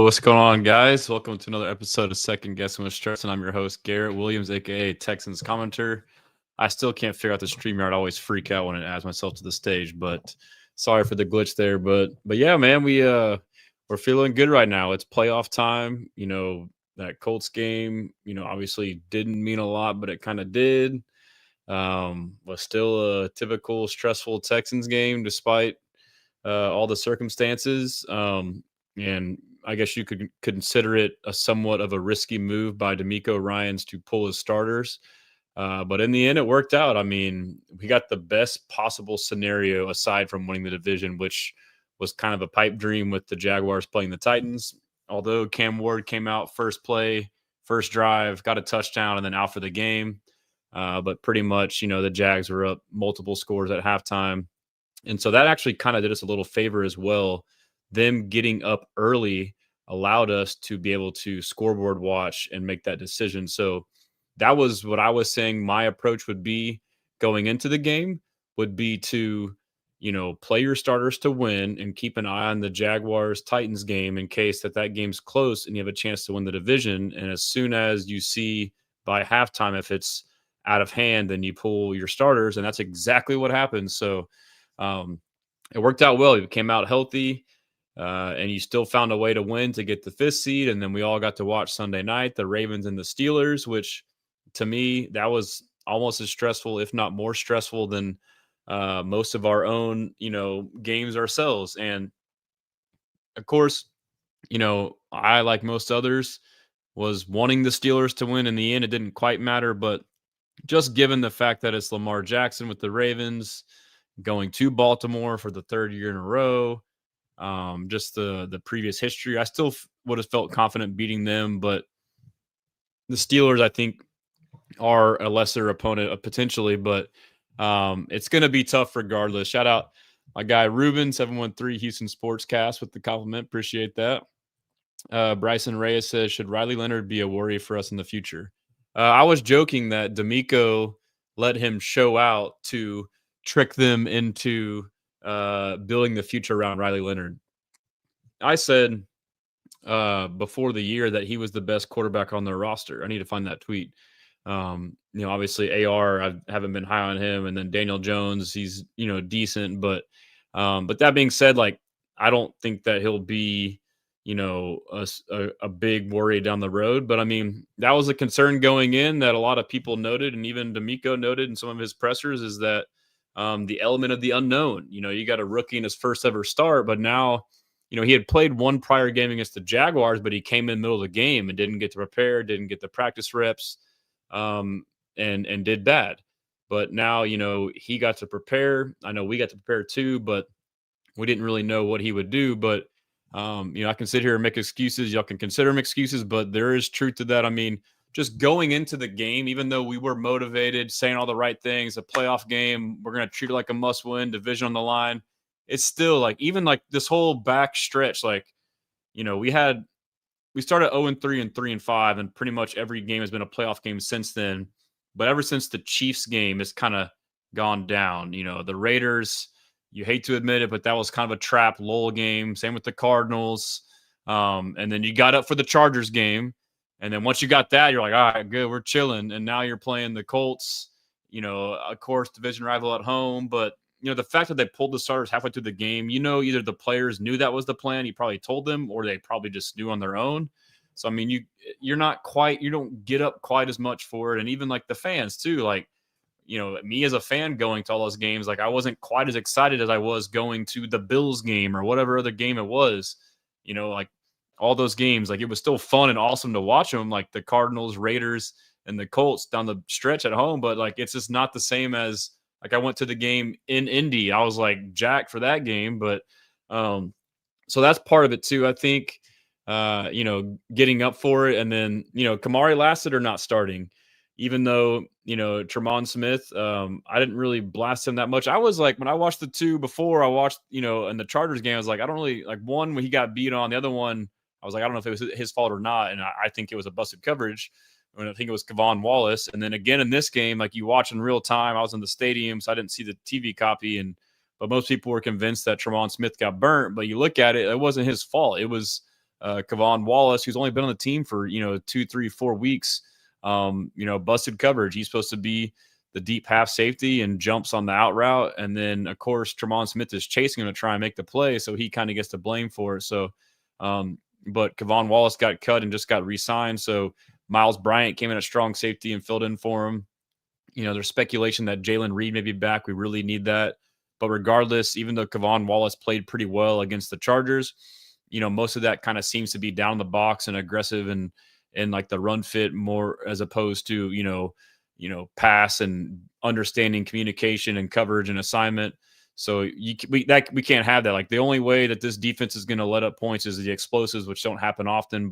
What's going on, guys? Welcome to another episode of Second Guessing with Stressan. I'm your host, Garrett Williams, aka Texans commenter. I still can't figure out the StreamYard. I always freak out when it adds myself to the stage, but sorry for the glitch there. But yeah, man, we're feeling good right now. It's playoff time. That Colts game, obviously didn't mean a lot, but it kind of did. Was still a typical stressful Texans game despite all the circumstances. And I guess you could consider it a somewhat of a risky move by D'Amico Ryans to pull his starters. But in the end, it worked out. I mean, we got the best possible scenario aside from winning the division, which was kind of a pipe dream with the Jaguars playing the Titans. Although Cam Ward came out first play, first drive, got a touchdown, and then out for the game. But pretty much, the Jags were up multiple scores at halftime. And so that actually kind of did us a little favor as well. Them getting up early allowed us to be able to scoreboard watch and make that decision. So that was what I was saying my approach would be going into the game would be to, play your starters to win and keep an eye on the Jaguars-Titans game in case that game's close and you have a chance to win the division. And as soon as you see by halftime if it's out of hand, then you pull your starters, and that's exactly what happened. So it worked out well. You came out healthy. And you still found a way to win to get the 5th seed. And then we all got to watch Sunday night, the Ravens and the Steelers, which to me, that was almost as stressful, if not more stressful than most of our own, games ourselves. And of course, I, like most others, was wanting the Steelers to win. In the end, it didn't quite matter. But just given the fact that it's Lamar Jackson with the Ravens going to Baltimore for the 3rd year in a row, just the previous history, I still would have felt confident beating them, but the Steelers, I think, are a lesser opponent potentially, but it's going to be tough regardless. Shout out my guy Ruben 713 Houston Sportscast with the compliment. Appreciate that. Bryson Reyes says, should Riley Leonard be a worry for us in the future? I was joking that D'Amico let him show out to trick them into building the future around Riley Leonard. I said before the year that he was the best quarterback on their roster. I need to find that tweet. Obviously AR, I haven't been high on him, and then Daniel Jones, he's decent, but that being said, like I don't think that he'll be a big worry down the road. But I mean, that was a concern going in that a lot of people noted, and even D'Amico noted in some of his pressers, is that the element of the unknown. You got a rookie in his first ever start, but now, he had played one prior game against the Jaguars, but he came in the middle of the game and didn't get to prepare, didn't get the practice reps, and did bad. But now, he got to prepare. I know we got to prepare too, but we didn't really know what he would do. But, I can sit here and make excuses. Y'all can consider them excuses, but there is truth to that. I mean, just going into the game, even though we were motivated, saying all the right things, a playoff game, we're going to treat it like a must-win, division on the line. It's still like, even like this whole back stretch, like, we started 0-3 and 3-5, and pretty much every game has been a playoff game since then. But ever since the Chiefs game, it's kind of gone down. The Raiders, you hate to admit it, but that was kind of a trap lull game. Same with the Cardinals. And then you got up for the Chargers game. And then once you got that, you're like, all right, good, we're chilling. And now you're playing the Colts, of course, division rival at home. But, the fact that they pulled the starters halfway through the game, either the players knew that was the plan, he probably told them, or they probably just knew on their own. So, I mean, you don't get up quite as much for it. And even like the fans too, like, me as a fan going to all those games, like I wasn't quite as excited as I was going to the Bills game or whatever other game it was, like all those games, like it was still fun and awesome to watch them, like the Cardinals, Raiders, and the Colts down the stretch at home. But like, it's just not the same as like I went to the game in Indy. I was like jacked for that game. But so that's part of it too. I think, getting up for it. And then, Kamari Lassiter not starting, even though, Tremont Smith, I didn't really blast him that much. I was like, when I watched the two before I watched, in the Chargers game, I was like, I don't really like one when he got beat on, the other one, I was like, I don't know if it was his fault or not. And I think it was a busted coverage. I think it was Kevon Wallace. And then again in this game, like you watch in real time, I was in the stadium, so I didn't see the TV copy. But most people were convinced that Tremont Smith got burnt. But you look at it, it wasn't his fault. It was Kavon Wallace, who's only been on the team for 2, 3, 4 weeks, busted coverage. He's supposed to be the deep half safety and jumps on the out route. And then, of course, Tremont Smith is chasing him to try and make the play, so he kind of gets to blame for it. So, but Kavon Wallace got cut and just got re-signed. So Miles Bryant came in at strong safety and filled in for him. There's speculation that Jalen Reed may be back. We really need that. But regardless, even though Kavon Wallace played pretty well against the Chargers, most of that kind of seems to be down the box and aggressive and like the run fit more as opposed to, pass and understanding communication and coverage and assignment. So we can't have that. Like the only way that this defense is going to let up points is the explosives, which don't happen often,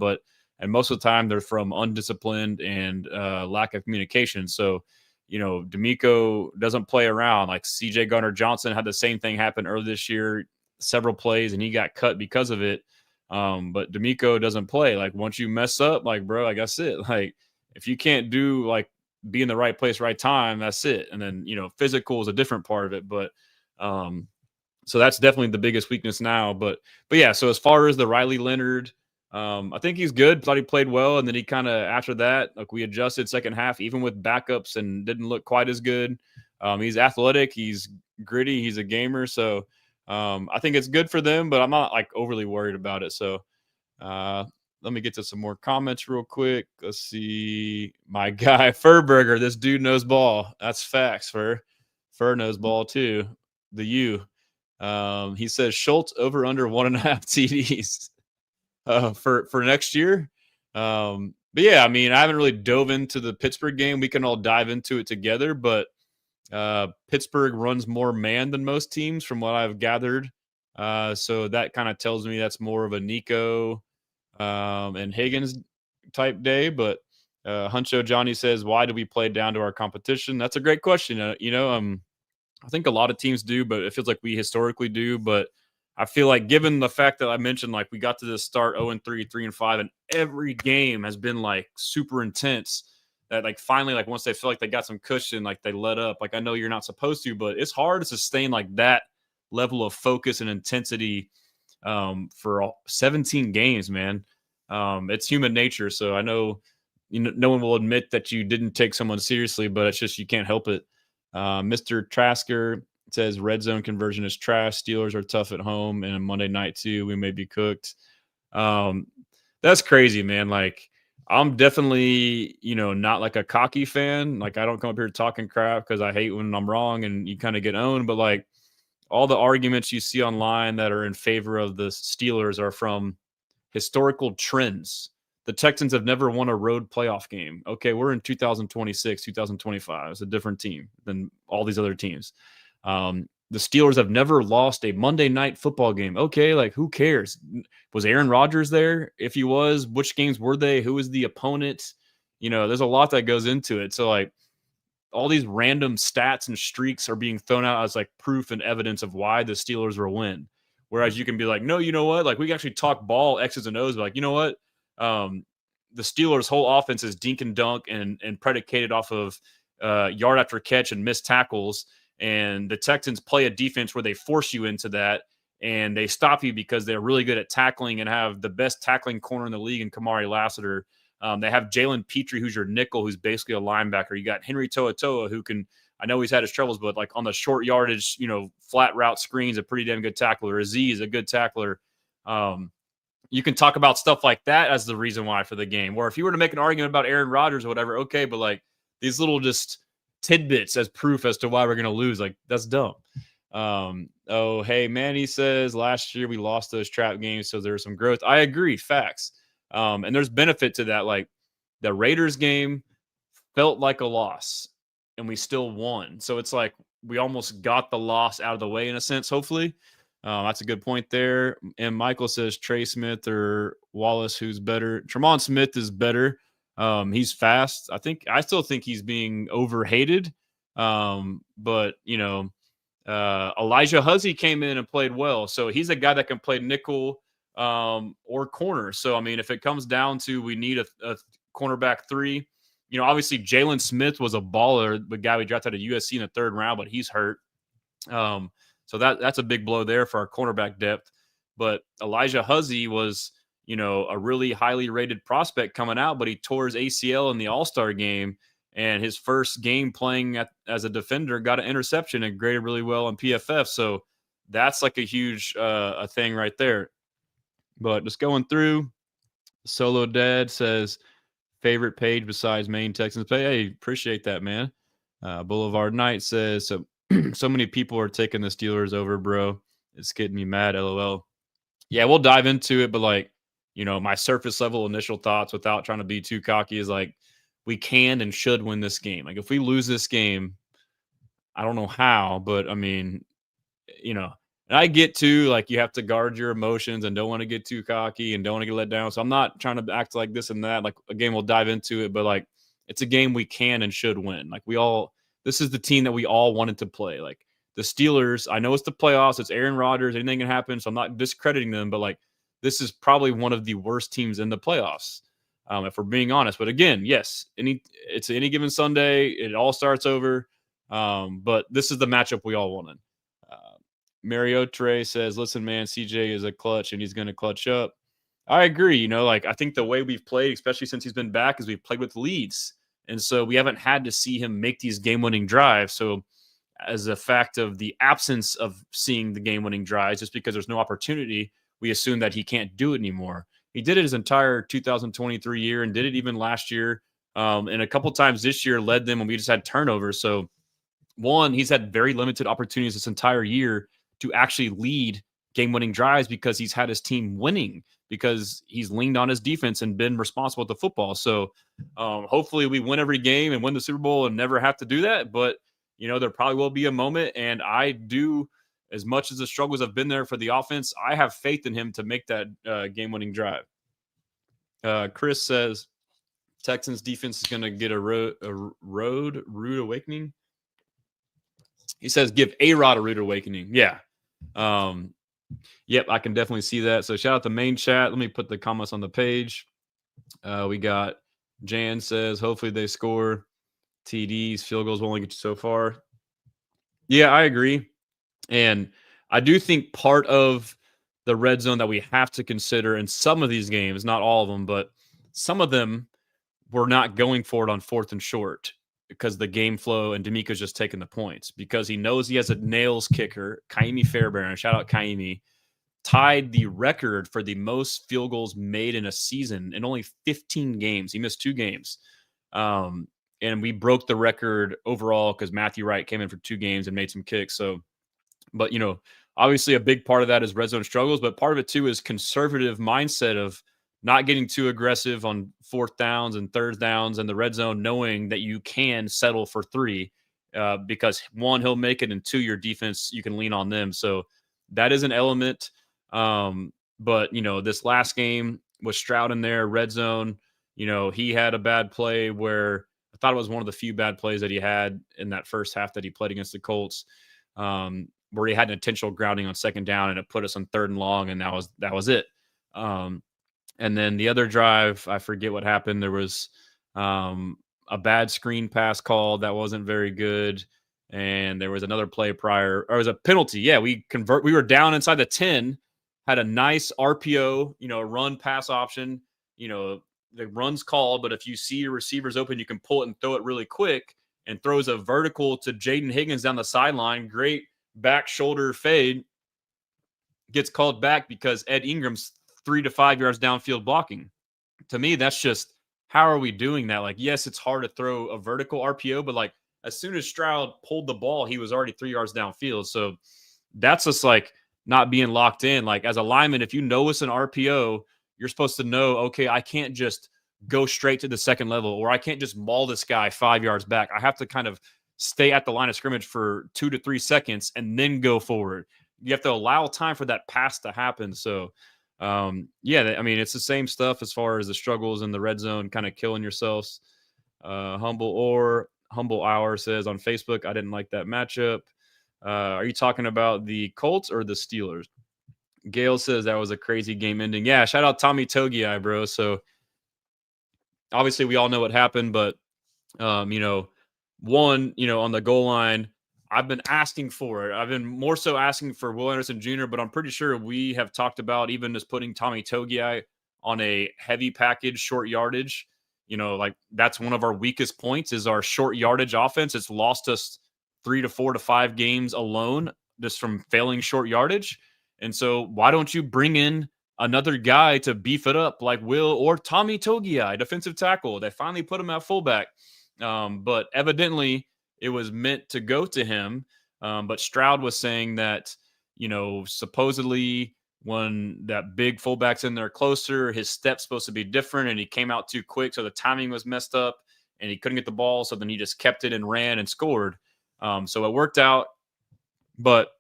and most of the time they're from undisciplined and lack of communication. So, D'Amico doesn't play around. Like CJ Gardner-Johnson had the same thing happen earlier this year, several plays, and he got cut because of it. But D'Amico doesn't play. Like once you mess up, like, bro, like that's it. Like if you can't do like be in the right place, right time, that's it. And then, physical is a different part of it. But so that's definitely the biggest weakness now. But yeah, so as far as the Riley Leonard, I think he's good. Thought he played well. And then he kind of, after that, like we adjusted second half, even with backups and didn't look quite as good. He's athletic. He's gritty. He's a gamer. So I think it's good for them, but I'm not like overly worried about it. So let me get to some more comments real quick. Let's see. My guy, Furburger, this dude knows ball. That's facts. Fur knows ball too. The U. He says Schultz over under 1.5 TDs. For next year. But yeah, I mean, I haven't really dove into the Pittsburgh game. We can all dive into it together, but Pittsburgh runs more man than most teams from what I've gathered. So that kind of tells me that's more of a Nico and Higgins type day. But Huncho Johnny says, why do we play down to our competition? That's a great question. I think a lot of teams do, but it feels like we historically do. But I feel like given the fact that I mentioned, like we got to this start 0-3, 3-5, and every game has been like super intense that like finally, like once they feel like they got some cushion, like they let up. Like I know you're not supposed to, but it's hard to sustain like that level of focus and intensity for 17 games, man. It's human nature. So I know, no one will admit that you didn't take someone seriously, but it's just you can't help it. Mr. Trasker says red zone conversion is trash. Steelers are tough at home, and on Monday night too, we may be cooked. That's crazy, man. Like I'm definitely, not like a cocky fan. Like I don't come up here talking crap because I hate when I'm wrong and you kind of get owned. But like all the arguments you see online that are in favor of the Steelers are from historical trends. The Texans have never won a road playoff game. Okay, we're in 2026, 2025. It's a different team than all these other teams. The Steelers have never lost a Monday night football game. Okay, like who cares? Was Aaron Rodgers there? If he was, which games were they? Who was the opponent? There's a lot that goes into it. So like all these random stats and streaks are being thrown out as like proof and evidence of why the Steelers will win. Whereas you can be like, no, you know what? Like we can actually talk ball X's and O's, but like, you know what? The Steelers' whole offense is dink and dunk and predicated off of yard after catch and missed tackles. And the Texans play a defense where they force you into that and they stop you because they're really good at tackling and have the best tackling corner in the league in Kamari Lassiter. They have Jalen Petrie, who's your nickel, who's basically a linebacker. You got Henry To'oTo'o, who can, I know he's had his troubles, but like on the short yardage, flat route screens, a pretty damn good tackler. Aziz, a good tackler. You can talk about stuff like that as the reason why for the game. Or if you were to make an argument about Aaron Rodgers or whatever, okay, but like these little just tidbits as proof as to why we're going to lose, like that's dumb. Oh, hey, Manny says last year we lost those trap games, so there's some growth. I agree, facts. And there's benefit to that. Like the Raiders game felt like a loss, and we still won. So it's like we almost got the loss out of the way in a sense, hopefully. That's a good point there. And Michael says Trey Smith or Wallace, who's better? Tremont Smith is better. He's fast. I still think he's being overhated. But Elijah Huzzy came in and played well. So he's a guy that can play nickel or corner. So, I mean, if it comes down to we need a cornerback 3, obviously Jalen Smith was a baller, the guy we drafted at USC in the 3rd round, but he's hurt. So that's a big blow there for our cornerback depth. But Elijah Huzzy was, a really highly rated prospect coming out, but he tore his ACL in the All-Star game, and his first game playing as a defender got an interception and graded really well on PFF. So that's like a huge a thing right there. But just going through, Solo Dad says, favorite page besides main Texans page. Hey, appreciate that, man. Boulevard Knight says, so many people are taking the Steelers over, bro. It's getting me mad, LOL. Yeah, we'll dive into it, but like, my surface level initial thoughts without trying to be too cocky is like, we can and should win this game. Like, if we lose this game, I don't know how, but I mean, and I get to like, you have to guard your emotions and don't want to get too cocky and don't want to get let down. So I'm not trying to act like this and that. Like, again, we'll dive into it, but like, it's a game we can and should win. Like, this is the team that we all wanted to play. Like, the Steelers, I know it's the playoffs, it's Aaron Rodgers, anything can happen, so I'm not discrediting them, but like, this is probably one of the worst teams in the playoffs, if we're being honest. But again, yes, it's any given Sunday, it all starts over, but this is the matchup we all wanted. Mario Trey says, listen, man, CJ is a clutch, and he's going to clutch up. I agree. Like, I think the way we've played, especially since he's been back, is we've played with leads. And so we haven't had to see him make these game-winning drives. So as a fact of the absence of seeing the game-winning drives, just because there's no opportunity, we assume that he can't do it anymore. He did it his entire 2023 year and did it even last year. And a couple times this year led them when we just had turnovers. So one, he's had very limited opportunities this entire year to actually lead game-winning drives because he's had his team winning, because he's leaned on his defense and been responsible with the football. So hopefully we win every game and win the Super Bowl and never have to do that. But, there probably will be a moment. And I do, as much as the struggles have been there for the offense, I have faith in him to make that game-winning drive. Chris says, Texans defense is going to get a rude awakening. He says, give A-Rod a rude awakening. Yeah. Yep, I can definitely see that. So shout out to main chat. Let me put the comments on the page. We got Jan says, hopefully they score. TDs, field goals will only get you so far. Yeah, I agree. And I do think part of the red zone that we have to consider in some of these games, not all of them, but some of them, we're not going for it on 4th and short because the game flow and D'Amico's just taking the points because he knows he has a nails kicker, Kaimi Fairbairn. Shout out Kaimi. Tied the record for the most field goals made in a season in only 15 games. He missed 2 games. And we broke the record overall because Matthew Wright came in for 2 games and made some kicks. So, but, obviously a big part of that is red zone struggles, but part of it too is conservative mindset of not getting too aggressive on 4th downs and 3rd downs and the red zone, knowing that you can settle for 3 because 1, he'll make it, and 2, your defense, you can lean on them. So that is an element. But, this last game with Stroud in there, red zone, he had a bad play where I thought it was one of the few bad plays that he had in that first half that he played against the Colts, where he had an intentional grounding on 2nd down and it put us on 3rd and long, and that was it. And then the other drive, I forget what happened. There was a bad screen pass call that wasn't very good. And there was another play prior, or it was a penalty. Yeah, we were down inside the 10, had a nice RPO, run pass option. The run's called, but if you see your receivers open, you can pull it and throw it really quick, and throws a vertical to Jaden Higgins down the sideline. Great back shoulder fade. Gets called back because Ed Ingram's 3 to 5 yards downfield blocking. To me, that's just, how are we doing that? Like, yes, it's hard to throw a vertical RPO, but like, as soon as Stroud pulled the ball, he was already 3 yards downfield. So that's just like not being locked in. Like, as a lineman, if you know it's an RPO, you're supposed to know, okay, I can't just go straight to the second level, or I can't just maul this guy 5 yards back. I have to kind of stay at the line of scrimmage for 2 to 3 seconds and then go forward. You have to allow time for that pass to happen. So, yeah, I mean, it's the same stuff as far as the struggles in the red zone, kind of killing yourselves. Humble Hour says on Facebook, I didn't like that matchup. Are you talking about the Colts or the Steelers? Gail says that was a crazy game ending. Yeah, shout out Tommy Togiai, bro. So obviously we all know what happened, but on the goal line, I've been asking for it. I've been more so asking for Will Anderson Jr., but I'm pretty sure we have talked about even just putting Tommy Togiai on a heavy package, short yardage. Like that's one of our weakest points is our short yardage offense. It's lost us 3 to 4 to 5 games alone just from failing short yardage. And so why don't you bring in another guy to beef it up like Will or Tommy Togiai, defensive tackle? They finally put him at fullback. But evidently it was meant to go to him. But Stroud was saying that, supposedly when that big fullback's in there closer, his step's supposed to be different, and he came out too quick, so the timing was messed up, and he couldn't get the ball, so then he just kept it and ran and scored. So it worked out, but,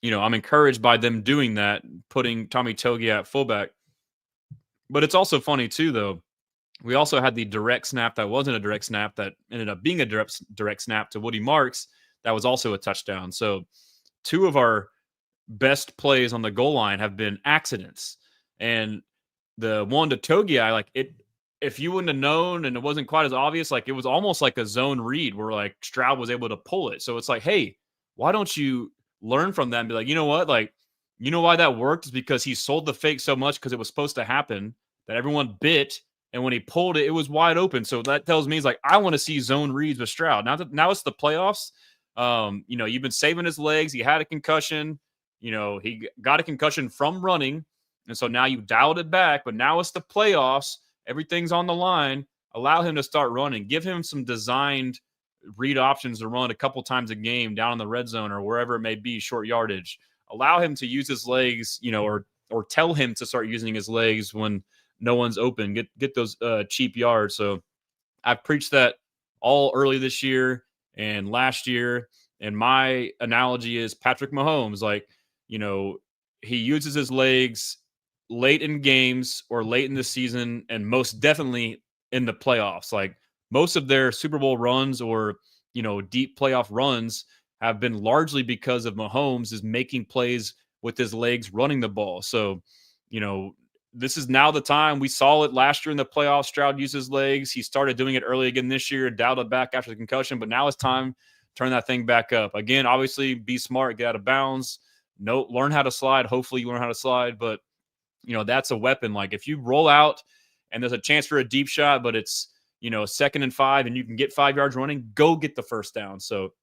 I'm encouraged by them doing that, putting Tommy Togiai at fullback. But it's also funny, too, though. We also had the direct snap that wasn't a direct snap that ended up being a direct snap to Woody Marks that was also a touchdown. So 2 of our best plays on the goal line have been accidents. And the one to Togiai, if you wouldn't have known and it wasn't quite as obvious, it was almost like a zone read where Stroud was able to pull it. So it's like, hey, why don't you learn from that and be like, you know what? You know why that worked is because he sold the fake so much because it was supposed to happen that everyone bit. And when he pulled it, it was wide open. So that tells me I want to see zone reads with Stroud. Now it's the playoffs. You've been saving his legs. He had a concussion. He got a concussion from running. And so now you dialed it back, but now it's the playoffs. Everything's on the line. Allow him to start running. Give him some designed read options to run a couple times a game down in the red zone or wherever it may be, short yardage. Allow him to use his legs, or tell him to start using his legs when no one's open. Get those cheap yards. So I've preached that all early this year and last year. And my analogy is Patrick Mahomes. He uses his legs late in games or late in the season, and most definitely in the playoffs. Most of their Super Bowl runs or, deep playoff runs have been largely because of Mahomes is making plays with his legs running the ball. So, this is now the time. We saw it last year in the playoffs. Stroud used his legs. He started doing it early again this year, dialed it back after the concussion, but now it's time. Turn that thing back up. Again, obviously, be smart, get out of bounds. Learn how to slide. Hopefully you learn how to slide, but, that's a weapon. If you roll out and there's a chance for a deep shot, but it's, 2nd and 5 and you can get 5 yards running, go get the first down. So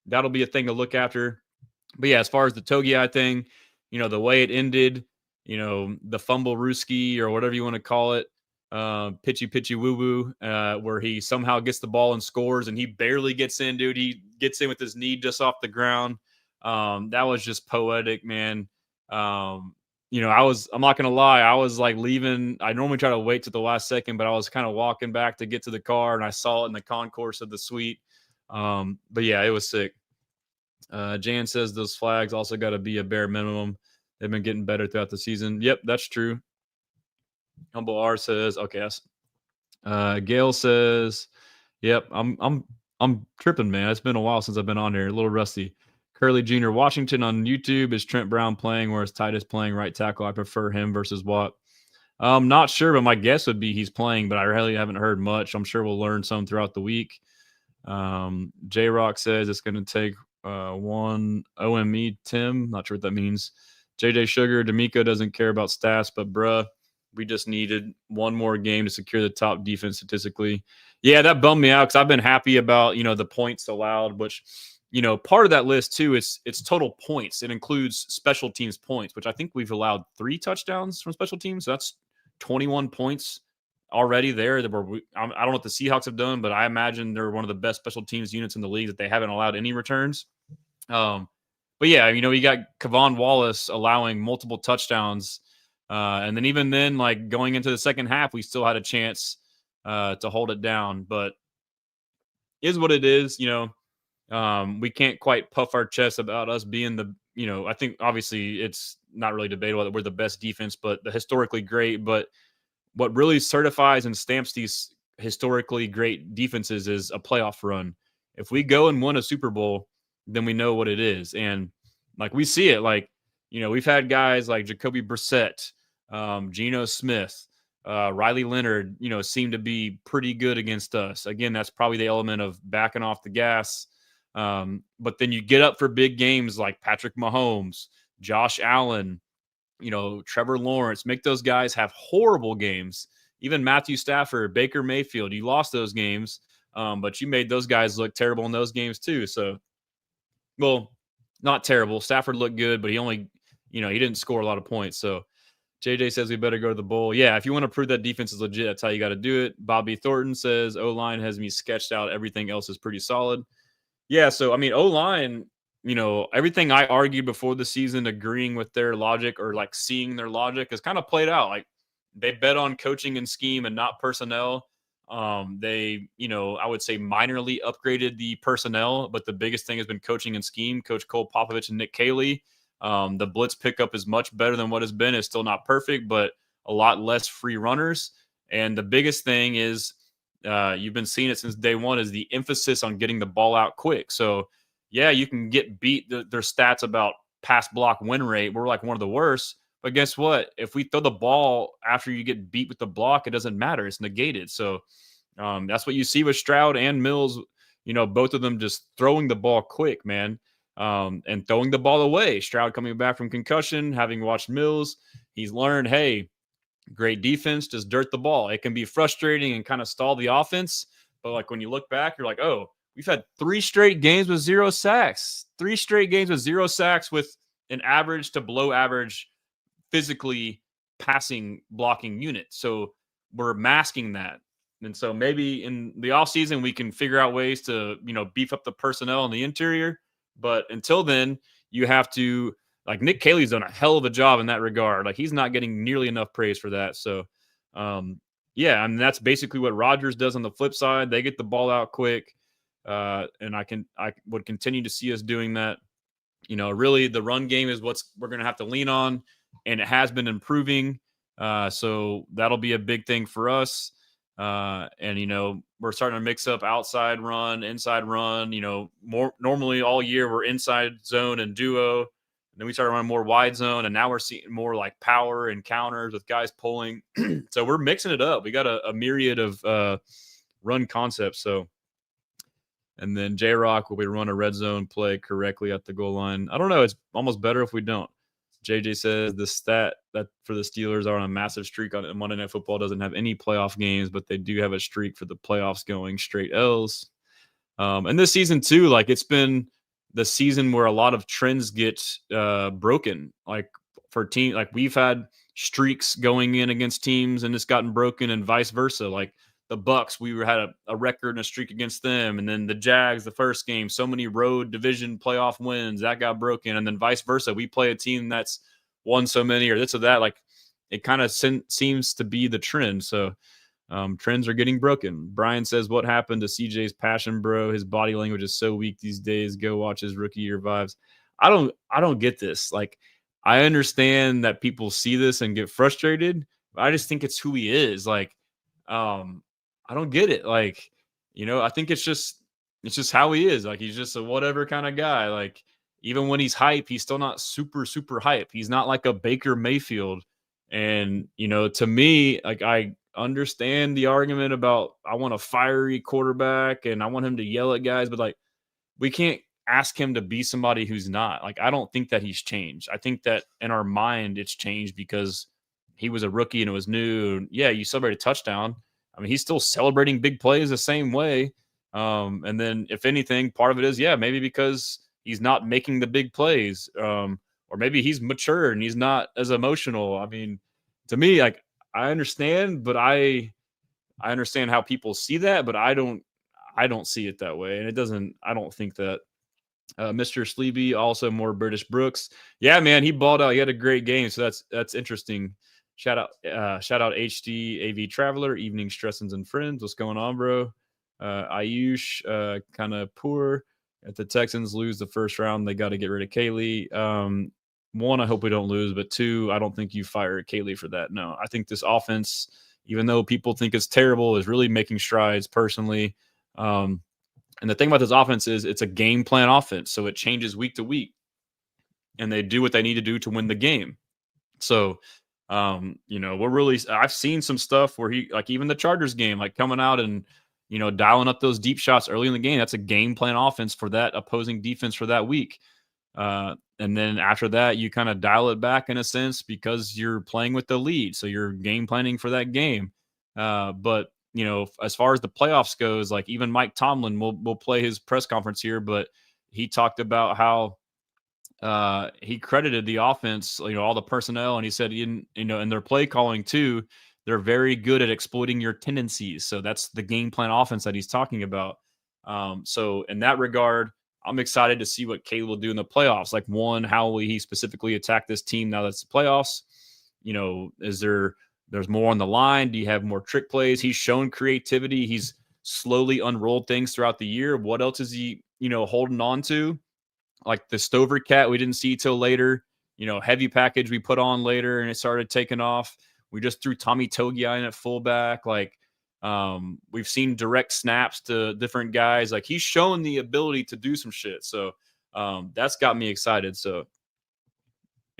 that'll be a thing to look after. But, yeah, as far as the Togiai thing, the way it ended, the fumble Ruski or whatever you want to call it, pitchy woo woo, where he somehow gets the ball and scores, and he barely gets in, dude. He gets in with his knee just off the ground. That was just poetic, man. I'm not gonna lie, I was leaving. I normally try to wait to the last second, but I was kind of walking back to get to the car, and I saw it in the concourse of the suite. But yeah, it was sick. Jan says those flags also got to be a bare minimum. They've been getting better throughout the season. Yep, that's true. Humble R says, okay. Gail says, yep, I'm tripping, man. It's been a while since I've been on here. A little rusty. Curly Jr. Washington on YouTube. Is Trent Brown playing, or is Titus playing right tackle? I prefer him versus Watt. I'm not sure, but my guess would be he's playing, but I really haven't heard much. I'm sure we'll learn some throughout the week. J-Rock says it's going to take one OME Tim. Not sure what that means. JJ Sugar, D'Amico doesn't care about stats, but bruh, we just needed one more game to secure the top defense statistically. Yeah, that bummed me out because I've been happy about, the points allowed, which, part of that list too is it's total points. It includes special teams points, which I think we've allowed 3 touchdowns from special teams. So that's 21 points already there. I don't know what the Seahawks have done, but I imagine they're one of the best special teams units in the league that they haven't allowed any returns. But yeah, you got Kevon Wallace allowing multiple touchdowns. And then even then, going into the second half, we still had a chance to hold it down. But is what it is, we can't quite puff our chest about us being I think obviously it's not really debatable that we're the best defense, but the historically great. But what really certifies and stamps these historically great defenses is a playoff run. If we go and win a Super Bowl, then we know what it is. And we see it, we've had guys like Jacoby Brissett, Geno Smith, Riley Leonard, seem to be pretty good against us. Again, that's probably the element of backing off the gas. But then you get up for big games like Patrick Mahomes, Josh Allen, Trevor Lawrence, make those guys have horrible games. Even Matthew Stafford, Baker Mayfield, you lost those games, but you made those guys look terrible in those games too. So, well, not terrible. Stafford looked good, but he only, he didn't score a lot of points. So JJ says we better go to the bowl. Yeah, if you want to prove that defense is legit, that's how you got to do it. Bobby Thornton says O-line has me sketched out. Everything else is pretty solid. Yeah, so, O-line, everything I argued before the season, agreeing with their logic or like seeing their logic, has kind of played out. Like they bet on coaching and scheme and not personnel. They, I would say minorly upgraded the personnel, but the biggest thing has been coaching and scheme. Coach Cole Popovich and Nick Caley. The blitz pickup is much better than what has been. It's still not perfect, but a lot less free runners. And the biggest thing is, you've been seeing it since day one, is the emphasis on getting the ball out quick. So, yeah, you can get beat. Their stats about pass block win rate, we're like one of the worst. But guess what? If we throw the ball after you get beat with the block, it doesn't matter. It's negated. So that's what you see with Stroud and Mills. Both of them just throwing the ball quick, man, and throwing the ball away. Stroud coming back from concussion, having watched Mills, he's learned, hey, great defense, just dirt the ball. It can be frustrating and kind of stall the offense. But like when you look back, you're like, oh, we've had 3 straight games with 0 sacks. 3 straight games with 0 sacks with an average to below average physically passing blocking unit. So we're masking that. And so maybe in the offseason, we can figure out ways to, beef up the personnel in the interior. But until then, you have to, like, Nick Caley's done a hell of a job in that regard. Like, he's not getting nearly enough praise for that. So, yeah, that's basically what Rodgers does on the flip side. They get the ball out quick. And I would continue to see us doing that. Really the run game is what's we're going to have to lean on, and it has been improving. So that'll be a big thing for us. And we're starting to mix up outside run, inside run. More normally all year we're inside zone and duo. And then we started running more wide zone, and now we're seeing more like power and counters with guys pulling. So we're mixing it up. We got a myriad of run concepts. So. And then J-Rock, will we run a red zone play correctly at the goal line? I don't know. It's almost better if we don't. JJ says the stat that for the Steelers are on a massive streak on Monday Night Football doesn't have any playoff games, but they do have a streak for the playoffs going straight L's. And this season too, like it's been the season where a lot of trends get broken. Like for team, like we've had streaks going in against teams and it's gotten broken, and vice versa. Like the Bucks, we had a record and a streak against them. And then the Jags, the first game, so many road division playoff wins, that got broken. And then vice versa. We play a team that's won so many or this or that. Like it kind of seems to be the trend. So trends are getting broken. Brian says, what happened to CJ's passion, bro? His body language is so weak these days. Go watch his rookie year vibes. I don't get this. Like I understand that people see this and get frustrated, but I just think it's who he is. Like, I don't get it. Like, I think it's just how he is. Like, he's just a whatever kind of guy. Like, even when he's hype, he's still not super, super hype. He's not like a Baker Mayfield. And, to me, like, I understand the argument about I want a fiery quarterback and I want him to yell at guys, but like, we can't ask him to be somebody who's not. Like, I don't think that he's changed. I think that in our mind, it's changed because he was a rookie and it was new. Yeah, you celebrate a touchdown. I mean, he's still celebrating big plays the same way. And then if anything, part of it is, yeah, maybe because he's not making the big plays, or maybe he's mature and he's not as emotional. I mean, to me, like I understand, but I understand how people see that, but I don't see it that way. And I don't think that Mr. Sleepy, also more British Brooks. Yeah, man, he balled out. He had a great game. So that's interesting. Shout out HD AV Traveler, Evening Stressans and Friends. What's going on, bro? Ayush, kind of poor. If the Texans lose the first round, they got to get rid of Caley. One, I hope we don't lose, but two, I don't think you fire Caley for that. No, I think this offense, even though people think it's terrible, is really making strides personally. And the thing about this offense is it's a game plan offense, so it changes week to week, and they do what they need to do to win the game. So, we're really, I've seen some stuff where he, like even the Chargers game, like coming out and, dialing up those deep shots early in the game. That's a game plan offense for that opposing defense for that week. And And then after that, you kind of dial it back in a sense because you're playing with the lead. So you're game planning for that game. But, as far as the playoffs goes, like even Mike Tomlin will play his press conference here, but he talked about how he credited the offense, all the personnel, and he said, in their play calling too, they're very good at exploiting your tendencies. So that's the game plan offense that he's talking about. So in that regard, I'm excited to see what Caleb will do in the playoffs. Like, one, how will he specifically attack this team now that's the playoffs? Is there's more on the line? Do you have more trick plays? He's shown creativity. He's slowly unrolled things throughout the year. What else is he, holding on to? Like the Stover cat, we didn't see till later. Heavy package we put on later, and it started taking off. We just threw Tommy Togiai in at fullback. Like, we've seen direct snaps to different guys. Like, he's shown the ability to do some shit. So that's got me excited. So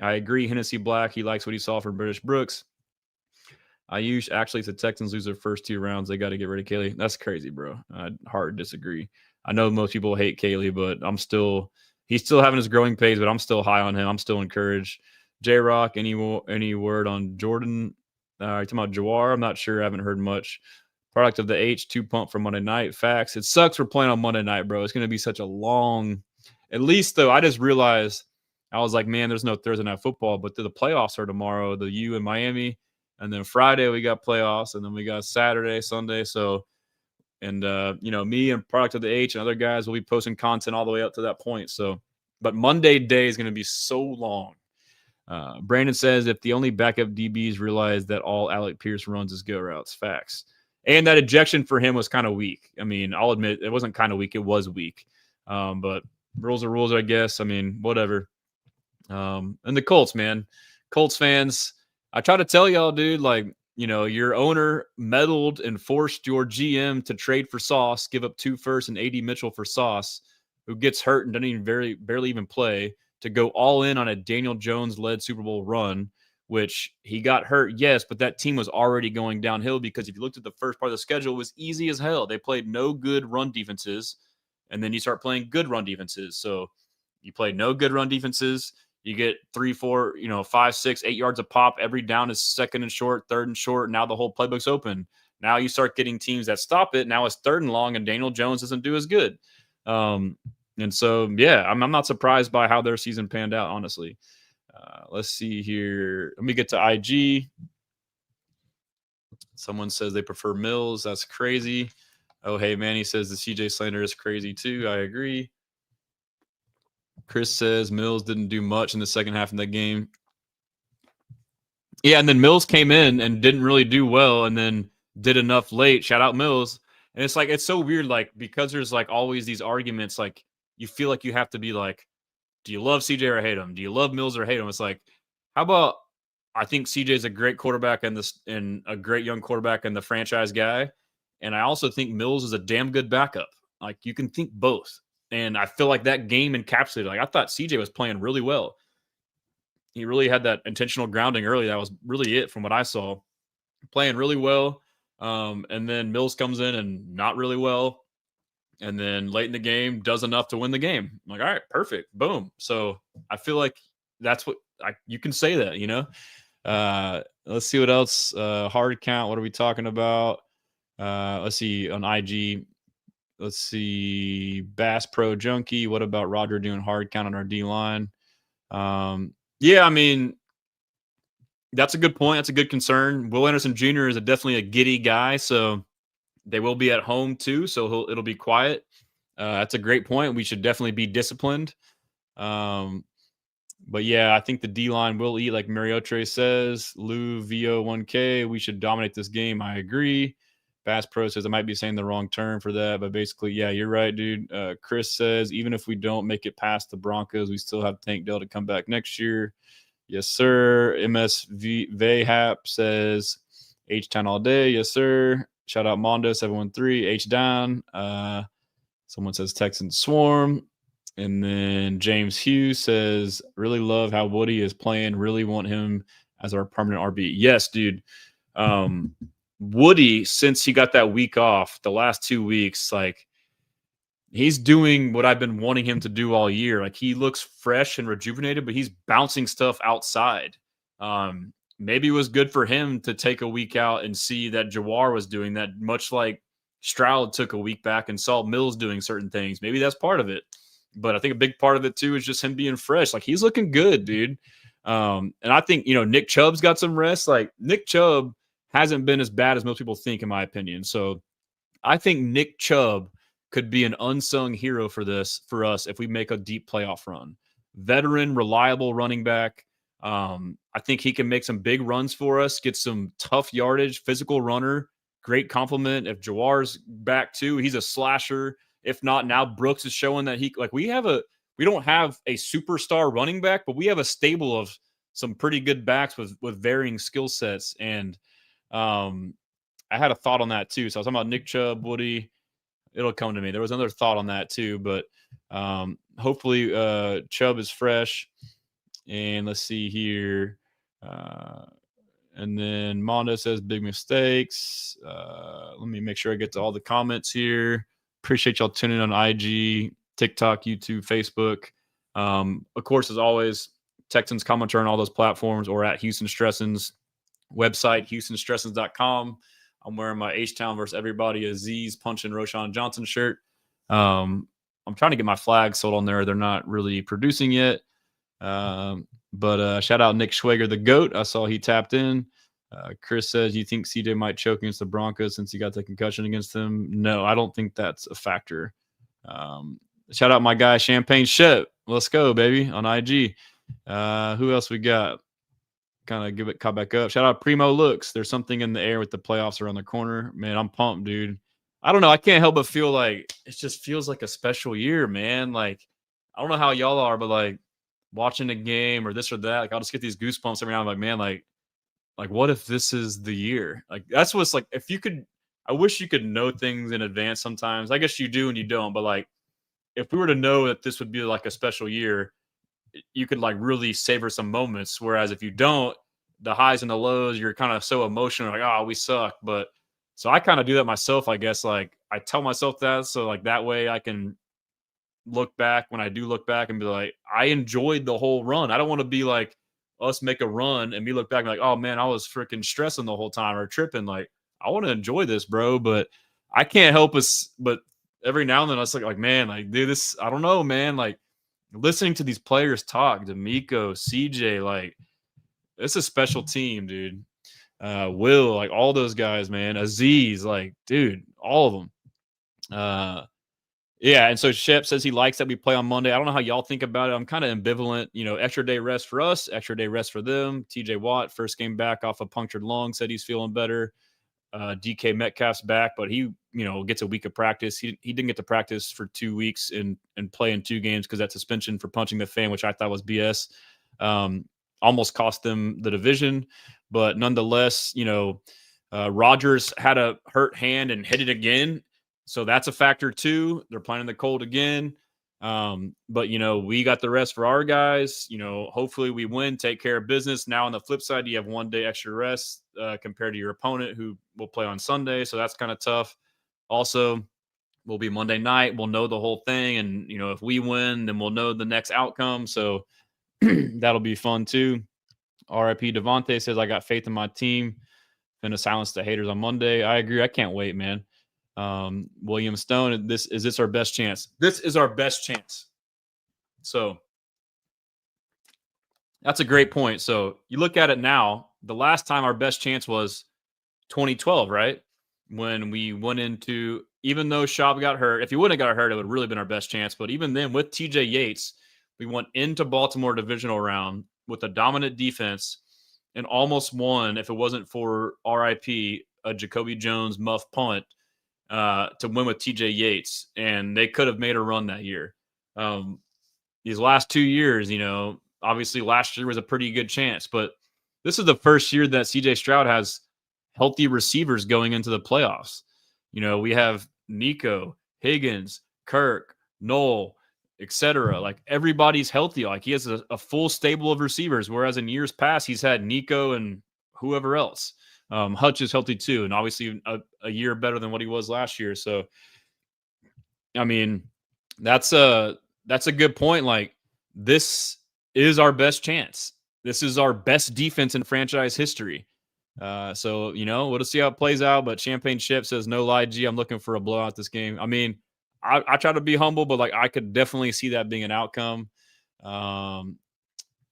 I agree. Hennessy Black, he likes what he saw from British Brooks. Actually, if the Texans lose their first 2 rounds, they got to get rid of Caley. That's crazy, bro. I'd hard disagree. I know most people hate Caley, but he's still having his growing pains, but I'm still high on him. I'm still encouraged. J-Rock, any word on Jordan? You're talking about Jawar? I'm not sure. I haven't heard much. Product of the H2 pump for Monday night. Facts. It sucks we're playing on Monday night, bro. It's going to be such a long. At least, though, I just realized, I was like, man, there's no Thursday night football, but the playoffs are tomorrow. The U in Miami, and then Friday we got playoffs, and then we got Saturday, Sunday. So, and me and Product of the H and other guys will be posting content all the way up to that point. So, but Monday day is going to be so long. Brandon says, if the only backup DBs realize that all Alec Pierce runs is go routes. Facts. And that ejection for him was kind of weak. I mean, I'll admit it wasn't kind of weak. It was weak. But rules are rules, I guess. I mean, whatever. And the Colts, man. Colts fans, I try to tell y'all, dude, like, your owner meddled and forced your GM to trade for Sauce, give up 2 firsts and AD Mitchell for Sauce, who gets hurt and doesn't even barely even play, to go all in on a Daniel Jones-led Super Bowl run, which he got hurt, yes, but that team was already going downhill because if you looked at the first part of the schedule, it was easy as hell. They played no good run defenses, and then you start playing good run defenses. So you play no good run defenses, you get 3, 4, 5, 6, 8 yards a pop. Every down is second and short, third and short. Now the whole playbook's open. Now you start getting teams that stop it. Now it's third and long, and Daniel Jones doesn't do as good. And so, yeah, I'm not surprised by how their season panned out, honestly. Let's see here. Let me get to IG. Someone says they prefer Mills. That's crazy. Oh, hey, Manny says the CJ slander is crazy too. I agree. Chris says Mills didn't do much in the second half of that game. Yeah, and then Mills came in and didn't really do well and then did enough late. Shout out Mills. And it's like, it's so weird, like, because there's like always these arguments, like you feel like you have to be like, do you love CJ or hate him? Do you love Mills or hate him? It's like, how about, I think CJ is a great quarterback and a great young quarterback and the franchise guy. And I also think Mills is a damn good backup. Like, you can think both. And I feel like that game encapsulated. Like, I thought CJ was playing really well. He really had that intentional grounding early. That was really it from what I saw. Playing really well. And then Mills comes in and not really well. And then late in the game does enough to win the game. I'm like, all right, perfect. Boom. So I feel like that's what you can say that, let's see what else. Hard count. What are we talking about? Let's see on IG. Let's see, Bass Pro Junkie. What about Roger doing hard count on our D line? Yeah, I mean, that's a good point. That's a good concern. Will Anderson Jr. is definitely a giddy guy, so they will be at home too. So it'll be quiet. That's a great point. We should definitely be disciplined. But yeah, I think the D line will eat, like Mariotre says. Lou VO 1K. We should dominate this game. I agree. Bass Pro says I might be saying the wrong term for that, but basically, yeah, you're right, dude. Chris says even if we don't make it past the Broncos, we still have Tank Dell to come back next year. Yes, sir. MSV Vhap says H-Town all day. Yes, sir. Shout out Mondo 713. H down. Someone says Texans swarm. And then James Hughes says, really love how Woody is playing. Really want him as our permanent RB. Yes, dude. Woody, since he got that week off, the last 2 weeks, like, he's doing what I've been wanting him to do all year. Like he looks fresh and rejuvenated, but he's bouncing stuff outside. Maybe it was good for him to take a week out and see that Jawar was doing that, much like Stroud took a week back and saw Mills doing certain things. Maybe that's part of it. But I think a big part of it too is just him being fresh. Like he's looking good, dude. And I think, Nick Chubb's got some rest. Like Nick Chubb hasn't been as bad as most people think, in my opinion. So I think Nick Chubb could be an unsung hero for us if we make a deep playoff run. Veteran, reliable running back. I think he can make some big runs for us, get some tough yardage, physical runner, great compliment. If Jawar's back too, he's a slasher. If not, now Brooks is showing that we don't have a superstar running back, but we have a stable of some pretty good backs with varying skill sets. And I had a thought on that too. So I was talking about Nick Chubb, Woody. It'll come to me. There was another thought on that too, but hopefully Chubb is fresh. And let's see here. And then Mondo says big mistakes. Let me make sure I get to all the comments here. Appreciate y'all tuning in on IG, TikTok, YouTube, Facebook. Of course, as always, Texans commenter on all those platforms or at Houston Stressan's website, houstonstressans.com. I'm wearing my H-Town versus everybody Aziz punching Roshan Johnson shirt. I'm trying to get my flag sold on there. They're not really producing yet. But shout out Nick Schwager, the GOAT. I saw he tapped in. Chris says, you think CJ might choke against the Broncos since he got the concussion against them? No, I don't think that's a factor. Shout out my guy, Champagne Shep. Let's go, baby, on IG. Who else we got? Kind of give it caught back up. Shout out Primo Looks. There's something in the air with the playoffs around the corner. Man, I'm pumped, dude. I don't know. I can't help but feel like it just feels like a special year, man. Like, I don't know how y'all are, but like watching a game or this or that, like I'll just get these goosebumps every now and then. Like, man, like what if this is the year? Like that's what's like, if you could, I wish you could know things in advance sometimes. I guess you do and you don't, but like if we were to know that this would be like a special year, you could like really savor some moments. Whereas if you don't, the highs and the lows, you're kind of so emotional, like, oh, we suck. But so I kind of do that myself, I guess. Like I tell myself that. So like that way I can look back when I do look back and be like, I enjoyed the whole run. I don't want to be like us make a run and me look back and be like, oh man, I was freaking stressing the whole time or tripping. Like I want to enjoy this, bro. But I can't help us. But every now and then I was like, man, like, dude, this, I don't know, man. Like, listening to these players talk, D'Amico, CJ, like it's a special team, dude. Will, like all those guys, man. Aziz, like, dude, all of them. Yeah, and so Shep says he likes that we play on Monday. I don't know how y'all think about it. I'm kind of ambivalent. Extra day rest for us, extra day rest for them. TJ Watt, first game back off a punctured lung, said he's feeling better. DK Metcalf's back, but he, gets a week of practice. He didn't get to practice for 2 weeks and play in 2 games because that suspension for punching the fan, which I thought was BS, almost cost them the division. But nonetheless, Rodgers had a hurt hand and hit it again. So that's a factor too. They're playing in the cold again. But we got the rest for our guys. Hopefully we win, take care of business. Now on the flip side, you have 1 day extra rest compared to your opponent who will play on Sunday. So that's kind of tough. Also, will be Monday night. We'll know the whole thing. And, if we win, then we'll know the next outcome. So that'll be fun too. RIP Devontae says, I got faith in my team. Gonna silence the haters on Monday. I agree. I can't wait, man. William Stone, is this our best chance? This is our best chance. So that's a great point. So you look at it now, the last time our best chance was 2012, right? When we went into, even though Schaub got hurt, if he wouldn't have got hurt, it would have really been our best chance. But even then, with TJ Yates, we went into Baltimore divisional round with a dominant defense and almost won if it wasn't for RIP, a Jacoby Jones muff punt to win with TJ Yates. And they could have made a run that year. These last 2 years, obviously last year was a pretty good chance. But this is the first year that CJ Stroud has healthy receivers going into the playoffs. We have Nico, Higgins, Kirk, Noel, etc. Like everybody's healthy. Like he has a full stable of receivers, whereas in years past he's had Nico and whoever else. Hutch is healthy too, and obviously a year better than what he was last year. So, I mean, That's a good point. Like, this is our best chance. This is our best defense in franchise history. So, we'll see how it plays out. But Champagne Chip says, no lie, G, I'm looking for a blowout this game. I mean, I try to be humble, but like I could definitely see that being an outcome. Um,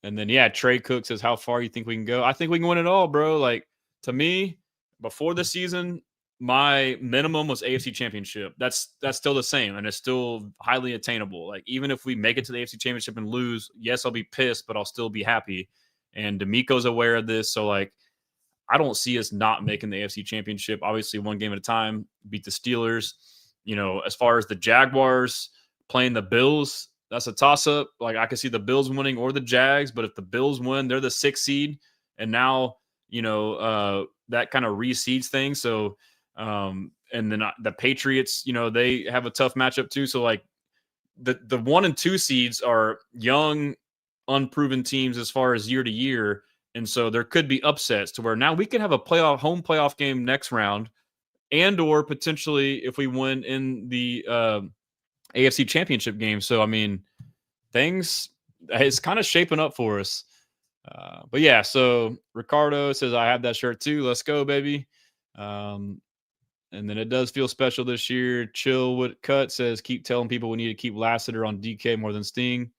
and then yeah, Trey Cook says, how far you think we can go? I think we can win it all, bro. Like, to me, before the season, my minimum was AFC Championship. That's still the same, and it's still highly attainable. Like, even if we make it to the AFC Championship and lose, yes, I'll be pissed, but I'll still be happy. And D'Amico's aware of this, so like, I don't see us not making the AFC Championship. Obviously, one game at a time. Beat the Steelers. As far as the Jaguars playing the Bills, that's a toss-up. Like, I could see the Bills winning or the Jags, but if the Bills win, they're the 6th seed, and now that kind of reseeds things. So, and then the Patriots, they have a tough matchup too. So like, the 1 and 2 seeds are young, unproven teams as far as year to year. And so there could be upsets to where now we could have a home playoff game next round, and or potentially if we win in the AFC Championship game. So I mean, things is kind of shaping up for us. But yeah, so Ricardo says, I have that shirt too. Let's go, baby. And then it does feel special this year. Chill with Cut says, keep telling people we need to keep Lassiter on DK more than Sting.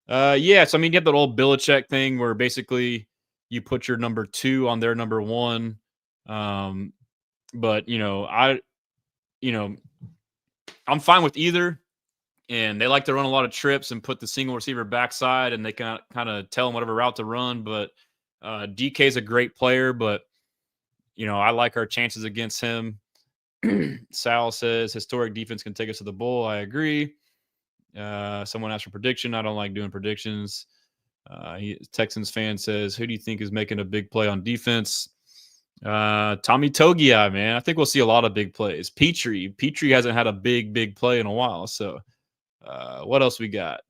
Yeah, so I mean, you have that old Belichick thing where basically you put your number 2 on their number 1. But I'm fine with either. And they like to run a lot of trips and put the single receiver backside, and they can kind of tell them whatever route to run. But DK is a great player, but I like our chances against him. Sal says historic defense can take us to the bowl. I agree. Someone asked for prediction. I don't like doing predictions. Texans fan says, who do you think is making a big play on defense? Tommy Togiai, man. I think we'll see a lot of big plays. Petrie hasn't had a big play in a while. So what else we got?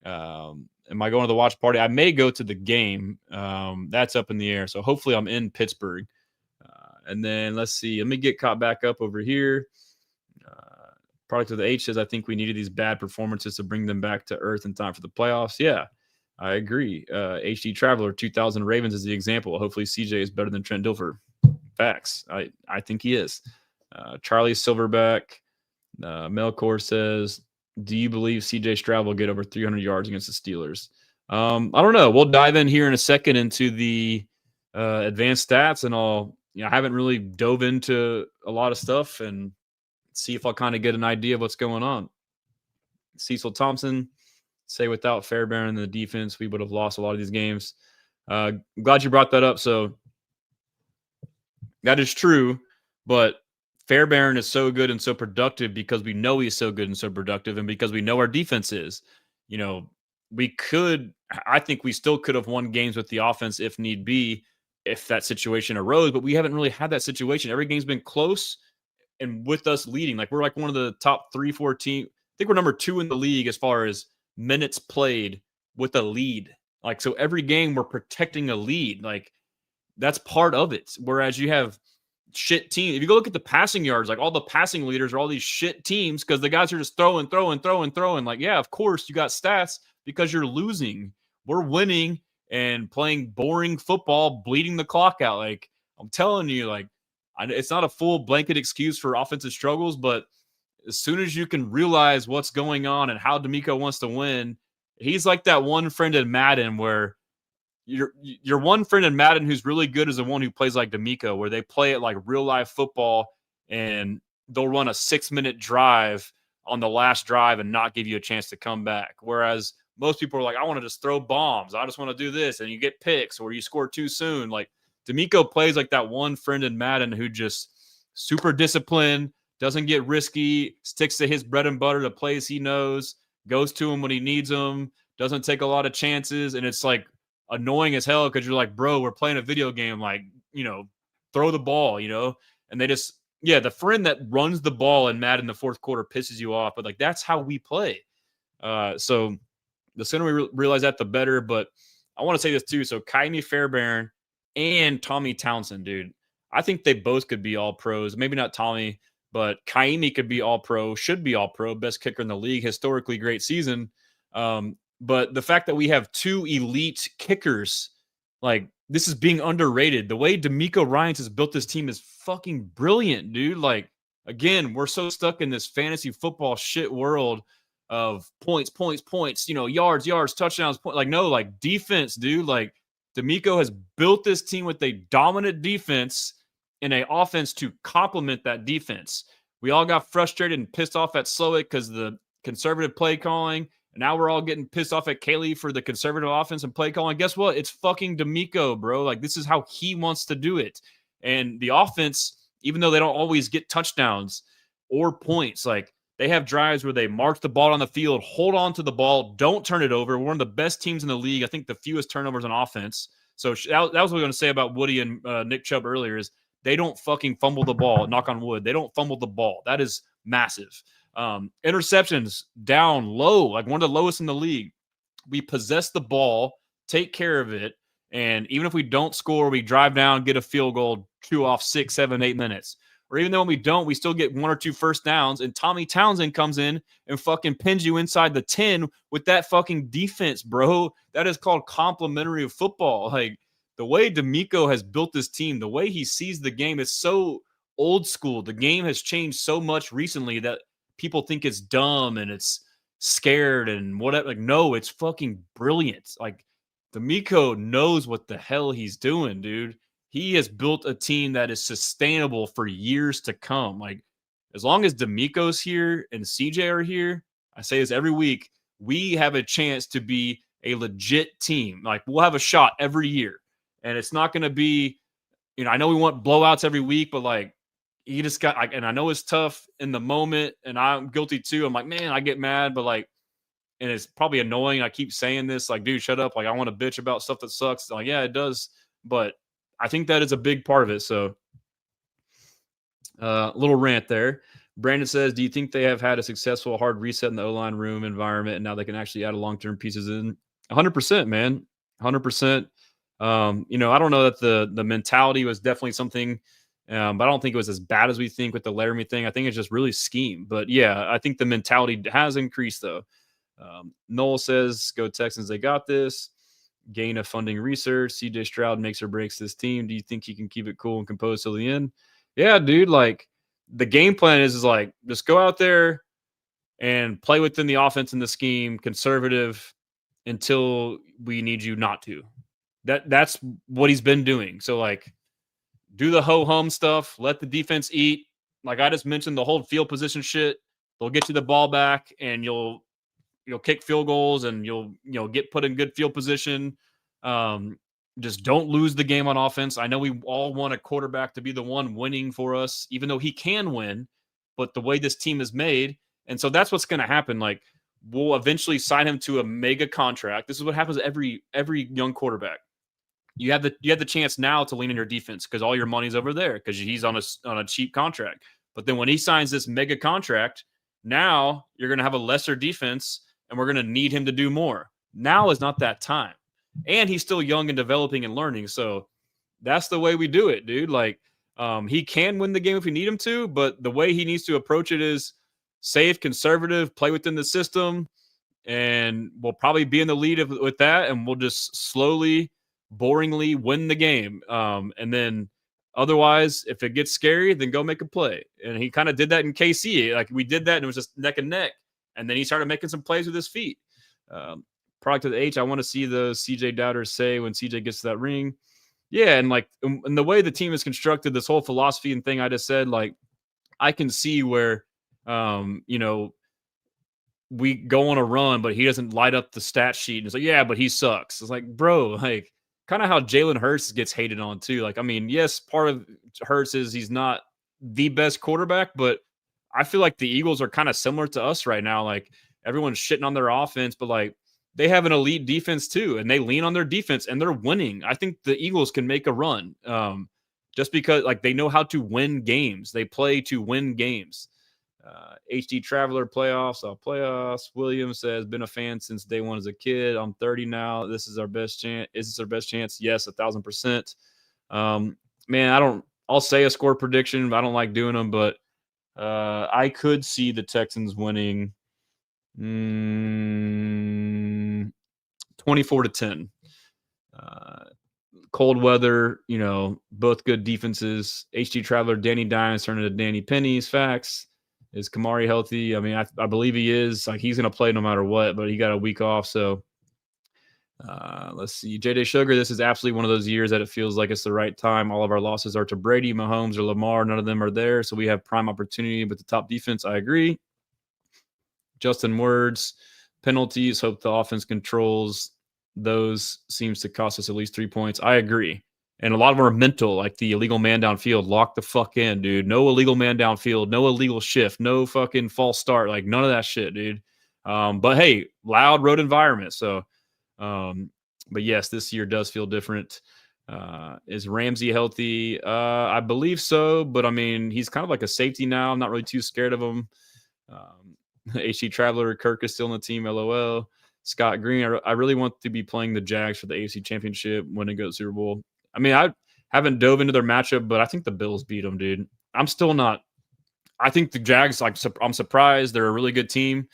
Am I going to the watch party? I may go to the game. That's up in the air. So hopefully I'm in Pittsburgh. And then let's see. Let me get caught back up over here. Product of the H says, I think we needed these bad performances to bring them back to earth in time for the playoffs. Yeah, I agree. HD Traveler, 2000 Ravens is the example. Hopefully CJ is better than Trent Dilfer. Facts. I think he is. Charlie Silverback. Melkor says, do you believe CJ Stroud will get over 300 yards against the Steelers? I don't know. We'll dive in here in a second into the advanced stats, and I haven't really dove into a lot of stuff and see if I'll kind of get an idea of what's going on. Cecil Thompson say without Fairbairn in the defense, we would have lost a lot of these games. Glad you brought that up. So that is true, but Fairbairn is so good and so productive because we know he's so good and so productive, and because we know our defense is. I think we still could have won games with the offense if need be, if that situation arose, but we haven't really had that situation. Every game's been close, and with us leading, like we're like one of the top 3-4 team. I think we're number 2 in the league as far as minutes played with a lead. Like, so every game we're protecting a lead. Like, that's part of it. Whereas you have shit teams. If you go look at the passing yards, like all the passing leaders are all these shit teams because the guys are just throwing. Like, yeah, of course you got stats because you're losing. We're winning and playing boring football, bleeding the clock out. Like, I'm telling you, like, it's not a full blanket excuse for offensive struggles, but as soon as you can realize what's going on and how D'Amico wants to win, he's like that one friend in Madden where your one friend in Madden who's really good is the one who plays like D'Amico, where they play it like real life football and they'll run a 6-minute drive on the last drive and not give you a chance to come back. Whereas most people are like, I want to just throw bombs. I just want to do this. And you get picks or you score too soon. Like, D'Amico plays like that one friend in Madden who just super disciplined, doesn't get risky, sticks to his bread and butter, the plays he knows, goes to him when he needs them, doesn't take a lot of chances. And it's like annoying as hell because you're like, bro, we're playing a video game. Like, throw the ball, and they just, the friend that runs the ball in Madden in the fourth quarter pisses you off. But like, that's how we play. So the sooner we realize that, the better. But I want to say this too. So Kaimi Fairbairn and Tommy Townsend, dude, I think they both could be all pros. Maybe not Tommy, but Kaimi could be all pro, should be all pro, best kicker in the league, historically great season. But the fact that we have 2 elite kickers, like this is being underrated. The way D'Amico Ryans has built this team is fucking brilliant, dude. Like, again, we're so stuck in this fantasy football shit world of points, yards, touchdowns, like no, like defense, dude. Like D'Amico has built this team with a dominant defense and an offense to complement that defense. We all got frustrated and pissed off at Slowick because of the conservative play calling. And now we're all getting pissed off at Kaylee for the conservative offense and play calling. Guess what? It's fucking D'Amico, bro. Like, this is how he wants to do it. And the offense, even though they don't always get touchdowns or points, like, they have drives where they march the ball on the field, hold on to the ball, don't turn it over. We're one of the best teams in the league. I think the fewest turnovers on offense. So that was what I was going to say about Woody and Nick Chubb earlier is they don't fucking fumble the ball, knock on wood. They don't fumble the ball. That is massive. Interceptions down low, like one of the lowest in the league. We possess the ball, take care of it, and even if we don't score, we drive down, get a field goal, 2 off 6, 7, 8 minutes. Or even though when we don't, we still get 1 or 2 first downs, and Tommy Townsend comes in and fucking pins you inside the 10 with that fucking defense, bro. That is called complementary of football. Like, the way D'Amico has built this team, the way he sees the game is so old school. The game has changed so much recently that people think it's dumb and it's scared and whatever. Like, no, it's fucking brilliant. Like, D'Amico knows what the hell he's doing, dude. He has built a team that is sustainable for years to come. Like, as long as D'Amico's here and CJ are here, I say this every week, we have a chance to be a legit team. Like, we'll have a shot every year. And it's not going to be, I know we want blowouts every week, but like, you just got, and I know it's tough in the moment, and I'm guilty too. I'm like, man, I get mad, but like, and it's probably annoying. I keep saying this, like, dude, shut up. Like, I want to bitch about stuff that sucks. Like, yeah, it does. But I think that is a big part of it. So, little rant there. Brandon says, do you think they have had a successful hard reset in the O-line room environment, and now they can actually add a long-term pieces in? 100%, man. 100%. I don't know that the mentality was definitely something, but I don't think it was as bad as we think with the Laramie thing. I think it's just really scheme. But yeah, I think the mentality has increased though. Noel says, go Texans, they got this. Gain of funding research. CJ Stroud makes or breaks this team. Do you think he can keep it cool and composed till the end? Yeah, dude. Like, the game plan is like, just go out there and play within the offense and the scheme, conservative until we need you not to. That's what he's been doing. So like, do the ho-hum stuff, let the defense eat. Like I just mentioned, the whole field position shit. They'll get you the ball back and you'll kick field goals and you'll get put in good field position. Just don't lose the game on offense. I know we all want a quarterback to be the one winning for us, even though he can win, but the way this team is made. And so that's what's going to happen. Like, we'll eventually sign him to a mega contract. This is what happens to every young quarterback. You have the chance now to lean in your defense because all your money's over there because he's on a cheap contract. But then when he signs this mega contract, now you're going to have a lesser defense and we're going to need him to do more. Now is not that time. And he's still young and developing and learning. So that's the way we do it, dude. Like, he can win the game if we need him to, but the way he needs to approach it is safe, conservative, play within the system, and we'll probably be in the lead with that, and we'll just slowly, boringly win the game. And then otherwise, if it gets scary, then go make a play. And he kind of did that in KC. Like, we did that, and it was just neck and neck. And then he started making some plays with his feet. Product of the H, I want to see the CJ doubters say when CJ gets to that ring. Yeah, and like, and the way the team is constructed, this whole philosophy and thing I just said, like, I can see where, we go on a run, but he doesn't light up the stat sheet. And it's like, yeah, but he sucks. It's like, bro, like, kind of how Jalen Hurts gets hated on too. Like, I mean, yes, part of Hurts is he's not the best quarterback, but I feel like the Eagles are kind of similar to us right now. Like, everyone's shitting on their offense, but like, they have an elite defense too, and they lean on their defense and they're winning. I think the Eagles can make a run just because like they know how to win games. They play to win games. HD Traveler playoffs. Williams says, been a fan since day one as a kid. I'm 30 now. This is our best chance. Is this our best chance? Yes, 1,000%. Man, I'll say a score prediction, but I don't like doing them. But I could see the Texans winning 24-10. Cold weather, both good defenses. HG Traveler, Danny Dimes turning to Danny Penny's facts. Is Kamari healthy? I mean, I believe he is. Like, he's going to play no matter what, but he got a week off. So let's see. JJ Sugar, this is absolutely one of those years that it feels like it's the right time. All of our losses are to Brady, Mahomes, or Lamar. None of them are there. So we have prime opportunity with the top defense. I agree. Justin Words, penalties. Hope the offense controls those. Seems to cost us at least 3 points. I agree. And a lot of them are mental, like the illegal man downfield. Lock the fuck in, dude. No illegal man downfield. No illegal shift. No fucking false start. Like, none of that shit, dude. But hey, loud road environment. So, but yes, this year does feel different. Is Ramsey healthy? I believe so. But I mean, he's kind of like a safety now. I'm not really too scared of him. HG Traveler, Kirk is still in the team. LOL. Scott Green, I really want to be playing the Jags for the AFC Championship when it goes Super Bowl. I mean, I haven't dove into their matchup, but I think the Bills beat them, dude. I'm still not. I think the Jags, like, I'm surprised. They're a really good team,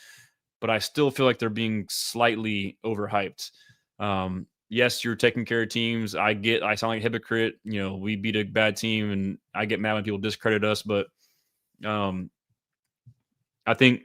but I still feel like they're being slightly overhyped. Yes, you're taking care of teams. I sound like a hypocrite. We beat a bad team, and I get mad when people discredit us, but I think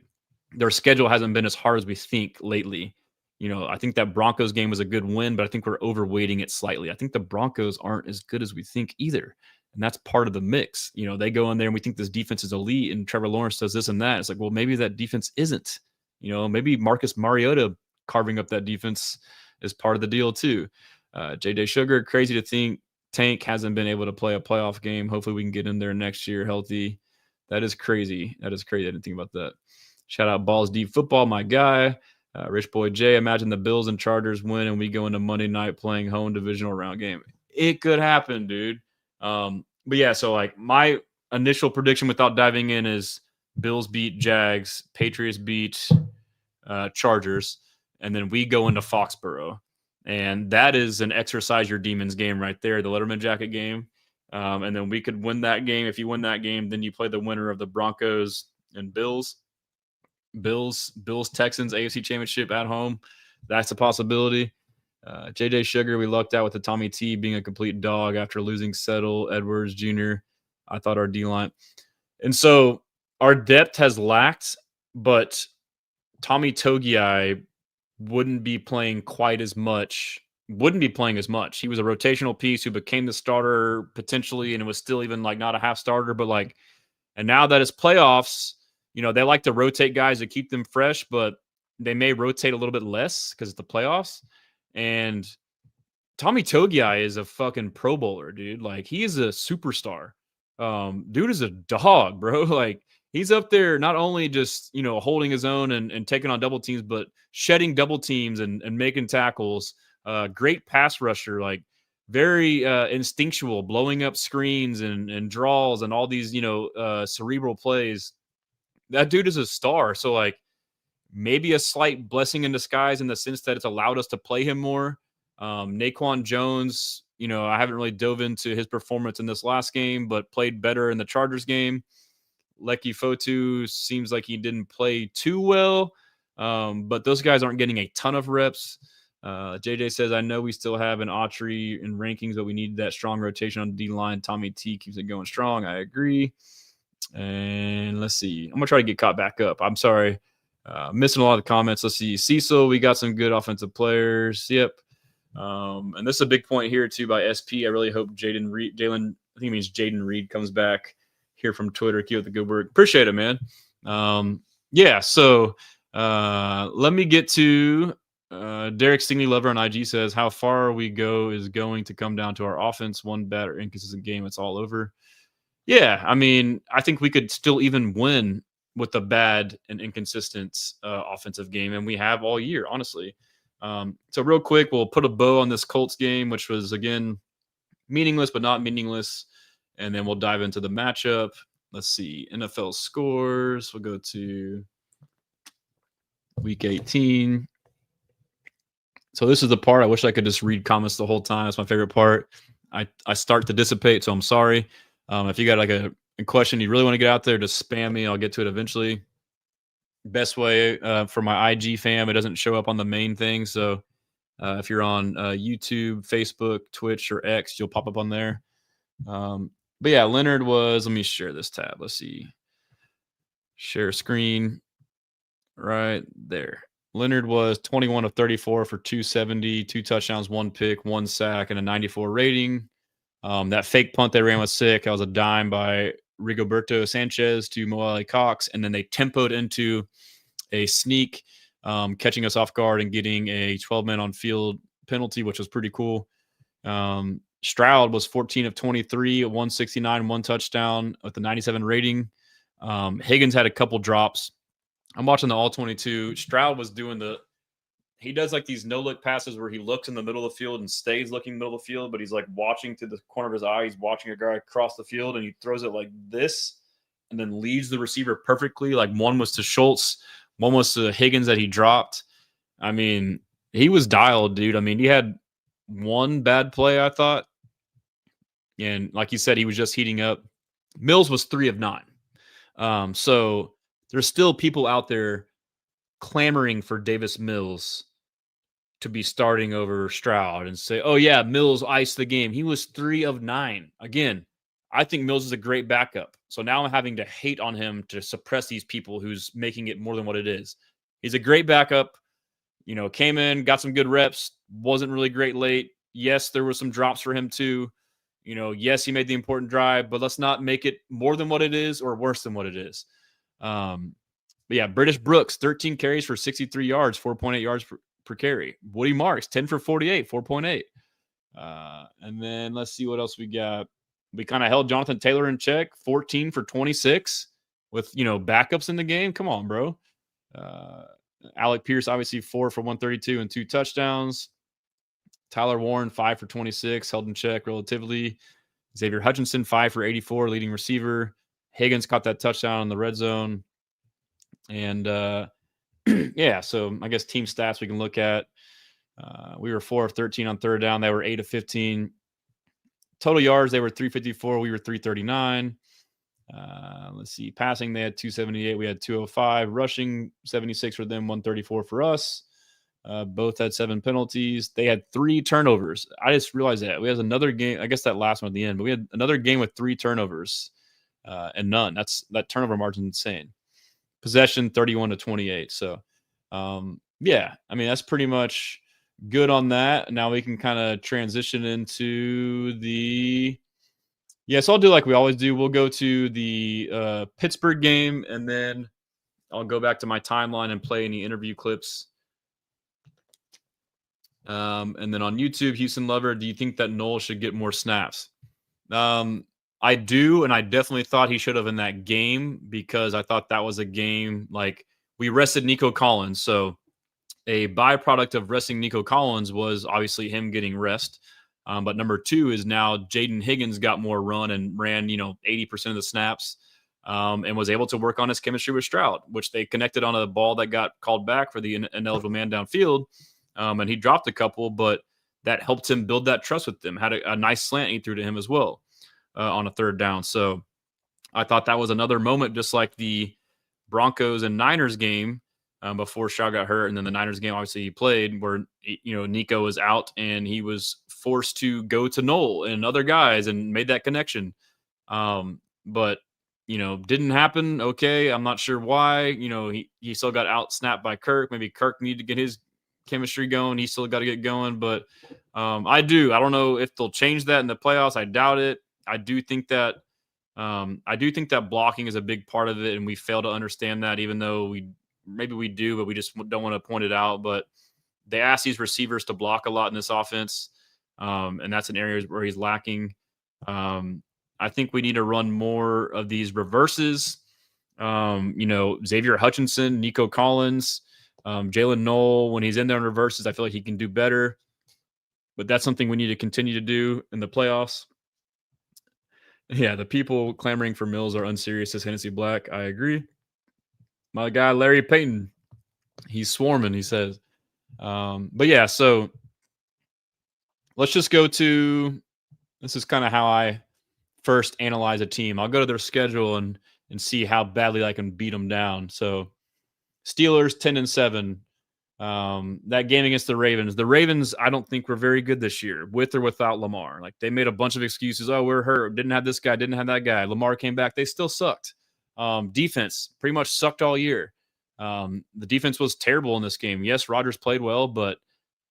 their schedule hasn't been as hard as we think lately. I think that Broncos game was a good win, but I think we're overweighting it slightly. I think the Broncos aren't as good as we think either. And that's part of the mix. They go in there and we think this defense is elite and Trevor Lawrence does this and that. It's like, well, maybe that defense isn't. Maybe Marcus Mariota carving up that defense is part of the deal too. JJ Sugar, crazy to think Tank hasn't been able to play a playoff game. Hopefully we can get in there next year healthy. That is crazy. I didn't think about that. Shout out Balls Deep Football, my guy. Rich Boy J, imagine the Bills and Chargers win and we go into Monday night playing home divisional round game. It could happen, dude. But yeah, so like my initial prediction without diving in is Bills beat Jags, Patriots beat Chargers, and then we go into Foxborough. And that is an exercise your demons game right there, the Letterman jacket game. And then we could win that game. If you win that game, then you play the winner of the Broncos and Bills, Texans, AFC Championship at home. That's a possibility. JJ Sugar, we lucked out with the Tommy T being a complete dog after losing Settle, Edwards Jr. I thought our D-line. And so our depth has lacked, but Tommy Togiai wouldn't be playing as much. He was a rotational piece who became the starter potentially, and it was still even like not a half starter, but like, and now that it's playoffs, they like to rotate guys to keep them fresh, but they may rotate a little bit less because it's the playoffs. And Tommy Togiai is a fucking Pro Bowler, dude. Like, he is a superstar. Dude is a dog, bro. Like, he's up there not only just, holding his own and taking on double teams, but shedding double teams and making tackles. Great pass rusher, like very instinctual, blowing up screens and draws and all these, cerebral plays. That dude is a star. So, like, maybe a slight blessing in disguise in the sense that it's allowed us to play him more. Naquan Jones, I haven't really dove into his performance in this last game, but played better in the Chargers game. Lecky Fotu seems like he didn't play too well, but those guys aren't getting a ton of reps. JJ says, I know we still have an Autry in rankings, but we need that strong rotation on the D-line. Tommy T keeps it going strong. I agree. And let's see. I'm going to try to get caught back up. I'm sorry. Missing a lot of the comments. Let's see. Cecil, we got some good offensive players. Yep. And this is a big point here, too, by SP. I really hope Jaden Reed, I think he means Jaden Reed, comes back here from Twitter. Keep up the good work. Appreciate it, man. Yeah, so let me get to Derek Stingley Lover on IG says, how far we go is going to come down to our offense. One bad or inconsistent game, it's all over. Yeah, I mean, I think we could still even win with a bad and inconsistent offensive game, and we have all year, honestly. So real quick, we'll put a bow on this Colts game, which was, again, meaningless but not meaningless, and then we'll dive into the matchup. Let's see, NFL scores. We'll go to Week 18. So this is the part I wish I could just read comments the whole time. It's my favorite part. I start to dissipate, so I'm sorry. If you got like a in question, you really want to get out there, just spam me. I'll get to it eventually. Best way for my IG fam, it doesn't show up on the main thing. So if you're on YouTube, Facebook, Twitch, or X, you'll pop up on there. But yeah, Leonard was, let me share this tab. Let's see. Share screen right there. Leonard was 21 of 34 for 270, 2 touchdowns, 1 pick, 1 sack, and a 94 rating. That fake punt they ran was sick. That was a dime by Rigoberto Sanchez to Moelle Cox, and then they tempoed into a sneak, catching us off guard and getting a 12-man on field penalty, which was pretty cool. Stroud was 14 of 23, 169, 1 touchdown with a 97 rating. Higgins had a couple drops. I'm watching the all-22. Stroud was doing he does like these no-look passes where he looks in the middle of the field and stays looking middle of the field, but he's like watching to the corner of his eye. He's watching a guy across the field, and he throws it like this and then leads the receiver perfectly. Like one was to Schultz, one was to Higgins that he dropped. I mean, he was dialed, dude. I mean, he had one bad play, I thought. And like you said, he was just heating up. Mills was 3 of 9. So there's still people out there clamoring for Davis Mills to be starting over Stroud and say, oh, yeah, Mills iced the game. He was 3 of 9. Again, I think Mills is a great backup. So now I'm having to hate on him to suppress these people who's making it more than what it is. He's a great backup. You know, came in, got some good reps, wasn't really great late. Yes, there were some drops for him too. You know, yes, he made the important drive, but let's not make it more than what it is or worse than what it is. But yeah, British Brooks, 13 carries for 63 yards, 4.8 yards per carry. Woody Marks, 10 for 48, 4.8. And then let's see what else we got. We kind of held Jonathan Taylor in check, 14 for 26 with, you know, backups in the game. Come on, bro. Alec Pierce, obviously 4 for 132 and 2 touchdowns. Tyler Warren, 5 for 26, held in check relatively. Xavier Hutchinson, 5 for 84, leading receiver. Higgins caught that touchdown in the red zone. And yeah, so I guess team stats we can look at. We were 4 of 13 on third down. They were 8 of 15. Total yards, they were 354. We were 339. Let's see. Passing, they had 278. We had 205. Rushing, 76 for them, 134 for us. Both had 7 penalties. They had 3 turnovers. I just realized that. We had another game. I guess that last one at the end, but we had another game with 3 turnovers and none. That turnover margin is insane. Possession, 31 to 28. So, yeah, I mean, that's pretty much good on that. Now we can kind of transition into so I'll do like we always do. We'll go to the Pittsburgh game, and then I'll go back to my timeline and play any interview clips. And then on YouTube, Houston Lover, do you think that Noel should get more snaps? I do, and I definitely thought he should have in that game because I thought that was a game like we rested Nico Collins. So a byproduct of resting Nico Collins was obviously him getting rest. But number 2 is now Jaden Higgins got more run and ran, 80% of the snaps and was able to work on his chemistry with Stroud, which they connected on a ball that got called back for the ineligible man downfield. And he dropped a couple, but that helped him build that trust with them. Had a nice slant he threw to him as well on a third down. So I thought that was another moment, just like the Broncos and Niners game before Stroud got hurt. And then the Niners game, obviously, he played where, Nico was out and he was forced to go to Noel and other guys and made that connection. But, didn't happen. Okay. I'm not sure why. He still got out snapped by Kirk. Maybe Kirk needed to get his chemistry going. He still got to get going. But I don't know if they'll change that in the playoffs. I doubt it. I do think that blocking is a big part of it, and we fail to understand that, even though maybe we do, but we just don't want to point it out. But they ask these receivers to block a lot in this offense, and that's an area where he's lacking. I think we need to run more of these reverses. Xavier Hutchinson, Nico Collins, Jalen Noel, when he's in there in reverses, I feel like he can do better. But that's something we need to continue to do in the playoffs. Yeah, the people clamoring for Mills are unserious as Hennessy Black. I agree. My guy, Larry Payton, he's swarming, he says. But yeah, so let's just go to – this is kind of how I first analyze a team. I'll go to their schedule and see how badly I can beat them down. So Steelers 10-7. That game against the Ravens, I don't think were very good this year, with or without Lamar. Like, they made a bunch of excuses. Oh, we're hurt. Didn't have this guy. Didn't have that guy. Lamar came back. They still sucked. Defense pretty much sucked all year. The defense was terrible in this game. Yes, Rodgers played well, but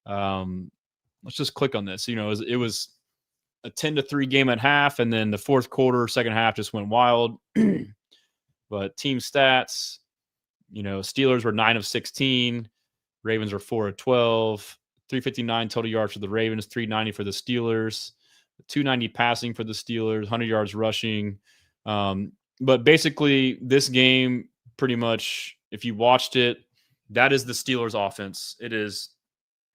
let's just click on this. It was a 10-3 game at half, and then the fourth quarter, second half just went wild. But team stats, Steelers were 9 of 16. Ravens were 4 of 12. 359 total yards for the Ravens, 390 for the Steelers, 290 passing for the Steelers, 100 yards rushing. But basically, this game, pretty much, if you watched it, that is the Steelers' offense. It is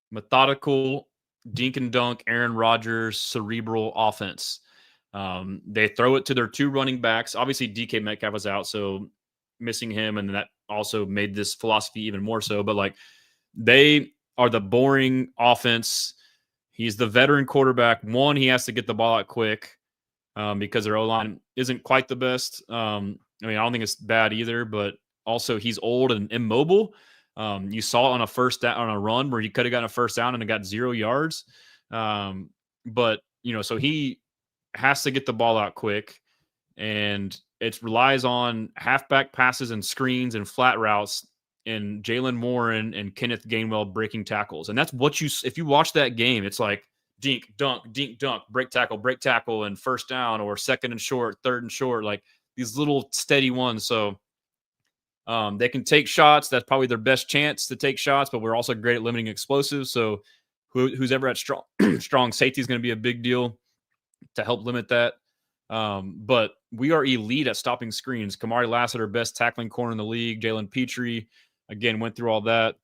methodical, dink and dunk, Aaron Rodgers, cerebral offense. They throw it to their 2 running backs. Obviously, DK Metcalf was out, so missing him, and that also made this philosophy even more so. But, they are the boring offense. He's the veteran quarterback. One, he has to get the ball out quick because their O-line isn't quite the best. I don't think it's bad either, but also he's old and immobile. You saw it on a first down, on a run where he could have gotten a first down and it got 0 yards. But so he has to get the ball out quick, and it relies on halfback passes and screens and flat routes and Jalen Warren and Kenneth Gainwell breaking tackles. And that's what if you watch that game, it's like dink, dunk, break tackle, and first down, or second and short, third and short, like these little steady ones. So they can take shots. That's probably their best chance to take shots, but we're also great at limiting explosives. So who's ever at strong safety is going to be a big deal to help limit that. But we are elite at stopping screens. Kamari Lassiter, best tackling corner in the league. Jalen Petrie, again, went through all that.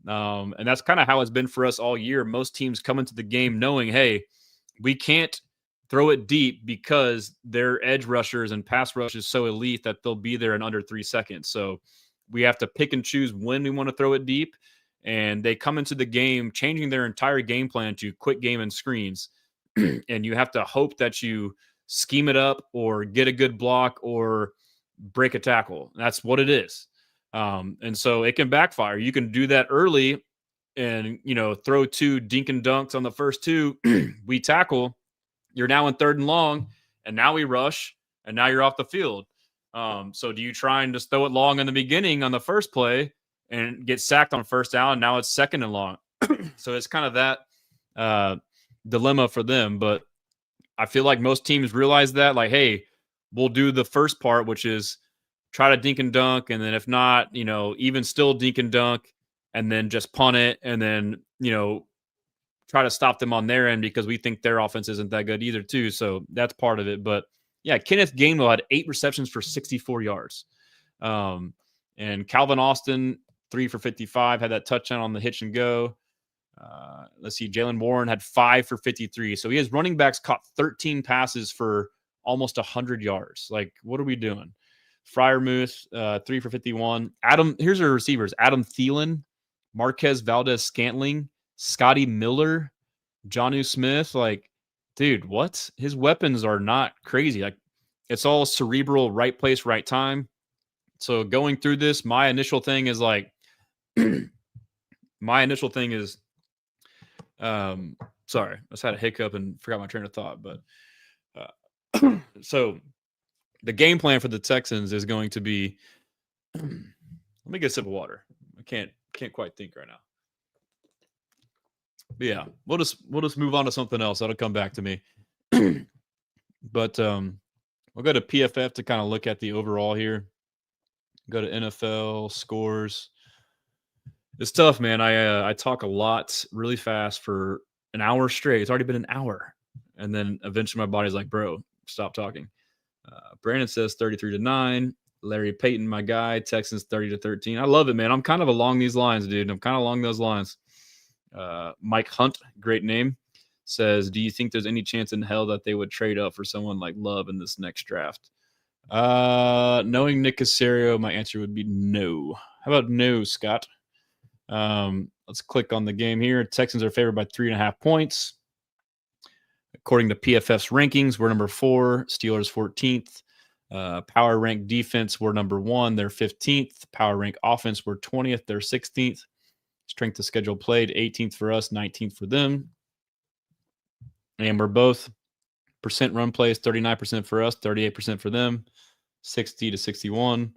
And that's kind of how it's been for us all year. Most teams come into the game knowing, hey, we can't throw it deep because their edge rushers and pass rush is so elite that they'll be there in under 3 seconds. So we have to pick and choose when we want to throw it deep. And they come into the game changing their entire game plan to quick game and screens. And you have to hope that you scheme it up or get a good block or break a tackle. That's what it is. And so it can backfire. You can do that early and, throw 2 dink and dunks on the first 2. We tackle. You're now in 3rd and long, and now we rush, and now you're off the field. So do you try and just throw it long in the beginning on the first play and get sacked on first down, and now it's 2nd and long? So it's kind of that dilemma for them. But I feel like most teams realize that, like, hey, we'll do the first part, which is try to dink and dunk, and then if not, even still dink and dunk, and then just punt it, and then, try to stop them on their end because we think their offense isn't that good either, too. So that's part of it. But yeah, Kenneth Gainwell had 8 receptions for 64 yards. And Calvin Austin, 3 for 55, had that touchdown on the hitch and go. Let's see, Jalen Warren had 5 for 53. So he has running backs caught 13 passes for almost 100 yards. Like, what are we doing? Freiermuth, 3 for 51. Here's our receivers: Adam Thielen, Marquez Valdez-Scantling, Scotty Miller, Jonnu Smith. Like, dude, what? His weapons are not crazy. Like, it's all cerebral, right place, right time. So going through this, my initial thing is sorry, I just had a hiccup and forgot my train of thought. But so the game plan for the Texans is going to be, let me get a sip of water. I can't quite think right now. But yeah, we'll just move on to something else. That'll come back to me. But we'll go to PFF to kind of look at the overall here. Go to NFL scores. It's tough, man. I talk a lot really fast for an hour straight. It's already been an hour. And then eventually my body's like, bro, stop talking. Brandon says 33-9. Larry Payton, my guy, Texans 30-13. I love it, man. I'm kind of along these lines, dude. I'm kind of along those lines. Mike Hunt, great name, says, do you think there's any chance in hell that they would trade up for someone like Love in this next draft? Knowing Nick Caserio, my answer would be no. How about no, Scott? Let's click on the game here. Texans are favored by 3.5 points. According to PFF's rankings, we're number 4, Steelers 14th. Power rank defense, we're number 1, they're 15th. Power rank offense, we're 20th, they're 16th. Strength of schedule played, 18th for us, 19th for them. And we're both percent run plays, 39% for us, 38% for them, 60 to 61.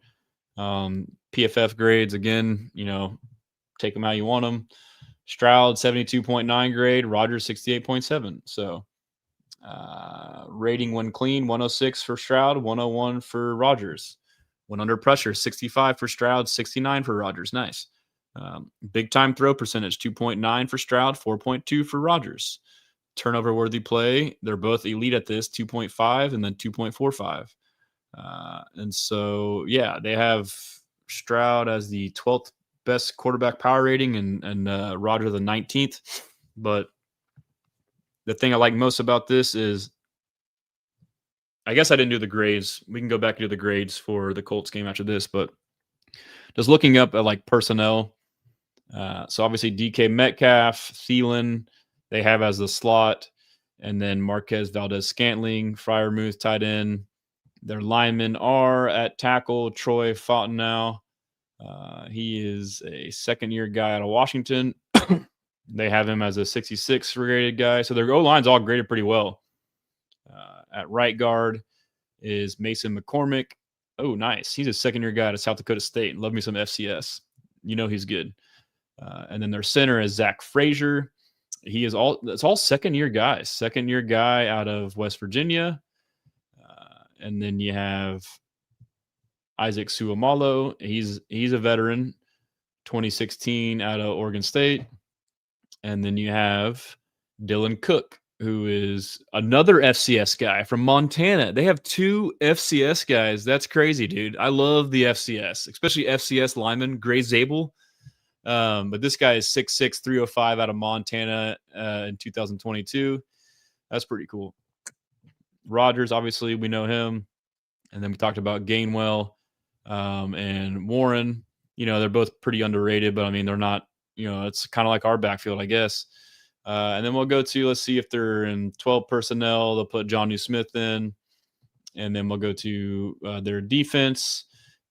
PFF grades, again, take them how you want them. Stroud, 72.9 grade, Rodgers, 68.7. So rating when clean, 106 for Stroud, 101 for Rodgers. When under pressure, 65 for Stroud, 69 for Rodgers. Nice. Big time throw percentage, 2.9 for Stroud, 4.2 for Rodgers. Turnover worthy play, they're both elite at this, 2.5 and then 2.45. And so, yeah, they have Stroud as the 12th best quarterback power rating and Rodgers the 19th. But the thing I like most about this is, I guess I didn't do the grades. We can go back and do the grades for the Colts game after this, but just looking up at like personnel. So obviously DK Metcalf, Thielen, they have as the slot, and then Marquez Valdez-Scantling, Freiermuth tight end. Their linemen are at tackle, Troy Fontenot. He is a second-year guy out of Washington. They have him as a 66 rated guy. So their O-line's all graded pretty well. At right guard is Mason McCormick. Oh, nice. He's a second-year guy out of South Dakota State. Love me some FCS. He's good. And then their center is Zach Frazier. It's all second-year guys. Second-year guy out of West Virginia. And then you have Isaac Suamalo. He's a veteran, 2016 out of Oregon State. And then you have Dylan Cook, who is another FCS guy from Montana. They have 2 FCS guys. That's crazy, dude. I love the FCS, especially FCS lineman, Gray Zabel. But this guy is 6'6", 305 out of Montana in 2022. That's pretty cool. Rodgers, obviously, we know him. And then we talked about Gainwell and Warren. They're both pretty underrated, but, they're not, it's kind of like our backfield, I guess. And then we'll go to, let's see if they're in 12 personnel. They'll put Jonnu Smith in. And then we'll go to their defense.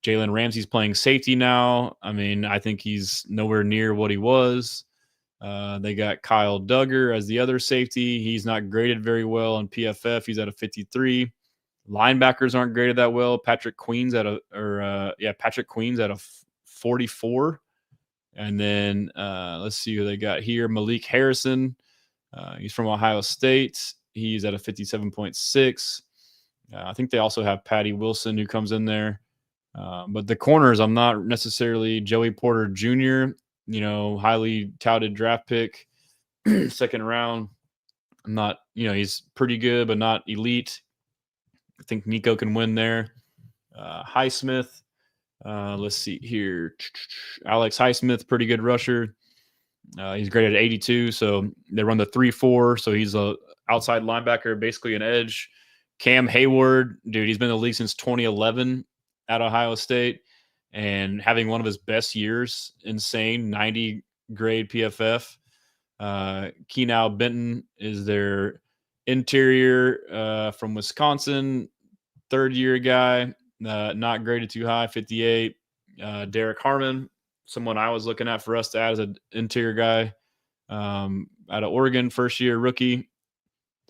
Jalen Ramsey's playing safety now. I think he's nowhere near what he was. They got Kyle Duggar as the other safety. He's not graded very well on PFF. He's at a 53. Linebackers aren't graded that well. Patrick Queen's at a 44. And then let's see who they got here. Malik Harrison. He's from Ohio State. He's at a 57.6. I think they also have Patty Wilson who comes in there. But the corners, I'm not necessarily Joey Porter Jr., highly touted draft pick, second round. I'm not, he's pretty good, but not elite. I think Nico can win there. Highsmith. Let's see here. Alex Highsmith, pretty good rusher. He's graded at 82, so they run the 3-4, so he's a outside linebacker, basically an edge. Cam Hayward, dude, he's been in the league since 2011 at Ohio State and having one of his best years. Insane, 90 grade PFF. Keenan Benton is their interior from Wisconsin, third-year guy, not graded too high, 58. Derek Harmon, someone I was looking at for us to add as an interior guy out of Oregon, first-year rookie.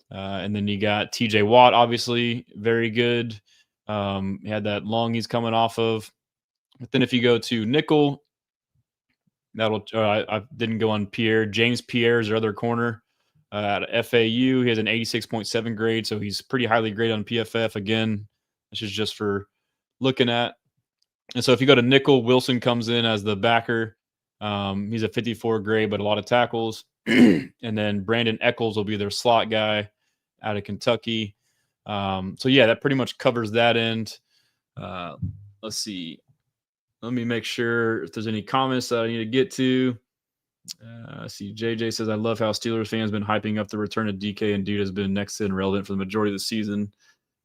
And then you got TJ Watt, obviously, very good. He had that long he's coming off of. But then if you go to nickel, I didn't go on Pierre. James Pierre is their other corner at FAU. He has an 86.7 grade, so he's pretty highly graded on PFF. Again, this is just for looking at. And so if you go to nickel, Wilson comes in as the backer. He's a 54 grade, but a lot of tackles. And then Brandon Eccles will be their slot guy out of Kentucky. So, yeah, that pretty much covers that end. Let's see. Let me make sure if there's any comments that I need to get to. I see JJ says, I love how Steelers fans been hyping up the return of DK, and dude has been next to irrelevant for the majority of the season.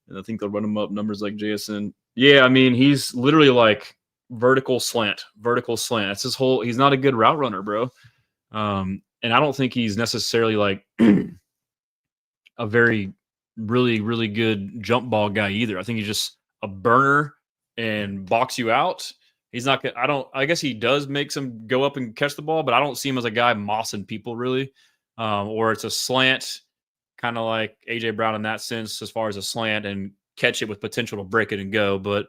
And I think they'll run him up numbers like JSN. Yeah, he's literally like vertical slant. That's his whole – he's not a good route runner, bro. And I don't think he's necessarily like a very really, really good jump ball guy either. I think he's just a burner and box you out. He's not gonna, I guess he does make some go up and catch the ball, but I don't see him as a guy mossing people really. Or it's a slant, kind of like AJ Brown in that sense, as far as a slant and catch it with potential to break it and go. But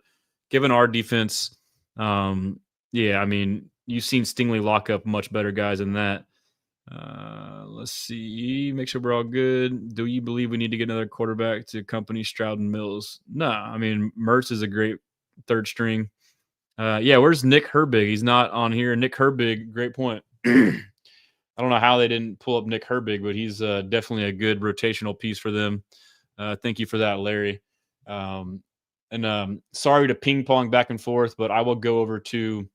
given our defense, yeah, I mean, you've seen Stingley lock up much better guys than that. Let's see. Make sure we're all good. Do you believe we need to get another quarterback to accompany Stroud and Mills? No, I mean, Mertz is a great third string. Yeah, where's Nick Herbig? He's not on here. Nick Herbig, great point. I don't know how they didn't pull up Nick Herbig, but he's definitely a good rotational piece for them. Thank you for that, Larry. Sorry to ping pong back and forth, but I will go over to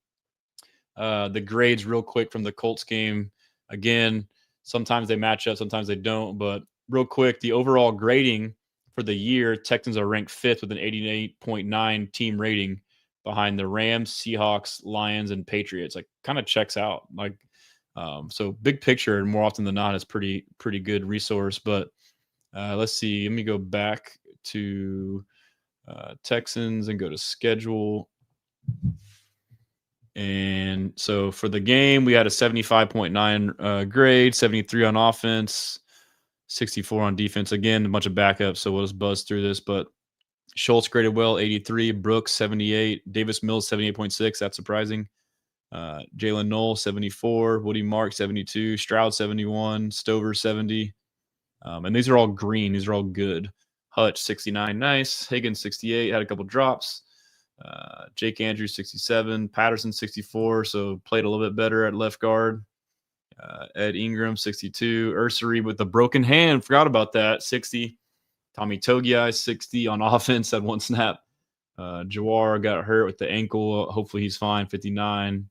the grades real quick from the Colts game. Again, sometimes they match up, sometimes they don't. But real quick, the overall grading for the year, Texans are ranked 5th with an 88.9 team rating behind the Rams, Seahawks, Lions, and Patriots. Like, kind of checks out. Like, so big picture, and more often than not, it's pretty good resource. But let's see. Let me go back to Texans and go to schedule. And so for the game, we had a 75.9 grade, 73 on offense, 64 on defense. Again, a bunch of backups, so we'll just buzz through this. But Schultz graded well, 83. Brooks, 78. Davis Mills, 78.6. That's surprising. Jalen Knoll, 74. Woody Mark, 72. Stroud, 71. Stover, 70. And these are all green. These are all good. Hutch, 69. Nice. Higgins, 68. Had a couple drops. Jake Andrews, 67. Patterson, 64. So played a little bit better at left guard. Ed Ingram, 62. Ursary with the broken hand. Forgot about that. 60. Tommy Togiai, 60 on offense, had one snap. Jawar got hurt with the ankle. Hopefully he's fine. 59.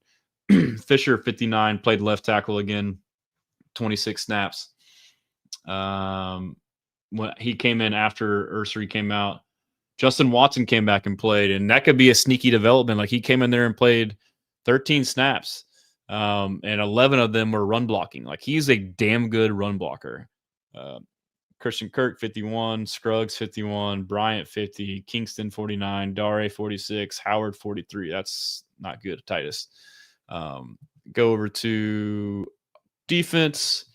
Fisher, 59. Played left tackle again. 26 snaps. When he came in after Ursary came out, Justin Watson came back and played, and that could be a sneaky development. Like, he came in there and played 13 snaps, and 11 of them were run blocking. Like, he's a damn good run blocker. Christian Kirk, 51. Scruggs, 51. Bryant, 50. Kingston, 49. Dare, 46. Howard, 43. That's not good, Titus. Go over to defense.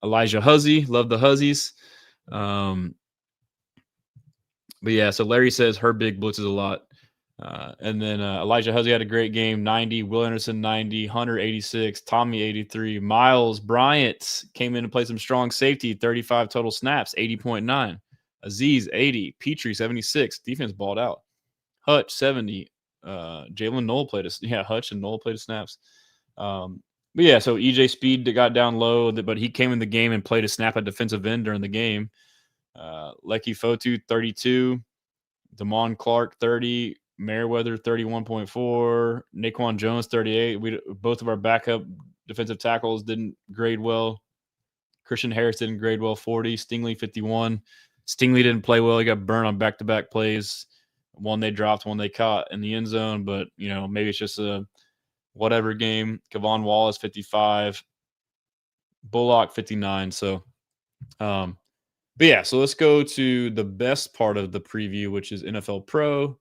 Elijah Huzzy. Love the Huzzies. But yeah, so Larry says Herbig blitzes a lot. And then Elijah Huzzy had a great game, 90. Will Anderson, 90. Hunter, 86. Tommy, 83. Miles Bryant came in to play some strong safety, 35 total snaps, 80.9. Aziz, 80. Petrie, 76. Defense balled out. Hutch, 70. Jalen Knoll played Hutch and Knoll played snaps. But yeah, so EJ Speed got down low, but he came in the game and played a snap at defensive end during the game. Lecky Fotu, 32. Damon Clark, 30. Merriweather, 31.4. Naquan Jones, 38. Both of our backup defensive tackles didn't grade well. Christian Harris didn't grade well, 40. Stingley, 51. Stingley didn't play well. He got burned on back-to-back plays. One they dropped, one they caught in the end zone. But, maybe it's just a whatever game. Kevon Wallace, 55. Bullock, 59. So, but yeah, so let's go to the best part of the preview, which is NFL Pro.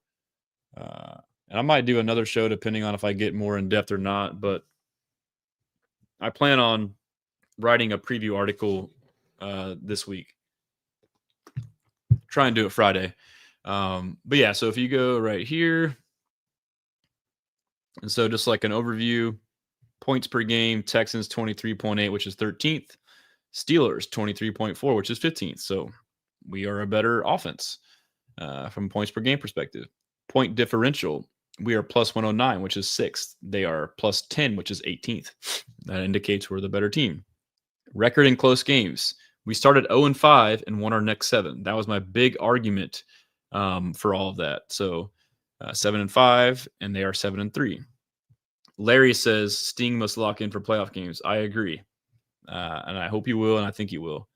And I might do another show depending on if I get more in depth or not, but I plan on writing a preview article this week. Try and do it Friday. But yeah, so if you go right here, and so just like an overview, points per game, Texans 23.8, which is 13th. Steelers 23.4, which is 15th. So we are a better offense from points per game perspective. Point differential, we are plus 109, which is 6th. They are plus 10, which is 18th. That indicates we're the better team. Record in close games, we started 0-5 and won our next 7. That was my big argument for all of that. So 7-5, and they are 7-3. Larry says Sting must lock in for playoff games. I agree. And I hope you will, and I think you will.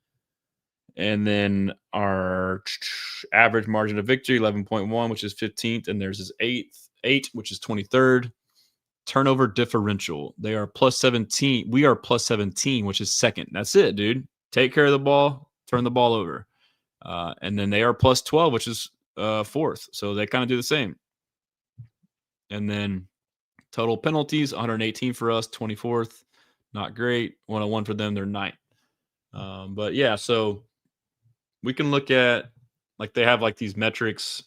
And then our average margin of victory, 11.1, which is 15th, and theirs is 8, which is 23rd. Turnover differential, they are plus 17. We are plus 17, which is 2nd. That's it, dude. Take care of the ball. turn the ball over. And then they are plus 12, which is fourth. So they kind of do the same. And then total penalties, 118 for us, 24th. Not great. 101 for them, they're ninth. But yeah, so we can look at, like, they have like these metrics.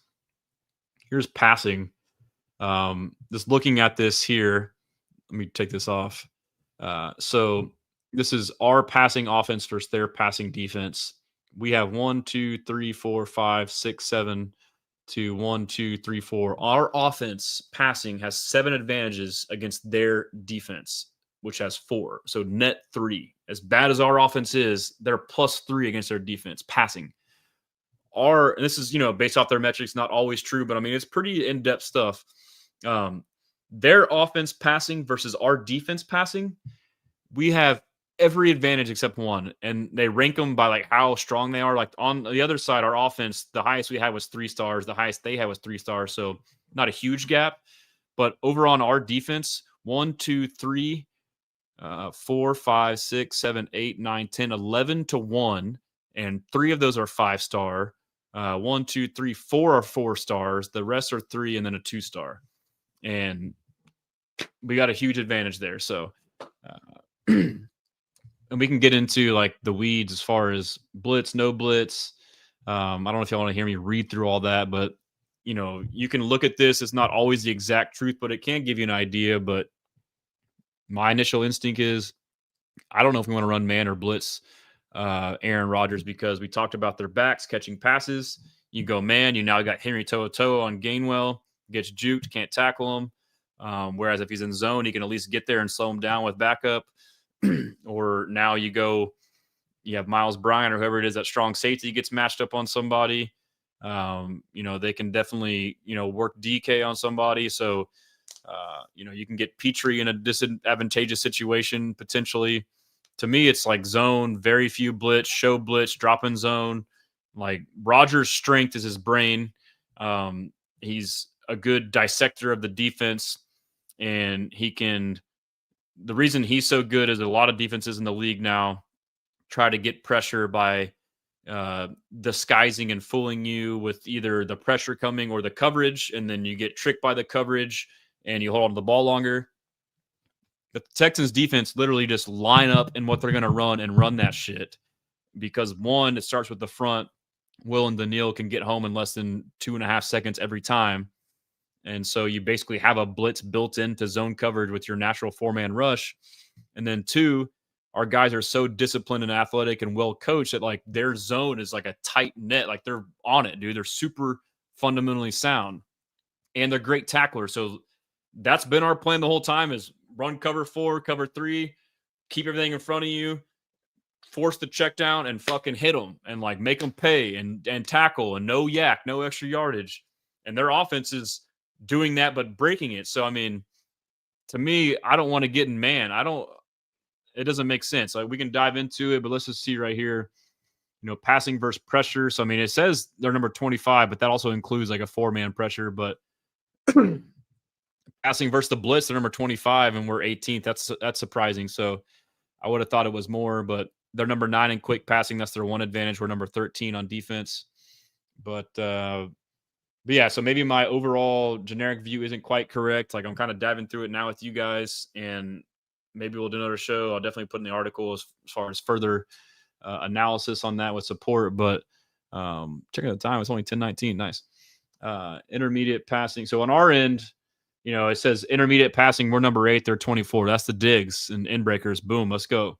Here's passing. Just looking at this here, let me take this off. So this is our passing offense versus their passing defense. We have 1, 2, 3, 4, 5, 6, 7 to 1, 2, 3, 4. Our offense passing has 7 advantages against their defense, which has 4. So net 3. As bad as our offense is, they're plus 3 against their defense passing. And this is, based off their metrics, not always true, but I mean, it's pretty in-depth stuff. Their offense passing versus our defense passing, we have every advantage except one, and they rank them by like how strong they are. Like on the other side, our offense, the highest we had was 3 stars, the highest they had was 3 stars, so not a huge gap. But over on our defense, 1, 2, 3, 4, 5, 6, 7, 8, 9, 10, 11 to 1, and 3 of those are 5-star. 1, 2, 3, 4 are 4 stars. The rest are 3 and then a 2-star. And we got a huge advantage there. So, and we can get into like the weeds as far as blitz, no blitz. I don't know if y'all want to hear me read through all that, but you can look at this. It's not always the exact truth, but it can give you an idea. But my initial instinct is, I don't know if we want to run man or blitz Aaron Rodgers, because we talked about their backs catching passes. You go man, you now got Henry To'o on Gainwell, gets juked, can't tackle him. Whereas if he's in zone, he can at least get there and slow him down with backup. Or now you have Miles Bryant or whoever it is, that strong safety gets matched up on somebody. They can definitely, work DK on somebody. So, you can get Petrie in a disadvantageous situation potentially. To me, it's like zone, very few blitz, show blitz, drop in zone. Like Rodgers' strength is his brain. He's a good dissector of the defense, and the reason he's so good is a lot of defenses in the league now try to get pressure by disguising and fooling you with either the pressure coming or the coverage, and then you get tricked by the coverage and you hold on to the ball longer. The Texans defense literally just line up in what they're going to run and run that shit, because one, it starts with the front. Will and Daniil can get home in less than 2.5 seconds every time. And so you basically have a blitz built into zone coverage with your natural 4-man rush. And then 2, our guys are so disciplined and athletic and well coached that like their zone is like a tight net. Like they're on it, dude. They're super fundamentally sound, and they're great tacklers. So that's been our plan the whole time, is run cover 4, cover 3, keep everything in front of you, force the check down and fucking hit them and like make them pay and tackle, and no yak, no extra yardage. And their offense is doing that, but breaking it. So, I mean, to me, I don't want to get in man. It doesn't make sense. Like, we can dive into it, but let's just see right here, passing versus pressure. So, I mean, it says they're number 25, but that also includes like a 4-man pressure, but passing versus the blitz, they're number 25 and we're 18th. That's surprising. So I would have thought it was more, but they're number 9 in quick passing. That's their one advantage. We're number 13 on defense. But yeah, so maybe my overall generic view isn't quite correct. Like, I'm kind of diving through it now with you guys, and maybe we'll do another show. I'll definitely put in the article as far as further analysis on that with support. But checking the time, it's only 10:19. Nice. Intermediate passing. So on our end, it says intermediate passing, we're number 8, they're 24. That's the digs and end breakers. Boom, let's go.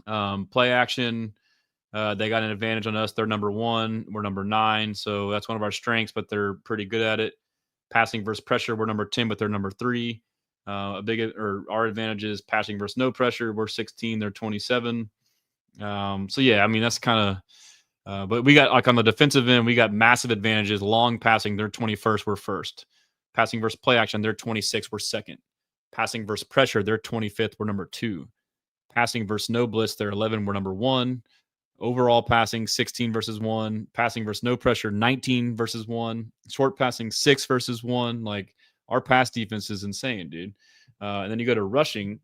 Play action, they got an advantage on us. They're number 1, we're number 9. So that's one of our strengths, but they're pretty good at it. Passing versus pressure, we're number 10, but they're number 3. Our advantage is passing versus no pressure. We're 16, they're 27. So yeah, I mean, that's kind of, but we got, like, on the defensive end, we got massive advantages. Long passing, they're 21st, we're 1st. Passing versus play action, they're 26th, we're 2nd. Passing versus pressure, they're 25th, we're number 2. Passing versus no blitz, they're 11, we're number 1. Overall passing, 16 versus 1. Passing versus no pressure, 19 versus 1. Short passing, 6 versus 1. Like, our pass defense is insane, dude. And then you go to rushing,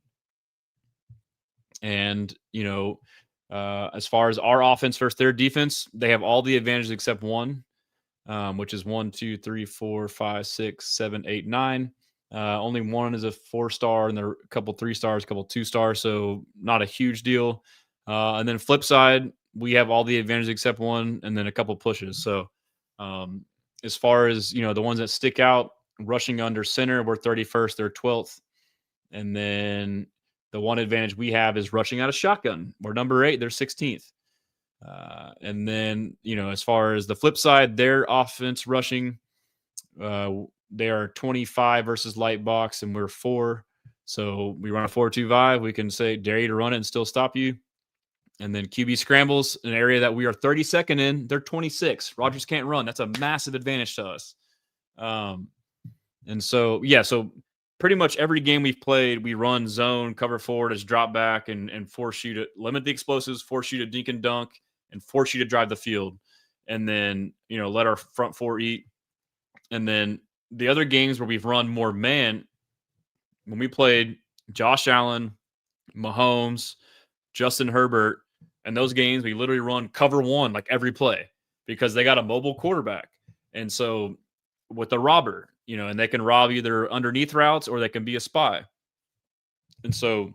and, As far as our offense versus their defense, they have all the advantages except one, which is 1, 2, 3, 4, 5, 6, 7, 8, 9. Only one is a 4-star, and there are a couple 3-stars, a couple 2-stars, so not a huge deal. And then flip side, we have all the advantages except one, and then a couple pushes. So as far as the ones that stick out, rushing under center, we're 31st, they're 12th, and then the one advantage we have is rushing out of shotgun. We're number 8, they're 16th. And then, as far as the flip side, their offense rushing, they are 25 versus light box, and we're 4. So we run a 4-2-5. We can say, dare you to run it and still stop you. And then QB scrambles, an area that we are 32nd in, they're 26. Rodgers can't run. That's a massive advantage to us. And so, so pretty much every game we've played, we run zone, cover forward as drop back, and force you to limit the explosives, force you to dink and dunk, and force you to drive the field. And then, let our front four eat. And then the other games where we've run more man, when we played Josh Allen, Mahomes, Justin Herbert, and those games, we literally run cover one like every play because they got a mobile quarterback. And so with the robber, and they can rob either underneath routes or they can be a spy. And so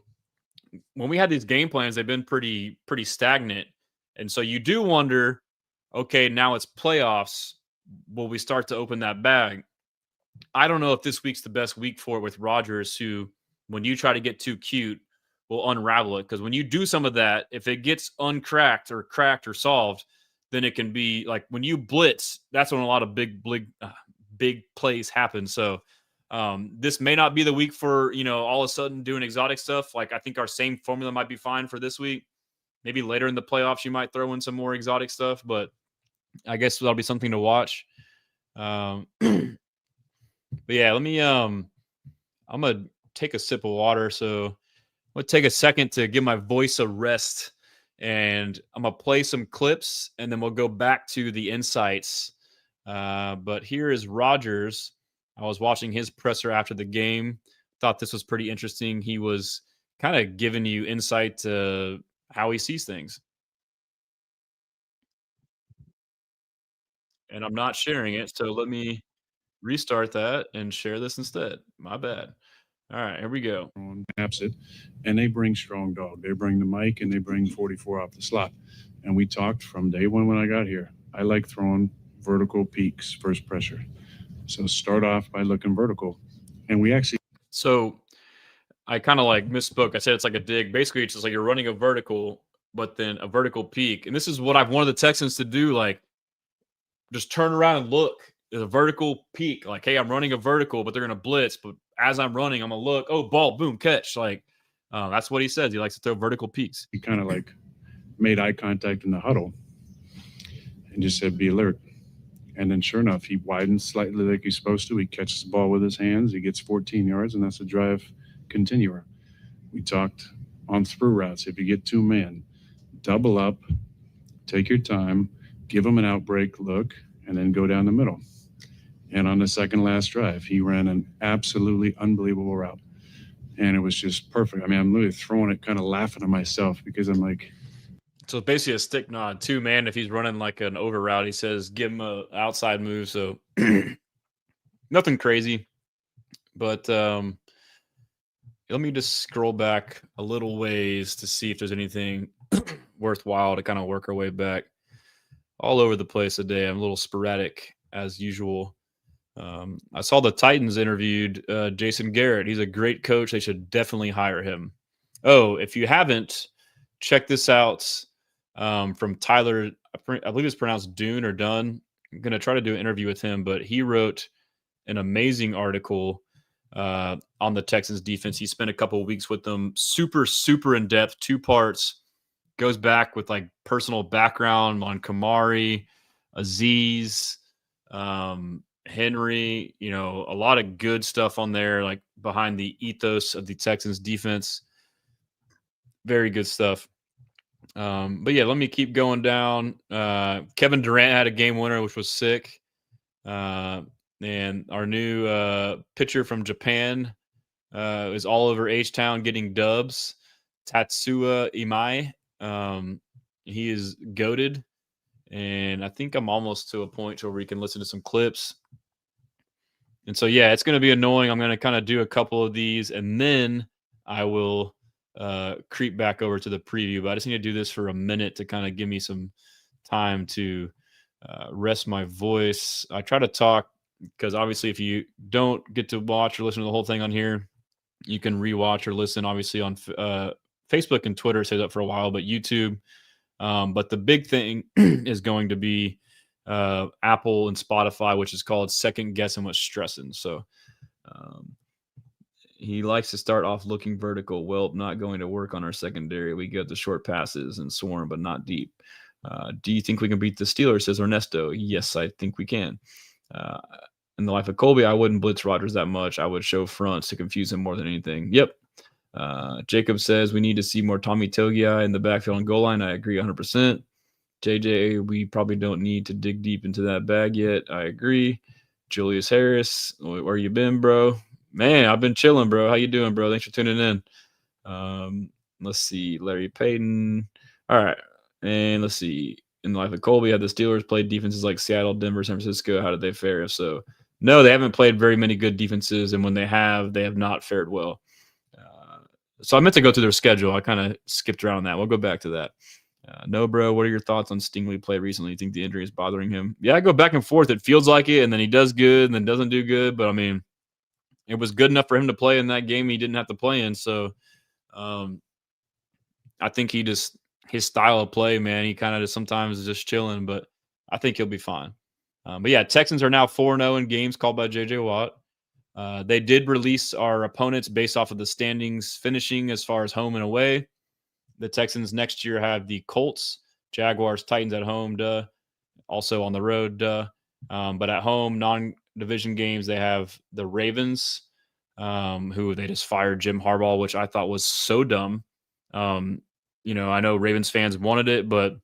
when we had these game plans, they've been pretty stagnant. And so you do wonder, okay, now it's playoffs. Will we start to open that bag? I don't know if this week's the best week for it with Rodgers, who, when you try to get too cute, will unravel it. Because when you do some of that, if it gets uncracked or cracked or solved, then it can be like when you blitz, that's when a lot of big plays happen. So this may not be the week for, all of a sudden doing exotic stuff. Like I think our same formula might be fine for this week. Maybe later in the playoffs, you might throw in some more exotic stuff, but I guess that'll be something to watch. But yeah, let me I'm gonna take a sip of water. So I'm gonna take a second to give my voice a rest, and I'm gonna play some clips, and then we'll go back to the insights. But here is Rodgers. I was watching his presser after the game. Thought this was pretty interesting. He was kind of giving you insight to how he sees things. And I'm not sharing it, so let me restart that and share this instead. My bad. All right, here we go. On maps it, and they bring strong dog. They bring the mic and they bring 44 off the slot. And we talked from day one when I got here. I like throwing vertical peaks first pressure. So start off by looking vertical. And we actually. So I kind of like misspoke. I said it's like a dig. Basically, it's just like you're running a vertical, but then a vertical peak. And this is what I've wanted the Texans to do. Like, just turn around and look. There's a vertical peak. Like, hey, I'm running a vertical, but they're going to blitz. But as I'm running, I'm going to look. Oh, ball, boom, catch. Like, that's what he says. He likes to throw vertical peaks. He kind of like made eye contact in the huddle and just said, be alert. And then sure enough, he widens slightly like he's supposed to. He catches the ball with his hands. He gets 14 yards, and that's a drive continuer. We talked on through routes. If you get 2-man, double up, take your time, give him an outbreak look, and then go down the middle. And on the second last drive, he ran an absolutely unbelievable route. And it was just perfect. I mean, I'm literally throwing it, kind of laughing at myself because I'm like. So basically a stick nod. 2-man, if he's running like an over route, he says, give him an outside move. So nothing crazy. But let me just scroll back a little ways to see if there's anything worthwhile to kind of work our way back. All over the place today. I'm a little sporadic as usual. I saw the Titans interviewed Jason Garrett. He's a great coach. They should definitely hire him. Oh, if you haven't, check this out from Tyler. I believe it's pronounced Dune or Dunn. I'm going to try to do an interview with him, but he wrote an amazing article on the Texans defense. He spent a couple of weeks with them. Super, super in depth, 2 parts. Goes back with like personal background on Kamari, Aziz, Henry, a lot of good stuff on there, like behind the ethos of the Texans defense. Very good stuff. But yeah, let me keep going down. Kevin Durant had a game winner, which was sick. And our new pitcher from Japan is all over H-Town getting dubs. Tatsuya Imai. He is goated, and I think I'm almost to a point where we can listen to some clips. And so, yeah, it's going to be annoying. I'm going to kind of do a couple of these, and then I will creep back over to the preview. But I just need to do this for a minute to kind of give me some time to rest my voice. I try to talk because obviously if you don't get to watch or listen to the whole thing on here, you can rewatch or listen obviously on Facebook and Twitter. Stays up for a while, but YouTube. But the big thing is going to be Apple and Spotify, which is called Second Guessing with Stressan. So he likes to start off looking vertical. Well, not going to work on our secondary. We get the short passes and swarm, but not deep. Do you think we can beat the Steelers, says Ernesto? Yes, I think we can. In the life of Colby, I wouldn't blitz Rodgers that much. I would show fronts to confuse him more than anything. Yep. Jacob says we need to see more Tommy Togiai in the backfield and goal line. I agree 100%. JJ, we probably don't need to dig deep into that bag yet. I agree. Julius Harris, where you been, bro? Man, I've been chilling, bro. How you doing, bro? Thanks for tuning in. Let's see. Larry Payton. All right. And let's see. In the life of Colby, had the Steelers played defenses like Seattle, Denver, San Francisco. How did they fare? So, no, they haven't played very many good defenses. And when they have not fared well. So I meant to go through their schedule. I kind of skipped around that. We'll go back to that. No, bro, what are your thoughts on Stingley play recently? You think the injury is bothering him? Yeah, I go back and forth. It feels like it, and then he does good and then doesn't do good. But, I mean, it was good enough for him to play in that game he didn't have to play in. So I think his style of play, man, he kind of sometimes is just chilling. But I think he'll be fine. But, yeah, Texans are now 4-0 in games called by J.J. Watt. They did release our opponents based off of the standings finishing as far as home and away. The Texans next year have the Colts, Jaguars, Titans at home, also on the road, but at home, non-division games, they have the Ravens, who they just fired Jim Harbaugh, which I thought was so dumb. I know Ravens fans wanted it, but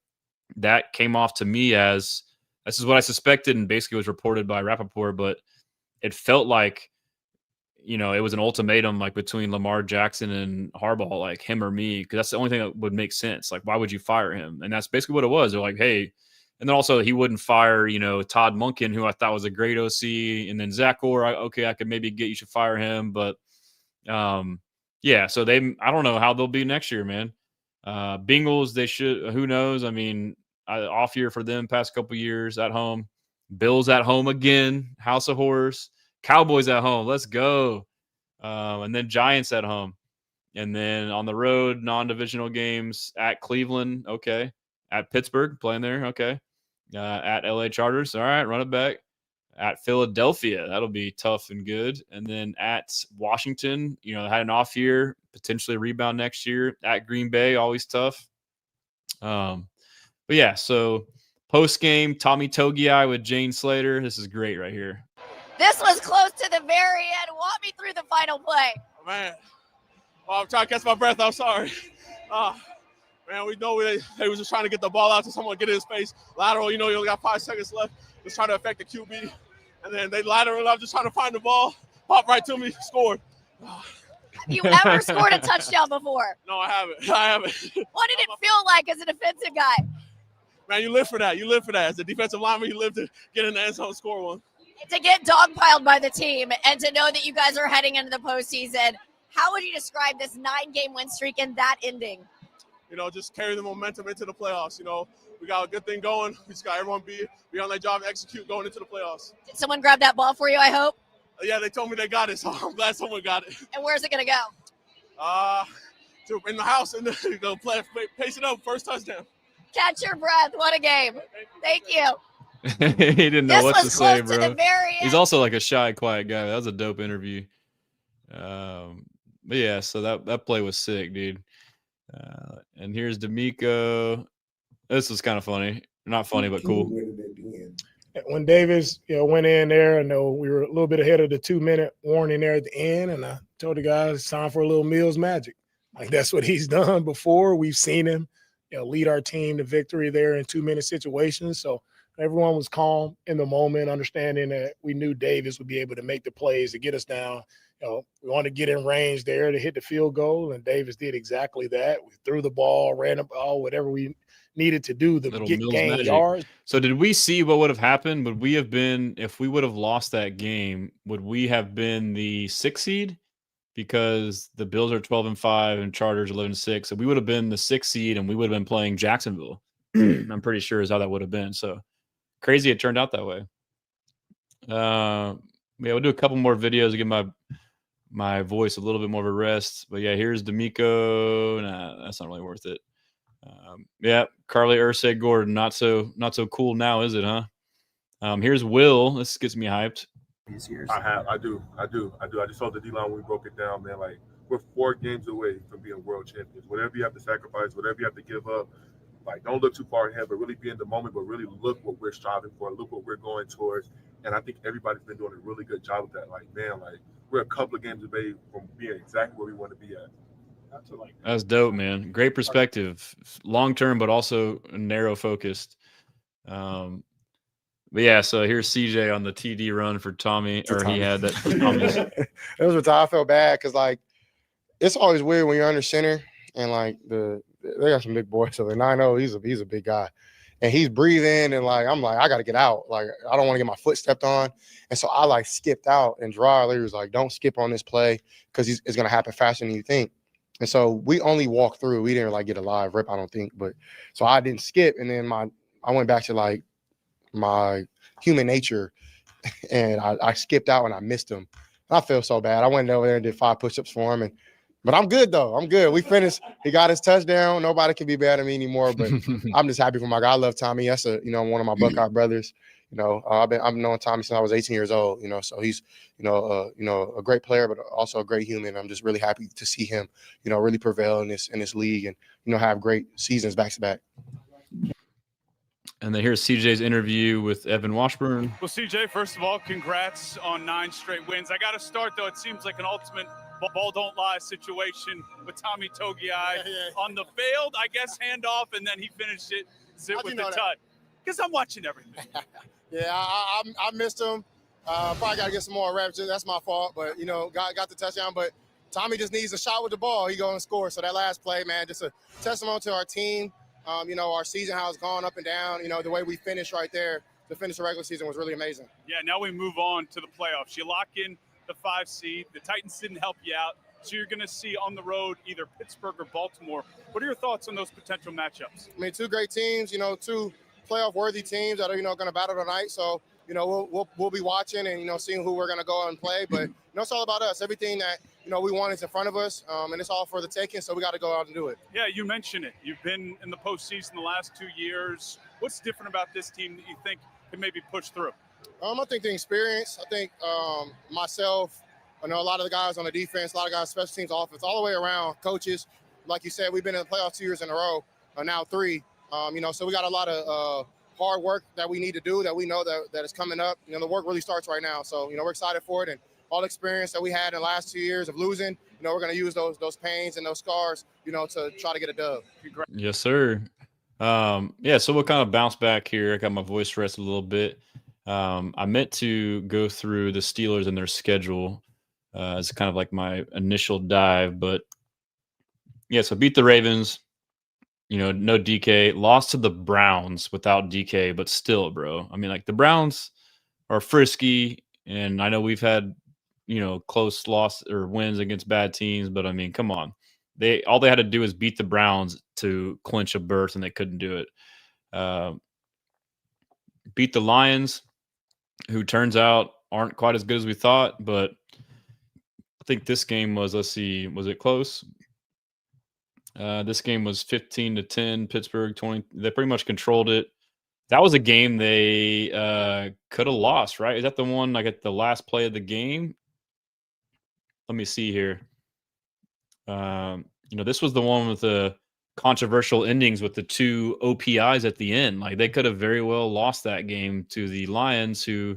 that came off to me as this is what I suspected and basically was reported by Rappaport, but it felt like it was an ultimatum like between Lamar Jackson and Harbaugh, like him or me, because that's the only thing that would make sense. Like, why would you fire him? And that's basically what it was. They're like, hey, and then also he wouldn't fire, Todd Monken, who I thought was a great OC, and then Zach Orr. I could maybe you should fire him, but yeah. So I don't know how they'll be next year, man. Bengals, they should. Who knows? I mean, off year for them past couple years at home. Bills at home again, House of Horrors. Cowboys at home. Let's go. And then Giants at home. And then on the road, non-divisional games at Cleveland. Okay. At Pittsburgh, playing there. Okay. At LA Chargers. All right, run it back. At Philadelphia. That'll be tough and good. And then at Washington, had an off year, potentially a rebound next year. At Green Bay, always tough. But yeah, so post-game, Tommy Togiai with Jane Slater. This is great right here. This was close to the very end. Walk me through the final play. Oh, man. Well, I'm trying to catch my breath. I'm sorry. Man, we know they was just trying to get the ball out to someone, get in his face. Lateral, you only got 5 seconds left. Just trying to affect the QB. And then they lateral up, just trying to find the ball. Pop right to me, scored. Have you ever scored a touchdown before? No, I haven't. What did it feel like as a defensive guy? Man, you live for that. As a defensive lineman, you live to get in the end zone and score one. To get dogpiled by the team and to know that you guys are heading into the postseason, how would you describe this 9-game win streak and that ending? Just carry the momentum into the playoffs. We got a good thing going. We just got everyone be on their job, execute going into the playoffs. Did someone grab that ball for you, I hope? Yeah, they told me they got it, so I'm glad someone got it. And where's it going to go? In the house and go play, pace it up, first touchdown. Catch your breath. What a game. Thank you. He didn't know what to say, bro. To He's also like a shy, quiet guy. That was a dope interview. But yeah, so that play was sick, dude. And here's D'Amico. This was kind of funny. Not funny, but cool. When Davis, went in there, I know we were a little bit ahead of the 2-minute warning there at the end, and I told the guys it's time for a little Mills magic. Like that's what he's done before. We've seen him, lead our team to victory there in 2-minute situations. So everyone was calm in the moment, understanding that we knew Davis would be able to make the plays to get us down we want to get in range there to hit the field goal, and Davis did exactly that. We threw the ball, ran the ball, whatever we needed to do to gain yards. So did we see what would have happened? Would we have been, if we would have lost that game, would we have been the 6th seed? Because the Bills are 12-5 and Chargers 11-6. So we would have been the 6th seed and we would have been playing Jacksonville. I'm pretty sure is how that would have been. So crazy it turned out that way. Yeah, we'll do a couple more videos to give my voice a little bit more of a rest. But yeah, here's D'Amico. Nah, that's not really worth it. Yeah, Carly Ursay Gordon, not so cool now, is it, huh? Here's Will. This gets me hyped. These years. I do. I just saw the D-line when we broke it down, man. Like, we're 4 games away from being world champions. Whatever you have to sacrifice, whatever you have to give up, like, don't look too far ahead, but really be in the moment, but really look what we're striving for, look what we're going towards. And I think everybody's been doing a really good job of that. Like, man, like, we're a couple of games away from being exactly where we want to be at. That's dope, man. Great perspective, long term, but also narrow focused. But yeah, so here's CJ on the TD run for Tommy, or he had that for Tommy's. It was a time I felt bad because, like, it's always weird when you're under center and, like, they got some big boys. So like 9-0, he's a big guy, and he's breathing, and like I'm like I got to get out. Like, I don't want to get my foot stepped on, and so I like skipped out. And Gerard was like, "Don't skip on this play because it's gonna happen faster than you think." And so we only walked through. We didn't like get a live rip, I don't think. But so I didn't skip, and then I went back to like my human nature, and I skipped out and I missed him. I felt so bad. I went over there and did 5 push-ups for him, but I'm good though. I'm good. We finished. He got his touchdown. Nobody can be bad at me anymore. But I'm just happy for my guy. I love Tommy. That's one of my Buckeye brothers. I've known Tommy since I was 18 years old. So he's a great player, but also a great human. I'm just really happy to see him really prevail in this league and have great seasons back to back. And then here's CJ's interview with Evan Washburn. Well, CJ, first of all, congrats on 9 straight wins. I got to start, though. It seems like an ultimate ball don't lie situation with Tommy Togiai on the failed, I guess, handoff, and then he finished it with the touch. Because I'm watching everything. Yeah, I missed him. Probably got to get some more reps. That's my fault, but, got the touchdown. But Tommy just needs a shot with the ball. He go and score. So that last play, man, just a testimony to our team. Our season, how it's gone up and down, the way we finished right there to finish the regular season was really amazing. Yeah, now we move on to the playoffs. You lock in the 5 seed. The Titans didn't help you out. So you're going to see on the road either Pittsburgh or Baltimore. What are your thoughts on those potential matchups? I mean, 2 great teams, 2 playoff-worthy teams that are, going to battle tonight. So, we'll be watching and, seeing who we're going to go and play. But, it's all about us. Everything that, we want is in front of us, and it's all for the taking, so we got to go out and do it. Yeah, you mentioned it. You've been in the postseason the last 2 years. What's different about this team that you think can maybe push through? I think the experience. I think myself, I know a lot of the guys on the defense, a lot of guys special teams, offense, all the way around, coaches. Like you said, we've been in the playoffs 2 years in a row, now 3. So we got a lot of hard work that we need to do that we know that is coming up. The work really starts right now. So, we're excited for it. And all the experience that we had in the last 2 years of losing, we're going to use those pains and those scars, to try to get a dub. Yes, sir. So we'll kind of bounce back here. I got my voice rested a little bit. I meant to go through the Steelers and their schedule as kind of like my initial dive, but yeah, so beat the Ravens, no DK, lost to the Browns without DK, but still, bro. I mean, like, the Browns are frisky, and I know we've had, close loss or wins against bad teams, but I mean, come on. All they had to do is beat the Browns to clinch a berth, and they couldn't do it. Beat the Lions, who turns out aren't quite as good as we thought, but I think this game was, was it close? This game was 15-10, Pittsburgh 20. They pretty much controlled it. That was a game they could have lost, right? Is that the one like at the last play of the game? Let me see here. This was the one with the controversial endings with the 2 OPIs at the end. Like, they could have very well lost that game to the Lions, who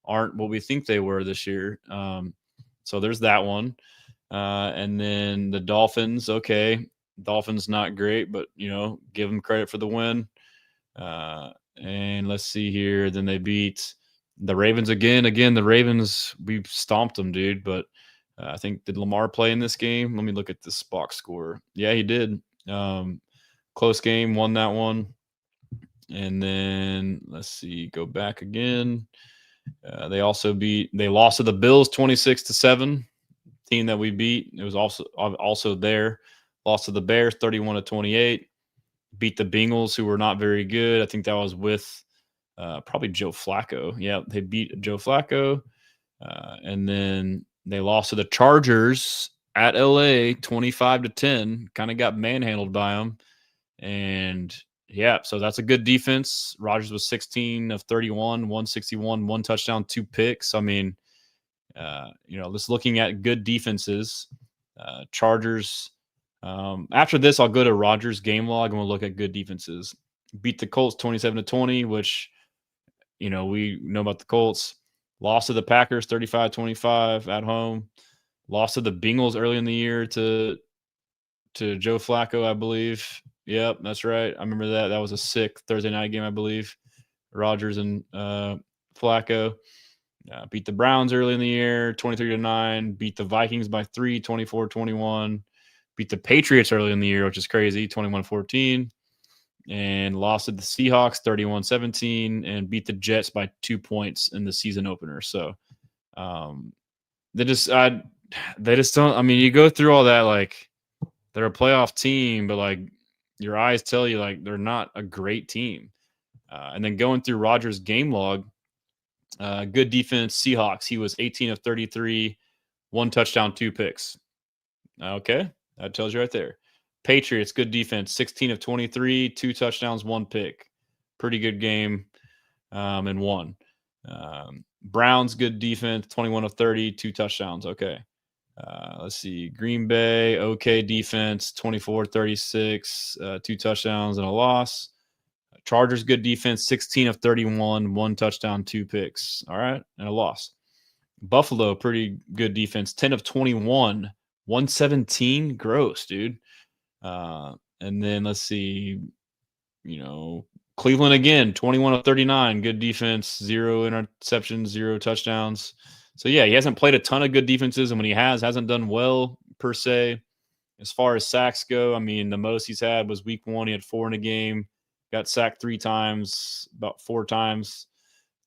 aren't what we think they were this year. So there's that one. And then the Dolphins, okay. Dolphins not great, but, give them credit for the win. And let's see here. Then they beat the Ravens again. Again, the Ravens, we stomped them, dude. But I think, did Lamar play in this game? Let me look at this box score. Yeah, he did. Close game, won that one. And then let's see, go back again. They lost to the Bills 26-7, team that we beat. It was also there. Lost to the Bears 31-28. Beat the Bengals, who were not very good. I think that was with probably Joe Flacco. Yeah, they beat Joe Flacco. And then they lost to the Chargers at LA 25-10. Kind of got manhandled by them. And yeah, so that's a good defense. Rodgers was 16 of 31, 161, 1 touchdown, 2 picks. I mean, just looking at good defenses, Chargers. After this, I'll go to Rodgers' game log and we'll look at good defenses. Beat the Colts 27-20, which, we know about the Colts. Lost to the Packers 35-25 at home. Lost to the Bengals early in the year to Joe Flacco, I believe. Yep, that's right. I remember that. That was a sick Thursday night game, I believe. Rodgers and Flacco. Beat the Browns early in the year, 23-9. Beat the Vikings by 3, 24-21. Beat the Patriots early in the year, which is crazy, 21-14. And lost to the Seahawks 31-17 and beat the Jets by 2 points in the season opener. So they just don't. I mean, you go through all that, like, they're a playoff team, but like, your eyes tell you like they're not a great team. And then going through Rodgers' game log, good defense, Seahawks. He was 18 of 33, 1 touchdown, 2 picks. Okay, that tells you right there. Patriots, good defense, 16 of 23, 2 touchdowns, 1 pick. Pretty good game, and 1. Browns, good defense, 21 of 30, 2 touchdowns. Okay. Let's see. Green Bay, okay defense, 24-36, 2 touchdowns and a loss. Chargers, good defense, 16 of 31, 1 touchdown, 2 picks. All right, and a loss. Buffalo, pretty good defense, 10 of 21, 117. Gross, dude. And then let's see, Cleveland again, 21 of 39, good defense, 0 interceptions, 0 touchdowns. So, yeah, he hasn't played a ton of good defenses, and when he hasn't done well per se. As far as sacks go, I mean, the most he's had was week 1. He had 4 in a game, got sacked 3 times, about 4 times,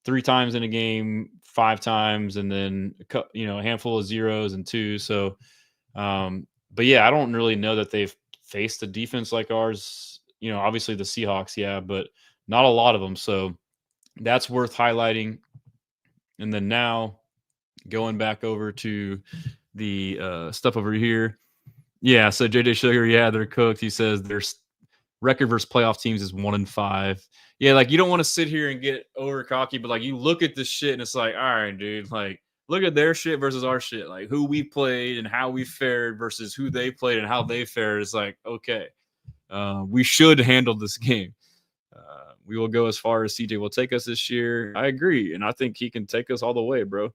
3 times in a game, 5 times, and then, a handful of 0s and 2s. So, but, yeah, I don't really know that they've faced a defense like ours. Obviously the Seahawks, yeah, but not a lot of them. So that's worth highlighting. And then now, going back over to the stuff over here. Yeah, so JJ Sugar, yeah, they're cooked. He says their record versus playoff teams is 1-5. Yeah, like, you don't want to sit here and get over cocky, but like, you look at this shit and it's like, all right, dude, like, look at their shit versus our shit. Like, who we played and how we fared versus who they played and how they fared. It's like, okay, we should handle this game. We will go as far as CJ will take us this year. I agree, and I think he can take us all the way, bro.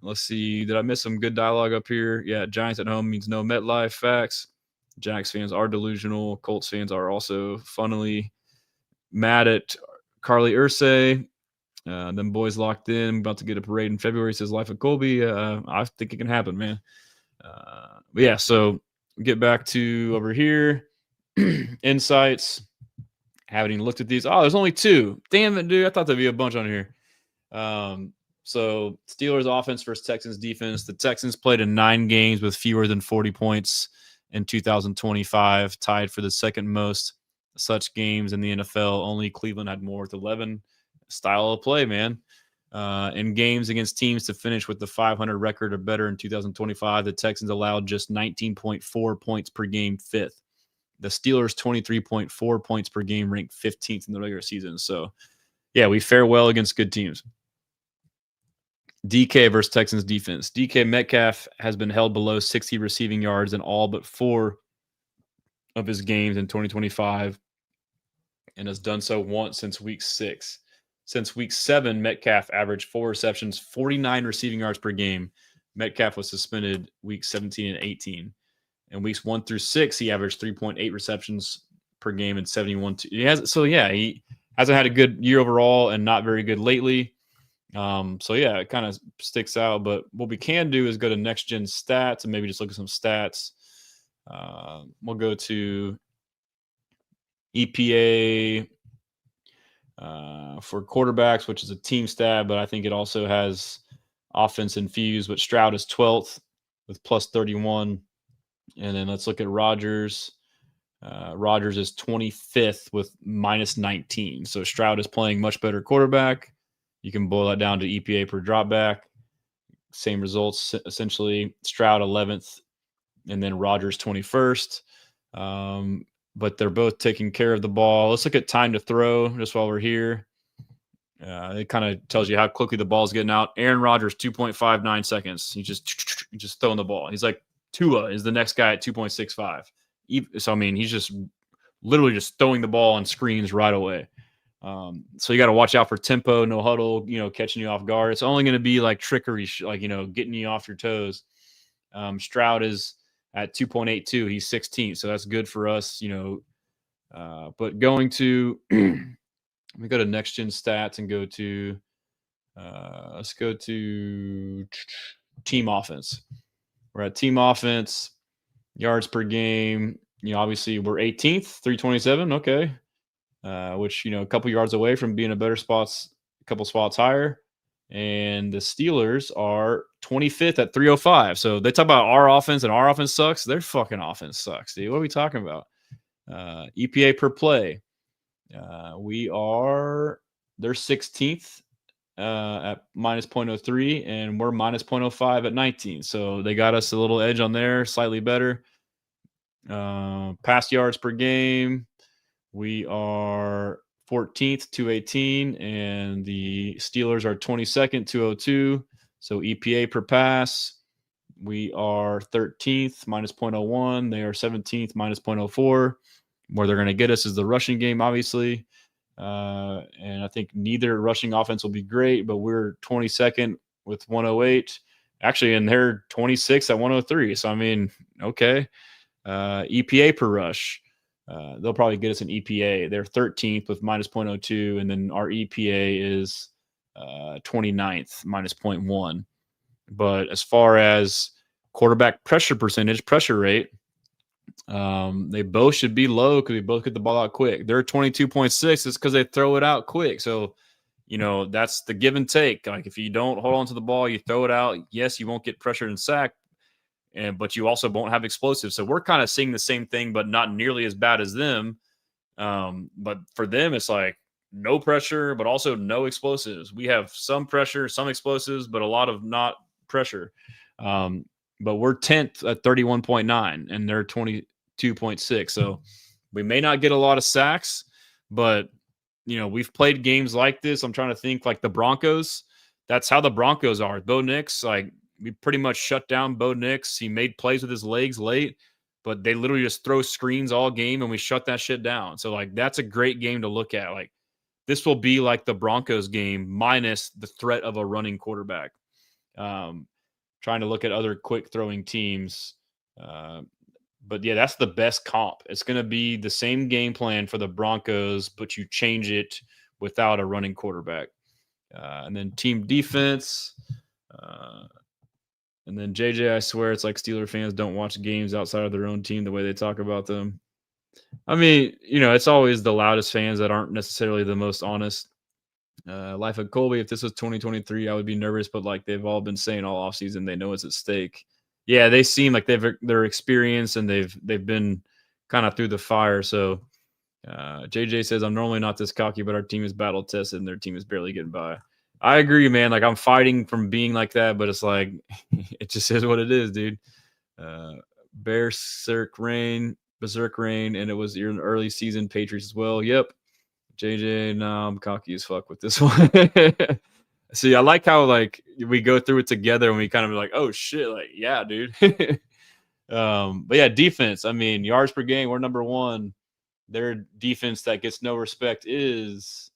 Let's see. Did I miss some good dialogue up here? Yeah, Giants at home means no MetLife. Facts. Jags fans are delusional. Colts fans are also funnily mad at Carly Ursay. Them boys locked in. About to get a parade in February. Says Life of Colby. I think it can happen, man. But yeah, so get back to over here. Insights. Haven't even looked at these. Oh, there's only 2. Damn it, dude. I thought there'd be a bunch on here. So Steelers offense versus Texans defense. The Texans played in 9 games with fewer than 40 points in 2025, tied for the second most such games in the NFL. Only Cleveland had more with 11. Style of play, man. In games against teams to finish with the 500 record or better in 2025, the Texans allowed just 19.4 points per game, 5th. The Steelers 23.4 points per game, ranked 15th in the regular season. So, yeah, we fare well against good teams. DK versus Texans defense. DK Metcalf has been held below 60 receiving yards in all but 4 of his games in 2025 and has done so once since week 6. Since week 7, Metcalf averaged 4 receptions, 49 receiving yards per game. Metcalf was suspended weeks 17 and 18. In weeks 1 through 6, he averaged 3.8 receptions per game and 71. He hasn't had a good year overall and not very good lately. So yeah, it kind of sticks out. But what we can do is go to next gen stats and maybe just look at some stats. We'll go to EPA for quarterbacks, which is a team stat, but I think it also has offense infused. But Stroud is 12th with plus 31. And then let's look at Rodgers. Rodgers is 25th with minus 19. So Stroud is playing much better quarterback. You can boil that down to EPA per dropback. Same results, essentially. Stroud 11th, and then Rodgers 21st. But they're both taking care of the ball. Let's look at time to throw just while we're here. It kind of tells you how quickly the ball's getting out. Aaron Rodgers, 2.59 seconds. He's just throwing the ball. He's like Tua is the next guy at 2.65. So, I mean, he's just literally just throwing the ball on screens right away. So you got to watch out for tempo, no huddle, catching you off guard. It's only going to be like trickery, getting you off your toes. Stroud is at 2.82. He's 16th. So that's good for us, but going to, let me go to next gen stats and go to, let's go to team offense. We're at team offense, yards per game. Obviously we're 18th, 327. Okay. Which, a couple yards away from being a couple spots higher. And the Steelers are 25th at 305. So they talk about our offense and our offense sucks. Their fucking offense sucks, dude. What are we talking about? EPA per play. They're 16th at minus 0.03, and we're minus 0.05 at 19. So they got us a little edge on there, slightly better. Pass yards per game. We are 14th, 218, and the Steelers are 22nd, 202. So EPA per pass, we are 13th, minus 0.01. They are 17th, minus 0.04. Where they're going to get us is the rushing game, obviously. And I think neither rushing offense will be great, but we're 22nd with 108. Actually, and they're 26th at 103. So, I mean, okay. EPA per rush. They'll probably get us an EPA. They're 13th with minus 0.02, and then our EPA is 29th, minus 0.1. But as far as quarterback pressure percentage, pressure rate, they both should be low because we both get the ball out quick. They're 22.6. It's because they throw it out quick. So, that's the give and take. Like if you don't hold on to the ball, you throw it out. Yes, you won't get pressured and sacked. But you also won't have explosives. So we're kind of seeing the same thing, but not nearly as bad as them. But for them, it's like no pressure, but also no explosives. We have some pressure, some explosives, but a lot of not pressure. But we're 10th at 31.9, and they're 22.6. So we may not get a lot of sacks, but, we've played games like this. I'm trying to think like the Broncos. That's how the Broncos are. Bo Nix, we pretty much shut down Bo Nix. He made plays with his legs late, but they literally just throw screens all game, and we shut that shit down. So, that's a great game to look at. This will be like the Broncos game minus the threat of a running quarterback. Trying to look at other quick throwing teams. But, yeah, that's the best comp. It's going to be the same game plan for the Broncos, but you change it without a running quarterback. And then team defense – and then JJ, I swear it's like Steeler fans don't watch games outside of their own team the way they talk about them. I mean, it's always the loudest fans that aren't necessarily the most honest. Life of Colby, if this was 2023, I would be nervous, but they've all been saying all offseason, they know it's at stake. Yeah, they seem like they're experienced and they've been kind of through the fire. So JJ says, I'm normally not this cocky, but our team is battle tested and their team is barely getting by. I agree, man. I'm fighting from being like that, but it's it just is what it is, dude. Berserk Rain, and it was your early season Patriots as well. Yep. JJ, no, I'm cocky as fuck with this one. See, I like how we go through it together and we kind of be like, oh shit, yeah, dude. But yeah, defense. I mean, yards per game, we're number one. Their defense that gets no respect is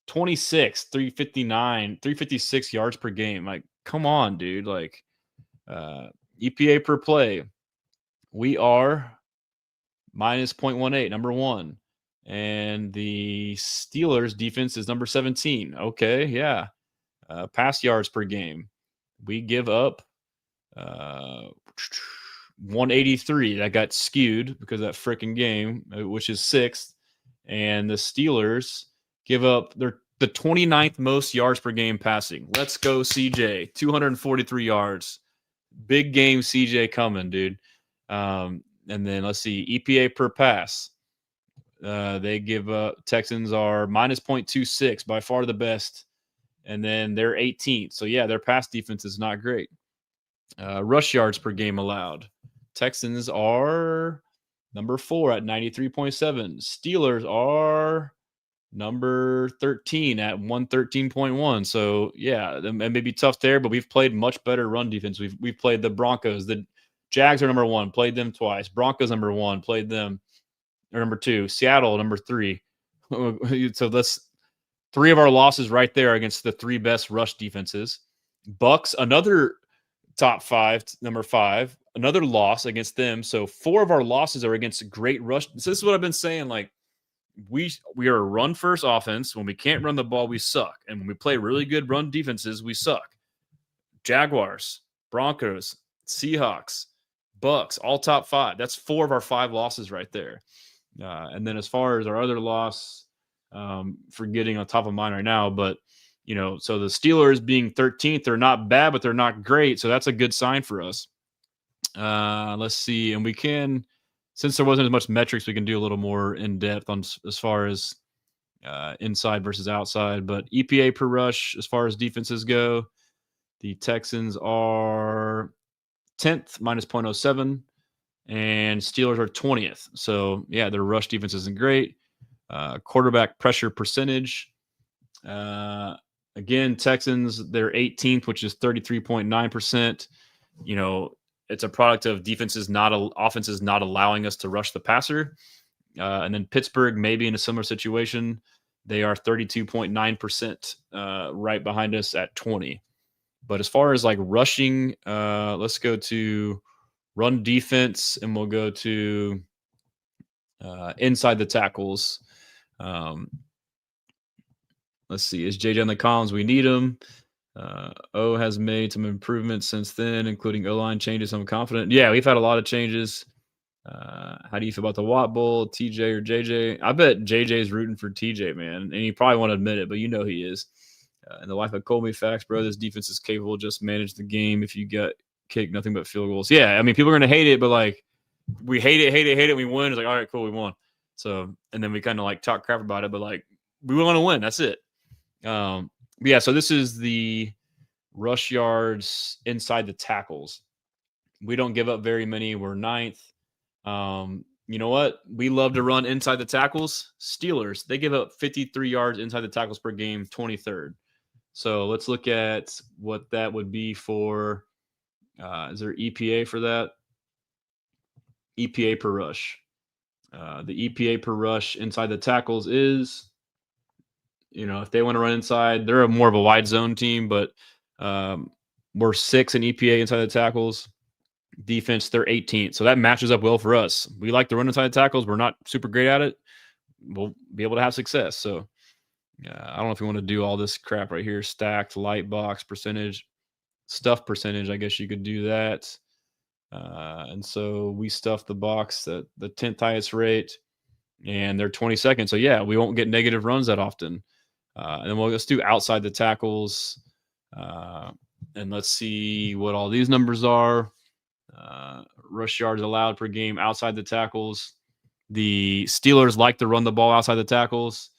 26, 359, 356 yards per game. Come on, dude. EPA per play. We are minus 0.18, number one. And the Steelers defense is number 17. Okay, yeah. pass yards per game. We give up 183. That got skewed because of that freaking game, which is 6th. And the Steelers give up the 29th most yards per game passing. Let's go, CJ. 243 yards. Big game, CJ coming, dude. And then let's see, EPA per pass. They give Texans are minus 0.26, by far the best. And then they're 18th. So, yeah, their pass defense is not great. Rush yards per game allowed. Texans are number 4 at 93.7. Steelers are number 13 at 113.1. So, yeah, it may be tough there, but we've played much better run defense. We've played the Broncos. The Jags are number 1, played them twice. Broncos number 1, played them. Or number 2. Seattle number 3. So that's 3 of our losses right there against the 3 best rush defenses. Bucks, another top 5, number 5, another loss against them. So 4 of our losses are against great rush. So this is what I've been saying. Like, we are a run first offense. When we can't run the ball, we suck. And when we play really good run defenses, we suck. Jaguars, Broncos, Seahawks, Bucks, all top 5. That's 4 of our 5 losses right there. And then as far as our other loss, forgetting on top of mind right now, but so the Steelers being 13th, they're not bad, but they're not great. So that's a good sign for us. Let's see. And we can, since there wasn't as much metrics, we can do a little more in depth on as far as inside versus outside. But EPA per rush, as far as defenses go, the Texans are 10th, minus 0.07, and Steelers are 20th. So, yeah, their rush defense isn't great. Quarterback pressure percentage. Again, Texans, they're 18th, which is 33.9%. It's a product of offenses not allowing us to rush the passer. And then Pittsburgh, maybe in a similar situation, they are 32.9%, right behind us at 20. But as far as like rushing, let's go to run defense, and we'll go to inside the tackles. Let's see. Is JJ on the columns? We need him. O has made some improvements since then, including O-line changes. I'm confident. Yeah, we've had a lot of changes. How do you feel about the Watt Bowl, TJ or JJ? I bet JJ is rooting for TJ, man. And he probably won't admit it, but he is. In the life of Colby, facts, bro, this defense is capable. Just manage the game. If you get kicked, nothing but field goals. Yeah, I mean, people are going to hate it, but like, we hate it. We win. It's like, all right, cool, we won. So, and then we kind of like talk crap about it, but like, we want to win. That's it. Yeah, so this is the rush yards inside the tackles. We don't give up very many. We're 9th. You know what? We love to run inside the tackles. Steelers, they give up 53 yards inside the tackles per game, 23rd. So let's look at what that would be for. Is there EPA for that? EPA per rush. The EPA per rush inside the tackles is, if they want to run inside, they're more of a wide zone team, but we're 6 in EPA inside the tackles. Defense, they're 18th. So that matches up well for us. We like to run inside the tackles. We're not super great at it. We'll be able to have success. So I don't know if you want to do all this crap right here. Stacked, light box percentage, stuff percentage. I guess you could do that. And so we stuff the box at the 10th highest rate, and they're 22nd. So, yeah, we won't get negative runs that often. And then let's do outside the tackles. And let's see what all these numbers are. Rush yards allowed per game outside the tackles. The Steelers like to run the ball outside the tackles,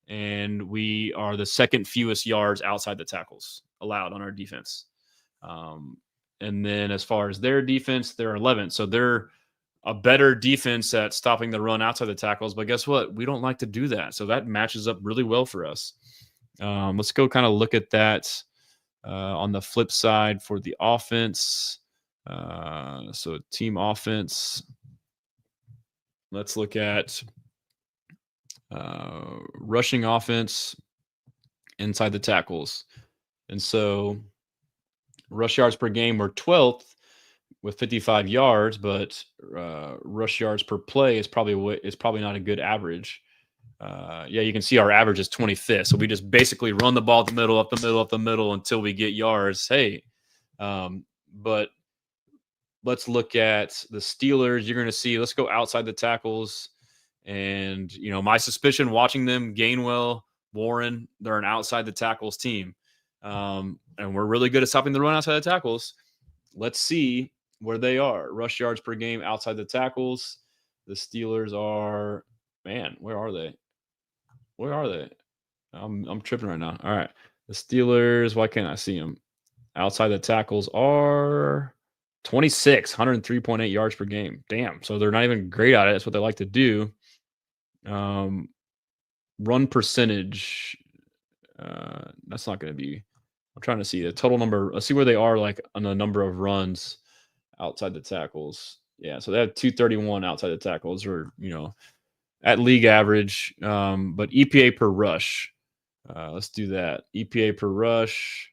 and we are the second fewest yards outside the tackles allowed on our defense. And then as far as their defense, they're 11th. So they're a better defense at stopping the run outside the tackles. But guess what? We don't like to do that. So that matches up really well for us. Let's go kind of look at that on the flip side for the offense. So team offense. Let's look at rushing offense inside the tackles. And so rush yards per game, we're 12th with 55 yards, but rush yards per play is probably not a good average. Yeah, you can see our average is 25th. So we just basically run the ball up the middle, up the middle, up the middle until we get yards. Hey, but let's look at the Steelers. You're going to see, let's go outside the tackles. And, you know, my suspicion watching them, Gainwell, Warren, they're an outside the tackles team. And we're really good at stopping the run outside the tackles. Let's see where they are. Rush yards per game outside the tackles. The Steelers are, man, where are they? Where are they? I'm tripping right now. All right. The Steelers, why can't I see them? Outside the tackles are 26, 103.8 yards per game. Damn. So they're not even great at it. That's what they like to do. Run percentage. That's not going to be. I'm trying to see the total number. Let's see where they are, like on the number of runs outside the tackles. Yeah, so they have 231 outside the tackles, or at league average. But EPA per rush. Let's do that. EPA per rush.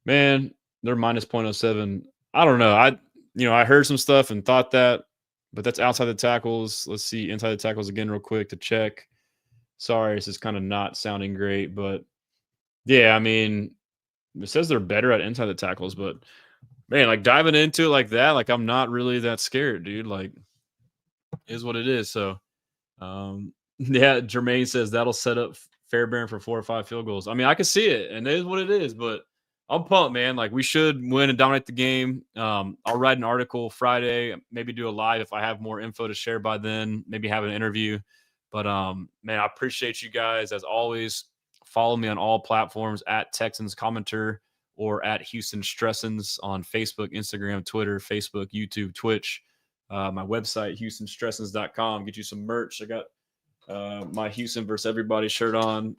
Man, they're minus 0.07. I don't know. I heard some stuff and thought that, but that's outside the tackles. Let's see inside the tackles again real quick to check. Sorry, this is kind of not sounding great, but yeah, I mean, it says they're better at inside the tackles, but man, like diving into it like that, like I'm not really that scared, dude. Like, is what it is. So, yeah, Jermaine says that'll set up Fairbairn for 4 or 5 field goals. I mean, I can see it, and it is what it is, but I'm pumped, man. Like, we should win and dominate the game. I'll write an article Friday, maybe do a live if I have more info to share by then, maybe have an interview. But, man, I appreciate you guys. As always, follow me on all platforms at Texans Commenter or at Houston Stressans on Facebook, Instagram, Twitter, Facebook, YouTube, Twitch. My website, HoustonStressans.com. Get you some merch. I got my Houston versus Everybody shirt on.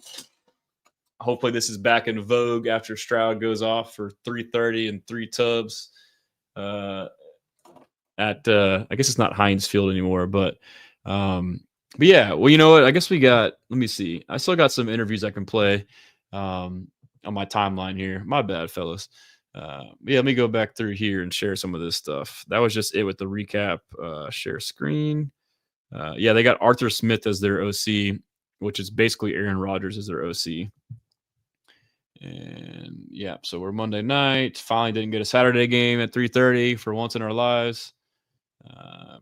Hopefully this is back in vogue after Stroud goes off for 330 and 3 tubs at I guess it's not Heinz Field anymore, but yeah, well, you know what? I guess we got, let me see. I still got some interviews I can play on my timeline here. My bad, fellas. Yeah, let me go back through here and share some of this stuff. That was just it with the recap. Share screen. Yeah, they got Arthur Smith as their OC, which is basically Aaron Rodgers as their OC. And yeah, so we're Monday night. Finally didn't get a Saturday game at 3:30 for once in our lives.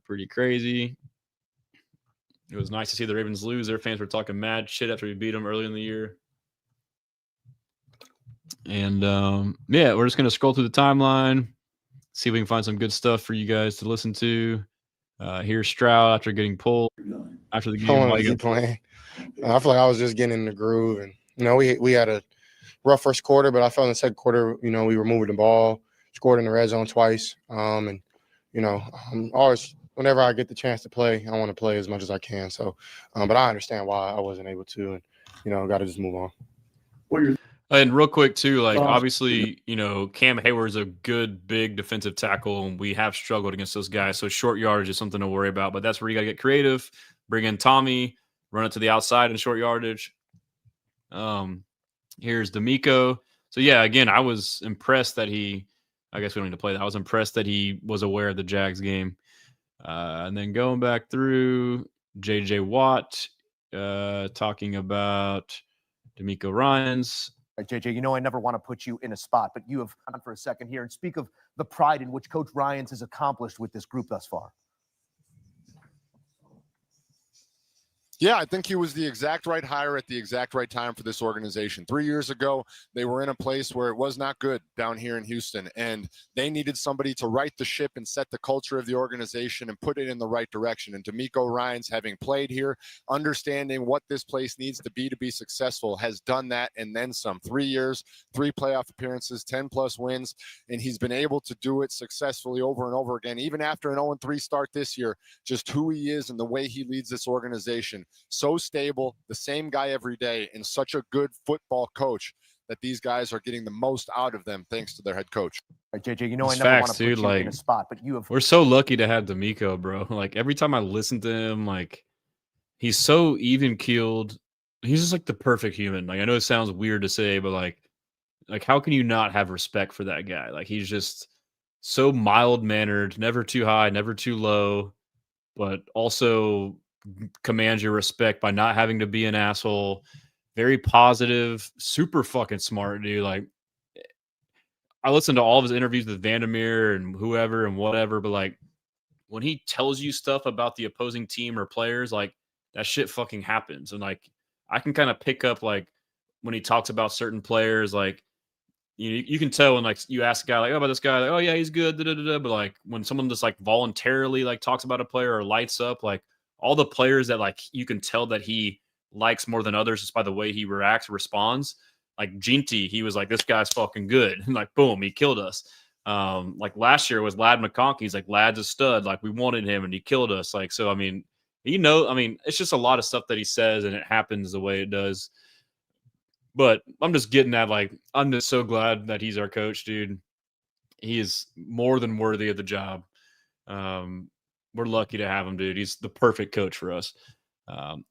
Pretty crazy. It was nice to see the Ravens lose. Their fans were talking mad shit after we beat them early in the year. And yeah, we're just going to scroll through the timeline, see if we can find some good stuff for you guys to listen to. Here's Stroud after getting pulled after the game. I want to keep playing. I feel like I was just getting in the groove. And, we had a rough first quarter, but I felt in the second quarter, we were moving the ball, scored in the red zone twice. And, I'm always – whenever I get the chance to play, I want to play as much as I can. So, but I understand why I wasn't able to, and got to just move on. And real quick too, like obviously, Cam Hayward's a good big defensive tackle, and we have struggled against those guys. So short yardage is something to worry about. But that's where you got to get creative. Bring in Tommy, run it to the outside in short yardage. Here's D'Amico. So yeah, again, I was impressed that I guess we don't need to play that. I was impressed that he was aware of the Jags game. And then going back through J.J. Watt, talking about D'Amico Ryans. JJ, I never want to put you in a spot, but you have gone for a second here and speak of the pride in which Coach Ryans has accomplished with this group thus far. Yeah, I think he was the exact right hire at the exact right time for this organization. 3 years ago, they were in a place where it was not good down here in Houston, and they needed somebody to right the ship and set the culture of the organization and put it in the right direction. And D'Amico Ryans, having played here, understanding what this place needs to be successful, has done that and then some. 3 years, 3 playoff appearances, 10-plus wins, and he's been able to do it successfully over and over again, even after an 0-3 start this year. Just who he is and the way he leads this organization. So stable, the same guy every day, and such a good football coach that these guys are getting the most out of them thanks to their head coach. JJ, I never want to put you in a spot, but we're so lucky to have D'Amico, bro. Like every time I listen to him, like he's so even keeled. He's just like the perfect human. Like I know it sounds weird to say, but like how can you not have respect for that guy? Like he's just so mild mannered, never too high, never too low, but also commands your respect by not having to be an asshole. Very positive, super fucking smart, dude. Like, I listened to all of his interviews with Vandermeer and whoever and whatever, but like when he tells you stuff about the opposing team or players, like that shit fucking happens. And like I can kind of pick up like when he talks about certain players, like you can tell when like you ask a guy like, oh, about this guy, like, oh yeah, he's good, but like when someone just like voluntarily like talks about a player or lights up, like all the players that like you can tell that he likes more than others just by the way he reacts, responds. Like Ginty, he was like, this guy's fucking good. And like, boom, he killed us. Like last year was Lad McConkey. He's like, Lad's a stud. Like we wanted him and he killed us. Like, so, I mean, it's just a lot of stuff that he says and it happens the way it does. But I'm just getting at, like, I'm just so glad that he's our coach, dude. He is more than worthy of the job. We're lucky to have him, dude. He's the perfect coach for us.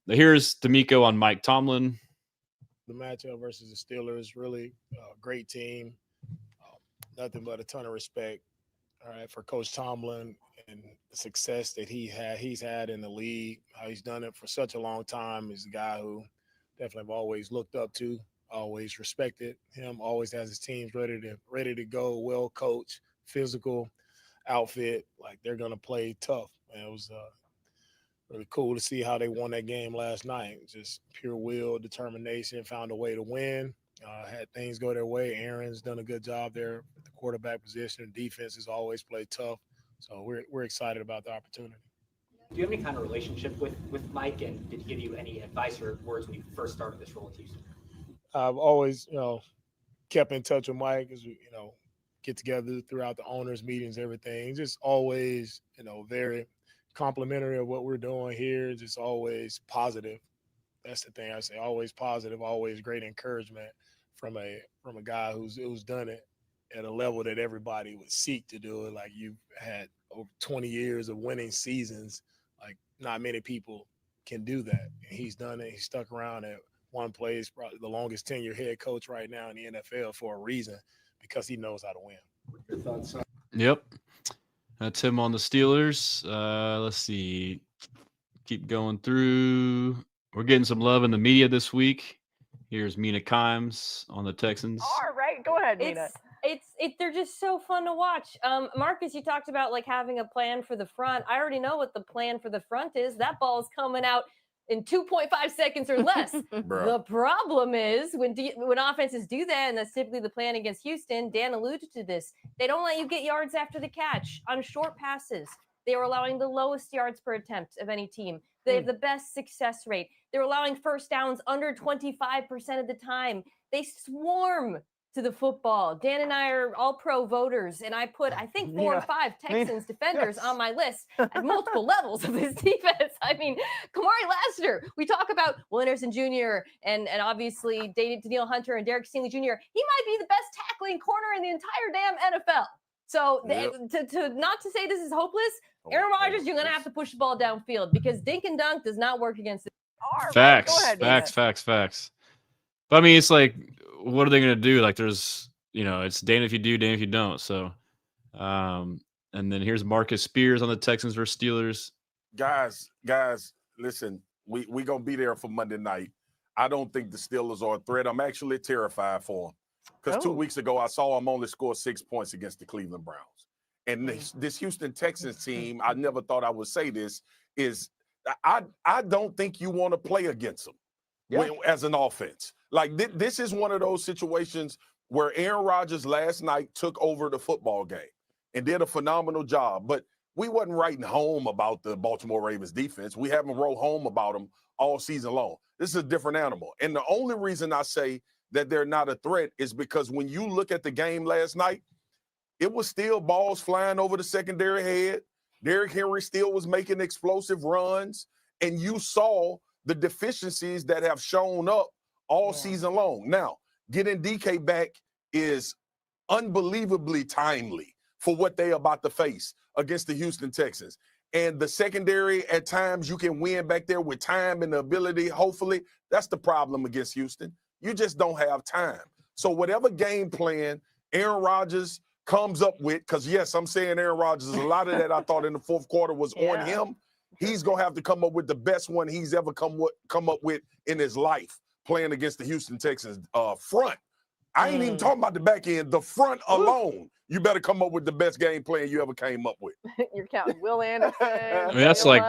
Here's D'Amico on Mike Tomlin. The matchup versus the Steelers, really great team. Nothing but a ton of respect, all right, for Coach Tomlin and the success that he's had in the league. How he's done it for such a long time. He's a guy who definitely I've always looked up to, always respected him, always has his teams ready to go, well coached, physical outfit. Like they're gonna play tough. And it was really cool to see how they won that game last night. Just pure will, determination, found a way to win. Had things go their way. Aaron's done a good job there at the quarterback position. Defense has always played tough. So we're excited about the opportunity. Do you have any kind of relationship with Mike, and did he give you any advice or words when you first started this role at Houston? I've always, kept in touch with Mike as we, get together throughout the owners' meetings, everything. Just always, very complimentary of what we're doing here. Just always positive. That's the thing I say. Always positive. Always great encouragement from a guy who's done it at a level that everybody would seek to do it. Like you've had over 20 years of winning seasons. Like not many people can do that. And he's done it. He's stuck around at one place, probably the longest tenured head coach right now in the NFL for a reason, because he knows how to win. Your thoughts on? Yep. That's him on the Steelers. Let's see. Keep going through. We're getting some love in the media this week. Here's Mina Kimes on the Texans. All right, go ahead, Mina. They're just so fun to watch. Marcus, you talked about like having a plan for the front. I already know what the plan for the front is. That ball is coming out in 2.5 seconds or less. The problem is when offenses do that, and that's typically the plan against Houston, Dan alluded to this, they don't let you get yards after the catch on short passes. They are allowing the lowest yards per attempt of any team. They have the best success rate. They're allowing first downs under 25% of the time. They swarm to the football. Dan and I are all pro voters, and I put, I think, 4 or 5 Texans defenders on my list at multiple levels of this defense. I mean, Kamari Lassiter, we talk about Will Anderson Jr. and obviously Daniel Hunter and Derek Stingley Jr. He might be the best tackling corner in the entire damn NFL. So to not to say this is hopeless, Aaron Rodgers, you're going to have to push the ball downfield because dink and dunk does not work against it. Facts. But I mean, it's like, what are they going to do? Like there's, it's damn if you do, damn if you don't. So, and then here's Marcus Spears on the Texans versus Steelers. Guys, listen, we going to be there for Monday night. I don't think the Steelers are a threat. I'm actually terrified for them because 2 weeks ago, I saw them only score 6 points against the Cleveland Browns. And this Houston Texans team, I never thought I would say this, is I don't think you want to play against them as an offense. Like this is one of those situations where Aaron Rodgers last night took over the football game and did a phenomenal job. But we wasn't writing home about the Baltimore Ravens defense. We haven't wrote home about them all season long. This is a different animal. And the only reason I say that they're not a threat is because when you look at the game last night, it was still balls flying over the secondary head. Derrick Henry still was making explosive runs. And you saw the deficiencies that have shown up all season long. Now, getting DK back is unbelievably timely for what they're about to face against the Houston Texans. And the secondary, at times, you can win back there with time and the ability, hopefully. That's the problem against Houston. You just don't have time. So whatever game plan Aaron Rodgers comes up with, because, yes, I'm saying Aaron Rodgers, a lot of that I thought in the fourth quarter was on him. He's gonna have to come up with the best one he's ever come up with in his life, playing against the Houston Texans front. I ain't even talking about the back end. The front alone, you better come up with the best game plan you ever came up with. You're counting Will Anderson. I mean, that's like,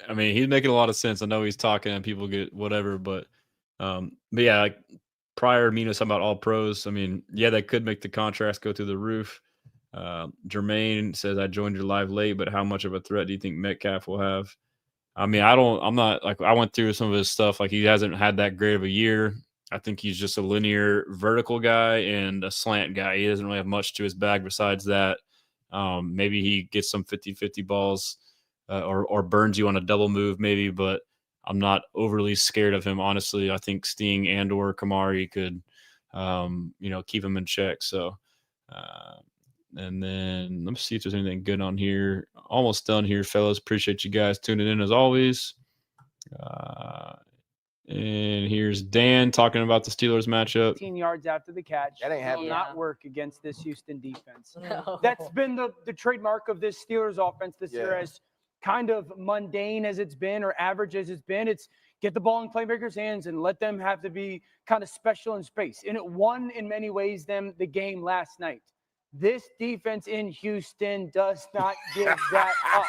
I mean, he's making a lot of sense. I know he's talking and people get whatever, but yeah, like prior, me was talking about all pros. I mean, yeah, they could make the contracts go through the roof. Jermaine says, I joined your live late, but how much of a threat do you think Metcalf will have? I mean, I'm not like, I went through some of his stuff. Like, he hasn't had that great of a year. I think he's just a linear vertical guy and a slant guy. He doesn't really have much to his bag besides that. Maybe he gets some 50-50 balls or burns you on a double move maybe, but I'm not overly scared of him, honestly. I think Sting and or Kamari could, keep him in check. So, and then let's see if there's anything good on here. Almost done here, fellas. Appreciate you guys tuning in as always. And here's Dan talking about the Steelers matchup. 15 yards after the catch. That ain't happening. Will not work against this Houston defense. No. That's been the trademark of this Steelers offense this year, as kind of mundane as it's been or average as it's been. It's get the ball in playmakers' hands and let them have to be kind of special in space. And it won in many ways them the game last night. This defense in Houston does not give that up.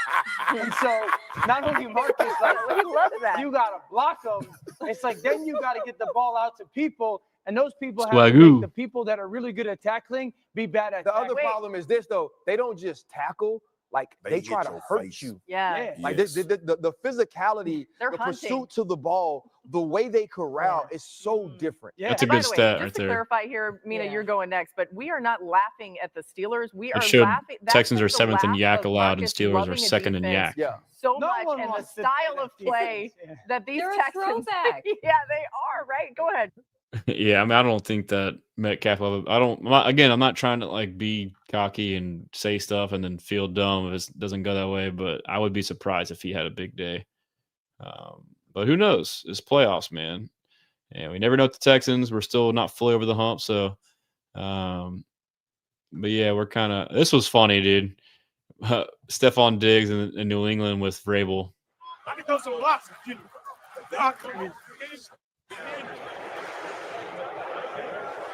And so not only Marcus, like, we love that. You got to block them. It's like then you got to get the ball out to people, and those people have to Swagoo. make the people that are really good at tackling be bad at The tackling. other problem is this, though. They don't just tackle. Like, they get try to your hurt face. you. Yeah. Like, Yes. the physicality, They're the hunting. pursuit to the ball, the way they corral is so different. Yeah. That's a And by good the way, stat just right to there. clarify here, Mina, Yeah. you're going next, but we are not laughing at the Steelers. We are It should. laughing. that's Texans are just the 7th in laugh yak of allowed, and Marcus Steelers loving are a 2nd in defense yak. Yeah. so No much, one and the wants to style play of that play defense. that these They're a Texans. throwback. Yeah, they are, right? Go ahead. Yeah, I mean, I don't think that Metcalf. I'm not trying to like be cocky and say stuff and then feel dumb if it doesn't go that way. But I would be surprised if he had a big day. But who knows? It's playoffs, man, and we never know with the Texans. We're still not fully over the hump. So, but yeah, we're kind of. This was funny, dude. Stephon Diggs in New England with Vrabel. I can throw some blocks.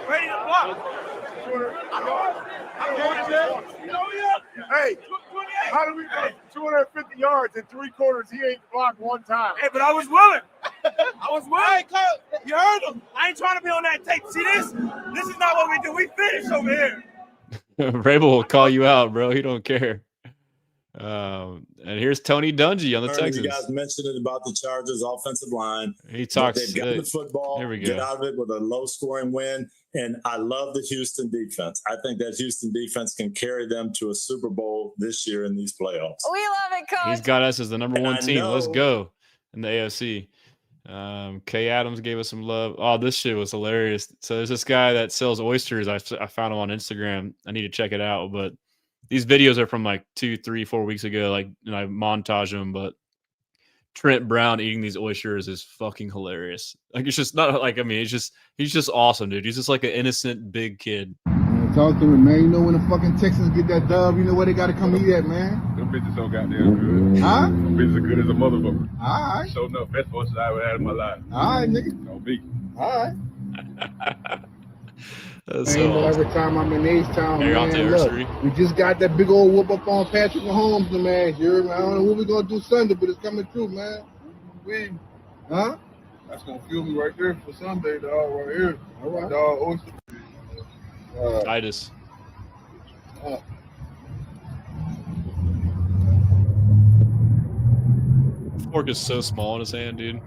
Ready to block. Hey, how do we go 250 yards in 3 quarters? He ain't blocked one time. Hey, but I was willing. I was willing. Hey, you heard him. I ain't trying to be on that tape. See this? This is not what we do. We finish over here. Vrabel will call you out, bro. He don't care. And here's Tony Dungy on the Texans. You guys mentioned it about the Chargers' offensive line. He talks. They've got the football. Here we go. Get out of it with a low-scoring win. And I love the Houston defense. I think that Houston defense can carry them to a Super Bowl this year in these playoffs. We love it, Coach. He's got us as the number And one I team. Let's know- go in the AFC. Kay Adams gave us some love. Oh, this shit was hilarious. So there's this guy that sells oysters. I found him on Instagram. I need to check it out. But these videos are from like 2, 3, 4 weeks ago. Like, and I montage them. But Trent Brown eating these oysters is fucking hilarious. Like, it's just not like, I mean, he's just awesome, dude. He's just like an innocent big kid. Talk to him, man. You know when the fucking Texans get that dub, you know where they got to come eat at, man. Them bitches so goddamn good. Huh? Them bitches are good as a motherfucker. All right. Showing up best oysters I ever had in my life. All right, nigga. Don't be. All right. That's Man, so awesome. every time I'm in H-Town, You're out man, the look, nursery. we just got that big old whoop up on Patrick Mahomes, man. You heard me? I don't know what we're going to do Sunday, but it's coming true, man. We. Huh? That's gonna fuel me right there for Sunday, dog. Right here. All right. Dog, oyster. Titus. Fork is so small in his hand, dude.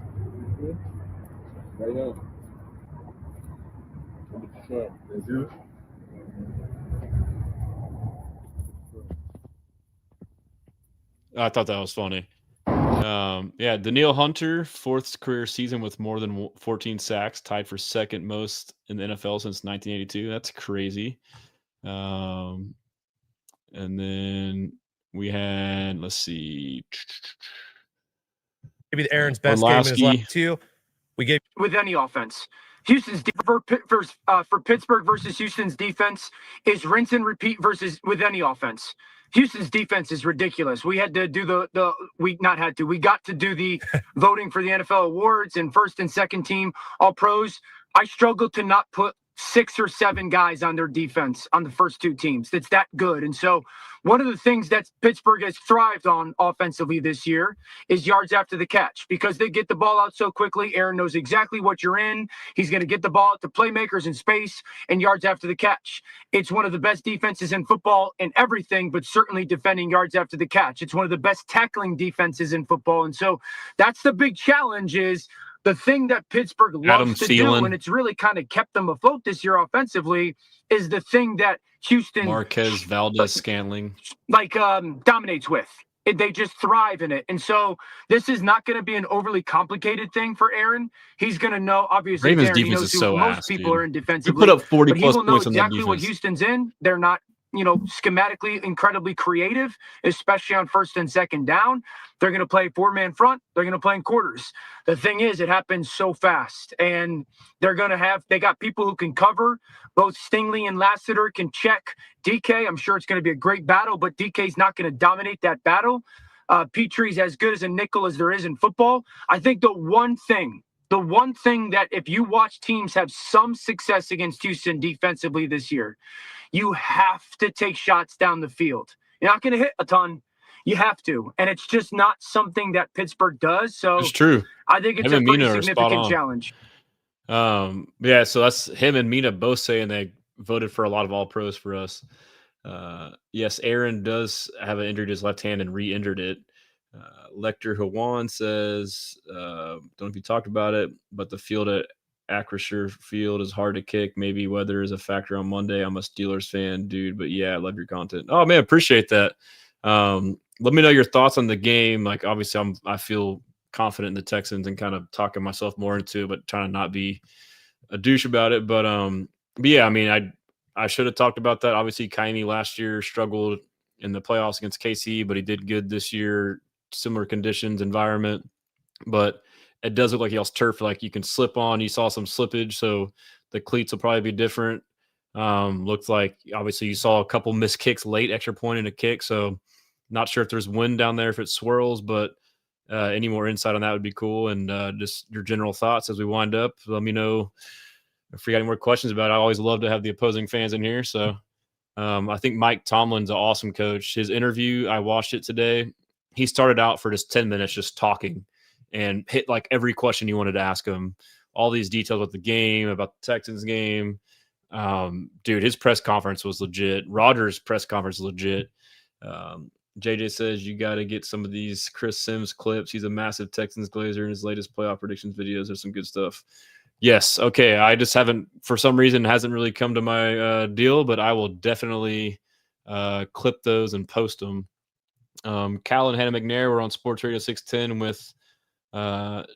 Right now. That's good. I thought that was funny. Yeah, Daniil Hunter, 4th career season with more than 14 sacks, tied for 2nd most in the NFL since 1982. That's crazy. And then we had, let's see, maybe Aaron's best game in his Orlovsky. last 2. We gave with any offense. Houston's for Pittsburgh versus Houston's defense is rinse and repeat versus with any offense. Houston's defense is ridiculous. We had to do we got to do the voting for the NFL awards and first and second team all pros. I struggled to not put 6 or 7 guys on their defense on the first 2 teams. It's that good. And so one of the things that Pittsburgh has thrived on offensively this year is yards after the catch, because they get the ball out so quickly. Aaron knows exactly what you're in. He's going to get the ball out to playmakers in space and yards after the catch. It's one of the best defenses in football in everything, but certainly defending yards after the catch. It's one of the best tackling defenses in football. And so that's the big challenge, is the thing that Pittsburgh loves to do, and it's really kind of kept them afloat this year offensively, is the thing that Houston Marquez, Valdez, Scantling dominates with. They just thrive in it. And so this is not going to be an overly complicated thing for Aaron. He's going to know, obviously, Ravens Aaron, he defense knows is who so most ass, people dude. are in defensively. You put up 40 but plus he will know points on that exactly what defense. Houston's in. They're not, schematically incredibly creative, especially on first and second down. They're going to play 4-man front. They're going to play in quarters. The thing is, it happens so fast, and they got people who can cover. Both Stingley and Lassiter can check DK. I'm sure it's going to be a great battle, but DK's not going to dominate that battle. Petrie's as good as a nickel as there is in football. I think the one thing that if you watch teams have some success against Houston defensively this year, you have to take shots down the field. You're not going to hit a ton. You have to. And it's just not something that Pittsburgh does. So It's true. I think it's Him a and pretty Mina are spot significant on. challenge. Yeah, so that's him and Mina both saying they voted for a lot of all pros for us. Yes, Aaron does have an injury to his left hand and re-injured it. Lecter Hawan says, don't know if you talked about it, but the field at Acrisure Field is hard to kick. Maybe weather is a factor on Monday. I'm a Steelers fan, dude, but yeah, I love your content. Oh man, appreciate that. Let me know your thoughts on the game. Like, obviously, I feel confident in the Texans and kind of talking myself more into it, but trying to not be a douche about it. But yeah, I mean, I should have talked about that. Obviously, Kaimi last year struggled in the playoffs against KC, but he did good this year. Similar conditions, environment, but it does look like he has turf. Like you can slip on. You saw some slippage, so the cleats will probably be different. Looked like obviously you saw a couple missed kicks late, extra point in a kick. So not sure if there's wind down there if it swirls, but any more insight on that would be cool. And just your general thoughts as we wind up. Let me know if you got any more questions about it. I always love to have the opposing fans in here. So I think Mike Tomlin's an awesome coach. His interview, I watched it today. He started out for just 10 minutes just talking and hit like every question you wanted to ask him. All these details about the game, about the Texans game. Dude, his press conference was legit. Rodgers' press conference was legit. JJ says you got to get some of these Chris Sims clips. He's a massive Texans glazer in his latest playoff predictions videos. There's some good stuff. Yes. Okay. I just haven't, for some reason, hasn't really come to my deal, but I will definitely clip those and post them. Cal and Hannah McNair were on Sports Radio 610 with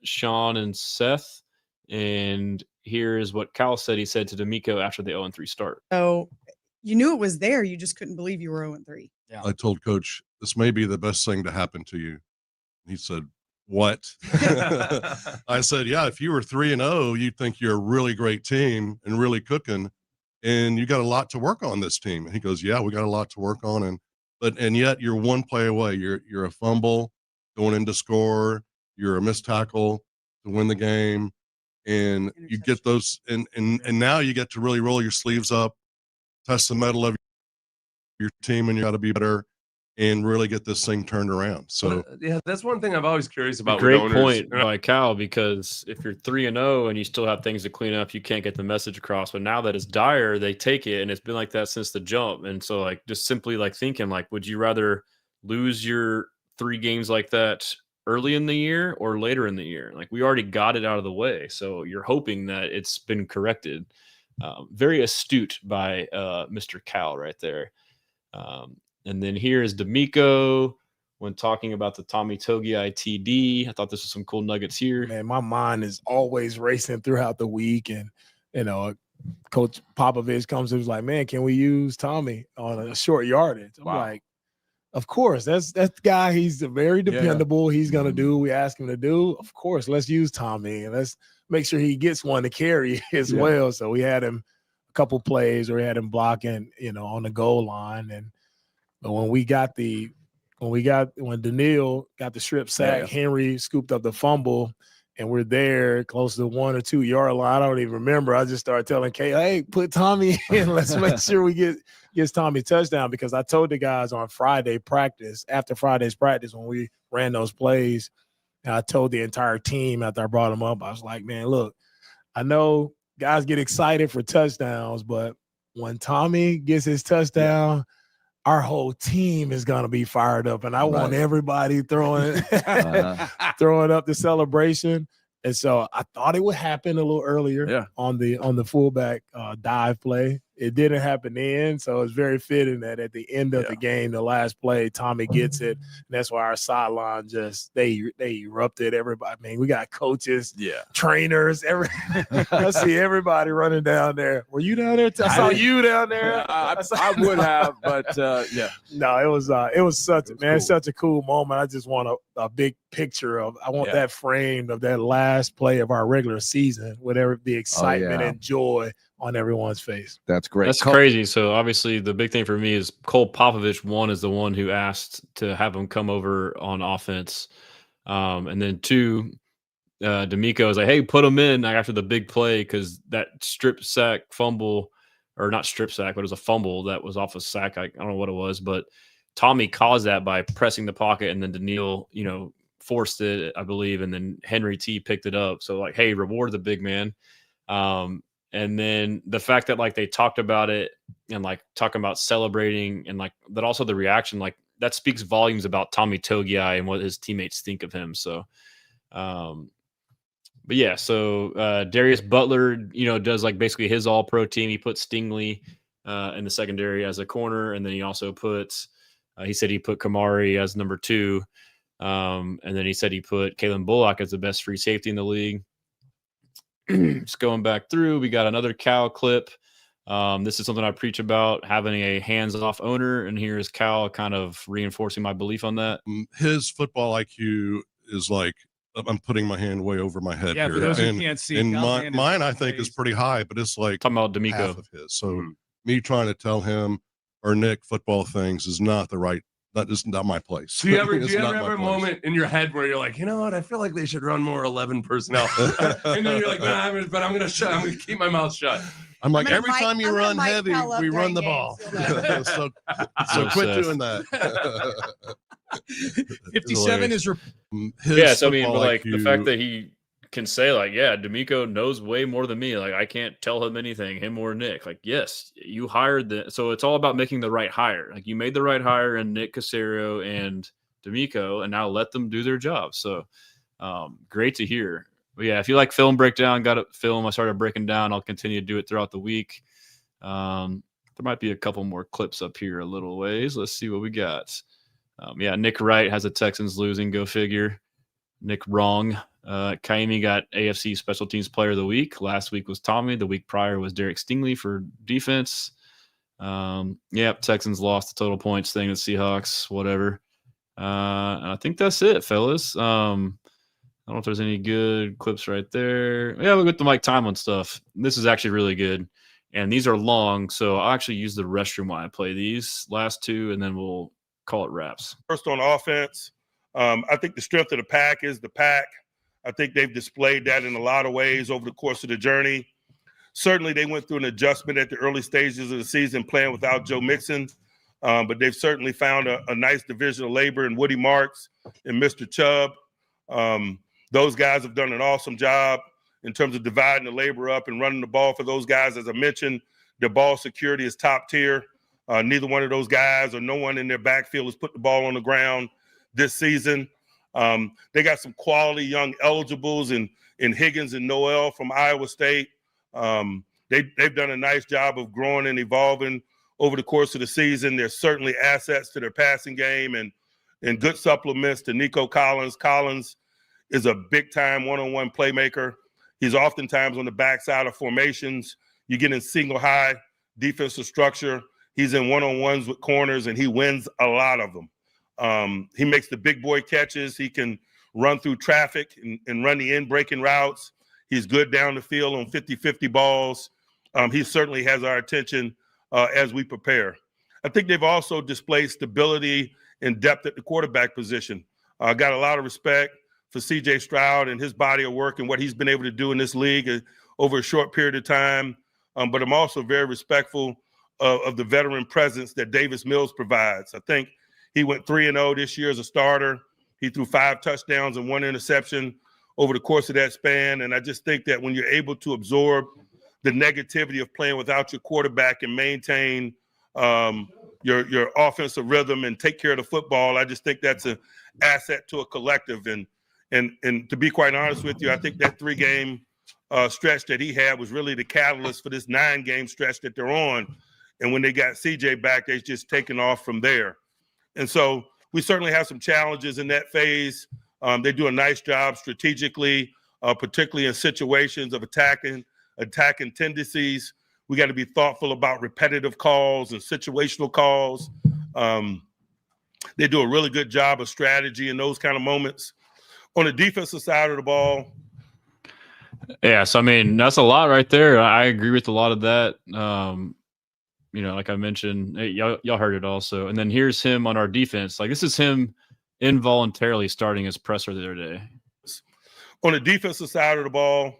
Sean and Seth. And here is what Cal said. He said to D'Amico after the 0-3 start. So you knew it was there. You just couldn't believe you were 0-3. Yeah. I told Coach, this may be the best thing to happen to you. He said, what? I said, yeah, if you were 3-0, you'd think you're a really great team and really cooking, and you got a lot to work on this team. And he goes, yeah, we got a lot to work on. And yet you're one play away. You're a fumble going in to score. You're a missed tackle to win the game. And you get those, and now you get to really roll your sleeves up, test the mettle of your team, and you got to be better and really get this thing turned around. So yeah, that's one thing I'm always curious about. Great with point by Cal, because if you're 3-0 and you still have things to clean up, you can't get the message across. But now that it's dire, they take it, and it's been like that since the jump. And so, like, just simply like thinking, like, would you rather lose your 3 games like that early in the year or later in the year? Like, we already got it out of the way, so you're hoping that it's been corrected. Very astute by Mr. Cal right there. And then here is D'Amico when talking about the Tommy Togiai TD. I thought this was some cool nuggets here. Man, my mind is always racing throughout the week. And, Coach Popovich comes and was like, man, can we use Tommy on a short yardage? I'm like, of course. That's the guy. He's very dependable. Yeah. He's going to do what we ask him to do. Of course, let's use Tommy. And make sure he gets one to carry as well. So we had him a couple plays where we had him blocking, on the goal line. But when Daniil got the strip sack, Henry scooped up the fumble, and we're there close to the 1 or 2 yard line. I don't even remember. I just started telling Kay, hey, put Tommy in. Let's make sure we gets Tommy touchdown, because I told the guys on after Friday's practice, when we ran those plays, and I told the entire team after I brought them up, I was like, man, look, I know guys get excited for touchdowns, but when Tommy gets his touchdown, our whole team is going to be fired up, and I want everybody throwing up the celebration. And so I thought it would happen a little earlier on the fullback dive play. It didn't happen then, so it's very fitting that at the end of the game, the last play, Tommy gets it. And that's why our sideline they erupted. Everybody, I mean, we got coaches, trainers, I see everybody running down there. Were you down there? I saw you down there. I would have, but No, it was such a cool moment. I just want a big picture of. I want that framed of that last play of our regular season, whatever the excitement and joy on everyone's face. That's great. That's crazy. So obviously the big thing for me is Cole Popovich, one, is the one who asked to have him come over on offense. And then two, D'Amico is like, hey, put him in after the big play, because that strip sack fumble, or not strip sack, but it was a fumble that was off a sack. I don't know what it was, but Tommy caused that by pressing the pocket, and then Daniil, forced it, I believe, and then Henry T picked it up. So like, hey, reward the big man. And then the fact that like they talked about it and like talking about celebrating, and like that, also the reaction, like that speaks volumes about Tommy Togiai and what his teammates think of him. So, but yeah, so Darius Butler, does like basically his all pro team. He put Stingley in the secondary as a corner. And then he also he said he put Kamari as number 2. And then he said he put Kalen Bullock as the best free safety in the league. Just going back through, we got another Cal clip. This is something I preach about, having a hands-off owner, and here is Cal kind of reinforcing my belief on that. His football IQ is like, I'm putting my hand way over my head here. For those who can't see, and mine I think is pretty high, but it's like talking about D'Amico. Half of his. So me trying to tell him or Nick football things is not the right. That is not my place. Do you ever have a moment in your head where you're like, you know what? I feel like they should run more 11 personnel, and then you're like, nah, I'm going to keep my mouth shut. I'm like, every time you run heavy, we run the ball. so quit doing that. 57 is so I mean, but like the fact that he can say like, yeah, D'Amico knows way more than me. Like I can't tell him anything, him or Nick. Like, yes, you hired so it's all about making the right hire. Like you made the right hire in Nick Caserio and D'Amico, and now let them do their job. So great to hear. But yeah, if you like film breakdown, got a film I started breaking down. I'll continue to do it throughout the week. There might be a couple more clips up here a little ways. Let's see what we got. Nick Wright has the Texans losing. Go figure. Nick wrong. Kaimi got AFC Special Teams Player of the Week. Last week was Tommy. The week prior was Derek Stingley for defense. Texans lost the total points thing. The Seahawks, whatever. And I think that's it, fellas. I don't know if there's any good clips right there. Yeah, we'll get the Mike Tomlin stuff. This is actually really good. And these are long, so I'll actually use the restroom while I play these last two, and then we'll call it wraps. First on offense, I think the strength of the pack is the pack. I think they've displayed that in a lot of ways over the course of the journey. Certainly, they went through an adjustment at the early stages of the season playing without Joe Mixon, but they've certainly found a nice division of labor in Woody Marks and Mr. Chubb. Those guys have done an awesome job in terms of dividing the labor up and running the ball for those guys. As I mentioned, their ball security is top tier. Neither one of those guys or no one in their backfield has put the ball on the ground this season. They got some quality young eligibles in Higgins and Noel from Iowa State. They've done a nice job of growing and evolving over the course of the season. There's certainly assets to their passing game and good supplements to Nico Collins. Collins is a big-time one-on-one playmaker. He's oftentimes on the backside of formations. You get in single high defensive structure. He's in one-on-ones with corners, and he wins a lot of them. He makes the big boy catches. He can run through traffic and run the in-breaking routes. He's good down the field on 50-50 balls. He certainly has our attention as we prepare. I think they've also displayed stability and depth at the quarterback position. I got a lot of respect for C.J. Stroud and his body of work and what he's been able to do in this league over a short period of time. But I'm also very respectful of the veteran presence that Davis Mills provides. I think he went 3-0 this year as a starter. He threw 5 touchdowns and 1 interception over the course of that span. And I just think that when you're able to absorb the negativity of playing without your quarterback and maintain your offensive rhythm and take care of the football, I just think that's an asset to a collective. And to be quite honest with you, I think that 3-game stretch that he had was really the catalyst for this 9-game stretch that they're on. And when they got CJ back, they've just taken off from there. And so we certainly have some challenges in that phase. They do a nice job strategically, particularly in situations of attacking tendencies. We got to be thoughtful about repetitive calls and situational calls. They do a really good job of strategy in those kind of moments. On the defensive side of the ball. Yeah, so I mean, that's a lot right there. I agree with a lot of that. Like I mentioned, y'all heard it also. And then here's him on our defense. Like, this is him involuntarily starting his presser the other day. On the defensive side of the ball,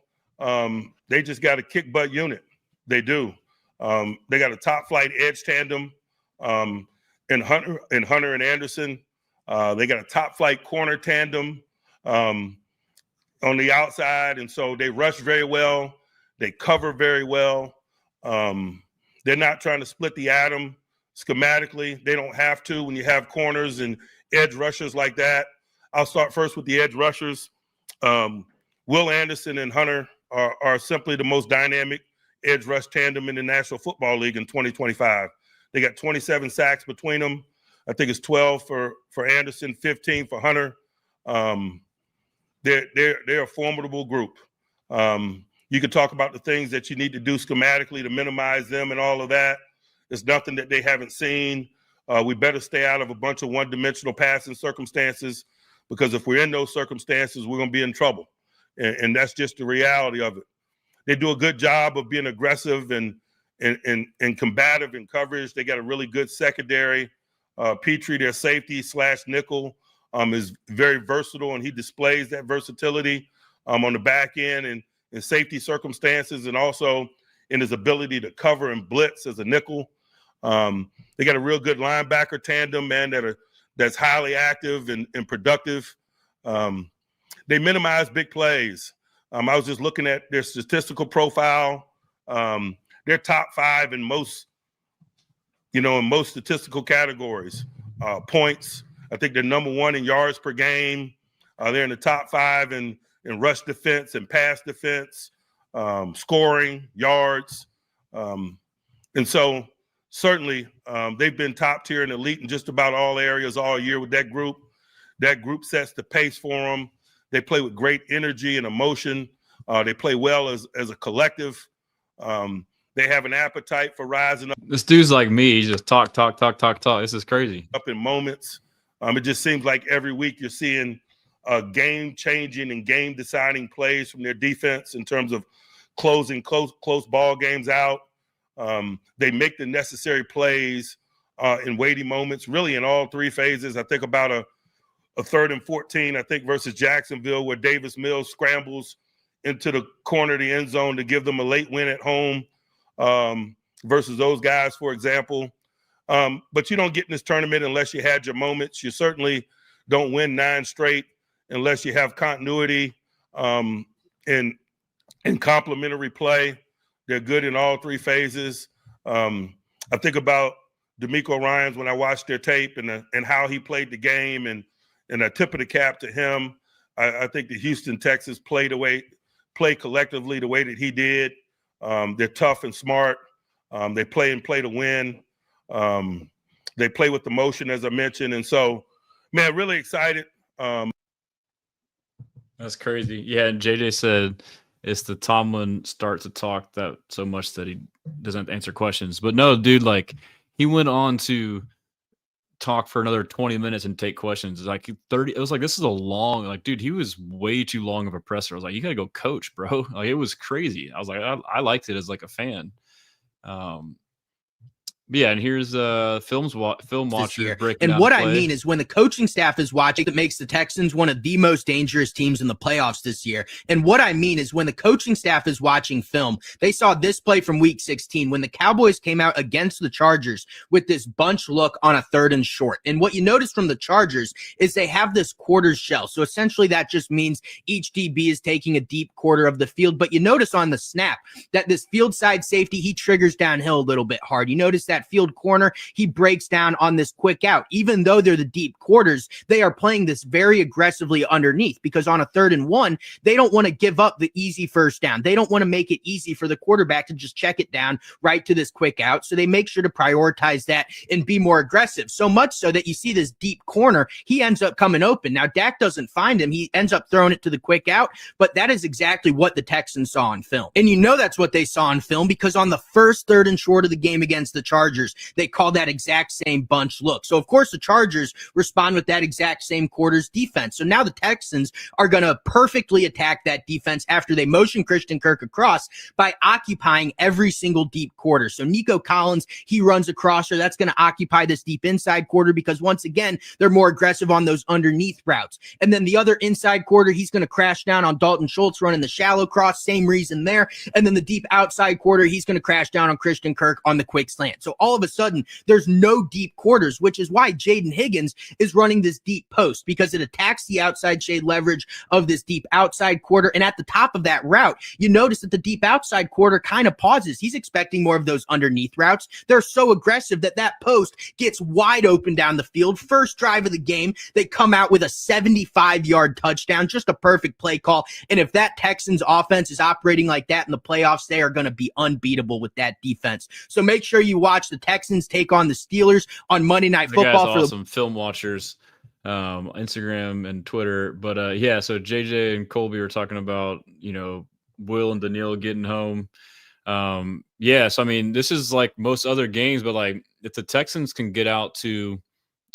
they just got a kick butt unit. They do. They got a top flight edge tandem in Hunter and Anderson. They got a top flight corner tandem on the outside. And so they rush very well. They cover very well. They're not trying to split the atom schematically. They don't have to when you have corners and edge rushers like that. I'll start first with the edge rushers. Will Anderson and Hunter are simply the most dynamic edge rush tandem in the National Football League in 2025. They got 27 sacks between them. I think it's 12 for Anderson, 15 for Hunter. They're a formidable group. You could talk about the things that you need to do schematically to minimize them and all of that. There's nothing that they haven't seen. We better stay out of a bunch of one-dimensional passing circumstances, because if we're in those circumstances, we're going to be in trouble. And that's just the reality of it. They do a good job of being aggressive and combative in coverage. They got a really good secondary. Petrie, their safety / nickel, is very versatile, and he displays that versatility on the back end and in safety circumstances, and also in his ability to cover and blitz as a nickel. They got a real good linebacker tandem, man, that's highly active and productive. They minimize big plays. I was just looking at their statistical profile. They're top 5 in most statistical categories. Points, I think they're number 1 in yards per game. They're in the top 5 in rush defense and pass defense, scoring, yards. And so certainly they've been top tier and elite in just about all areas all year with that group. That group sets the pace for them. They play with great energy and emotion. They play well as a collective. They have an appetite for rising up. This dude's like me. He just talk. This is crazy. Up in moments. It just seems like every week you're seeing game-changing and game-deciding plays from their defense in terms of closing close ball games out. They make the necessary plays in weighty moments, really in all 3 phases. I think about a 3rd and 14, I think, versus Jacksonville, where Davis Mills scrambles into the corner of the end zone to give them a late win at home versus those guys, for example. But you don't get in this tournament unless you had your moments. You certainly don't win 9 straight unless you have continuity in complementary play. They're good in all 3 phases. I think about D'Amico Ryans when I watched their tape and how he played the game, and I tip of the cap to him. I think the Houston Texans play collectively the way that he did. They're tough and smart. They play to win. They play with emotion, as I mentioned. And so, man, really excited. That's crazy. Yeah, and JJ said it's the Tomlin start to talk that so much that he doesn't answer questions. But no, dude, like, he went on to talk for another 20 minutes and take questions. Like 30, it was like, this is a long, like, dude, he was way too long of a presser. I was like, you gotta go coach, bro. Like, it was crazy. I was like, I liked it as like a fan. But yeah, and here's film watcher breaking And down what the I play. mean is when the coaching staff is watching, that makes the Texans one of the most dangerous teams in the playoffs this year. And what I mean is when the coaching staff is watching film, they saw this play from week 16 when the Cowboys came out against the Chargers with this bunch look on a 3rd and short. And what you notice from the Chargers is they have this quarters shell. So essentially that just means each DB is taking a deep quarter of the field. But you notice on the snap that this field side safety, he triggers downhill a little bit hard. You notice that field corner, he breaks down on this quick out. Even though they're the deep quarters, they are playing this very aggressively underneath because on a 3rd and 1, they don't want to give up the easy first down. They don't want to make it easy for the quarterback to just check it down right to this quick out. So they make sure to prioritize that and be more aggressive. So much so that you see this deep corner, he ends up coming open. Now, Dak doesn't find him. He ends up throwing it to the quick out, but that is exactly what the Texans saw on film. And you know that's what they saw on film because on the first 3rd and short of the game against the Chargers, they call that exact same bunch look. So, of course, the Chargers respond with that exact same quarters defense. So now the Texans are going to perfectly attack that defense after they motion Christian Kirk across by occupying every single deep quarter. So Nico Collins, he runs across, so that's going to occupy this deep inside quarter because, once again, they're more aggressive on those underneath routes. And then the other inside quarter, he's going to crash down on Dalton Schultz running the shallow cross, same reason there. And then the deep outside quarter, he's going to crash down on Christian Kirk on the quick slant. So all of a sudden, there's no deep quarters, which is why Jaden Higgins is running this deep post because it attacks the outside shade leverage of this deep outside quarter. And at the top of that route, you notice that the deep outside quarter kind of pauses. He's expecting more of those underneath routes. They're so aggressive that that post gets wide open down the field. First drive of the game, they come out with a 75-yard touchdown, just a perfect play call. And if that Texans offense is operating like that in the playoffs, they are going to be unbeatable with that defense. So make sure you watch the Texans take on the Steelers on Monday Night Football. Guys, awesome film watchers, Instagram and Twitter. But yeah, so JJ and Colby were talking about, you know, Will and Daniil getting home. Yeah, so I mean, this is like most other games, but like if the Texans can get out to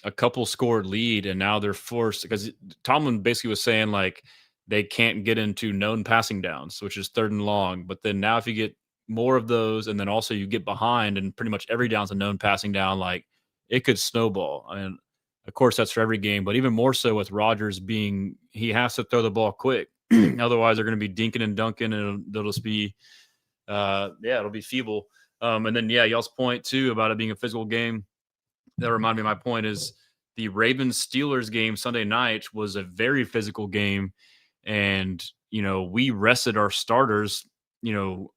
a couple scored lead and now they're forced, because Tomlin basically was saying like they can't get into known passing downs, which is 3rd and long. But then now if you get more of those and then also you get behind and pretty much every down's a known passing down, like it could snowball. And of course that's for every game, but even more so with Rodgers being, he has to throw the ball quick. Otherwise they're going to be dinking and dunking and it'll just be, it'll be feeble. And then, yeah, y'all's point too about it being a physical game. That reminded me, my point is the Ravens-Steelers game Sunday night was a very physical game. And, you know, we rested our starters, you know,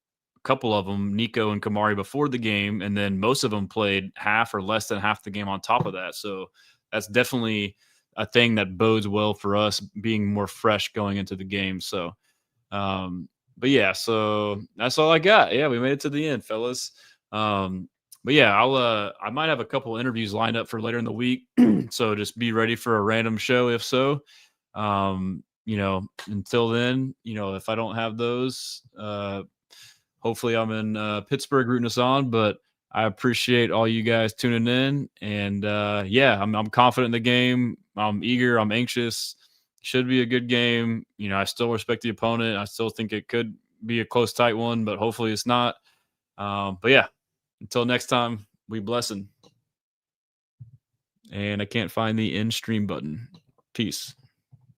couple of them, Nico and Kamari, before the game, and then most of them played half or less than half the game on top of that. So that's definitely a thing that bodes well for us being more fresh going into the game. So, but yeah, so that's all I got. Yeah, we made it to the end, fellas. But yeah, I might have a couple interviews lined up for later in the week. So just be ready for a random show if so. You know, until then, you know, if I don't have those, hopefully I'm in Pittsburgh rooting us on, but I appreciate all you guys tuning in. And yeah, I'm confident in the game. I'm eager. I'm anxious. Should be a good game. You know, I still respect the opponent. I still think it could be a close, tight one, but hopefully it's not. But yeah, until next time, we blessin'. And I can't find the end stream button. Peace.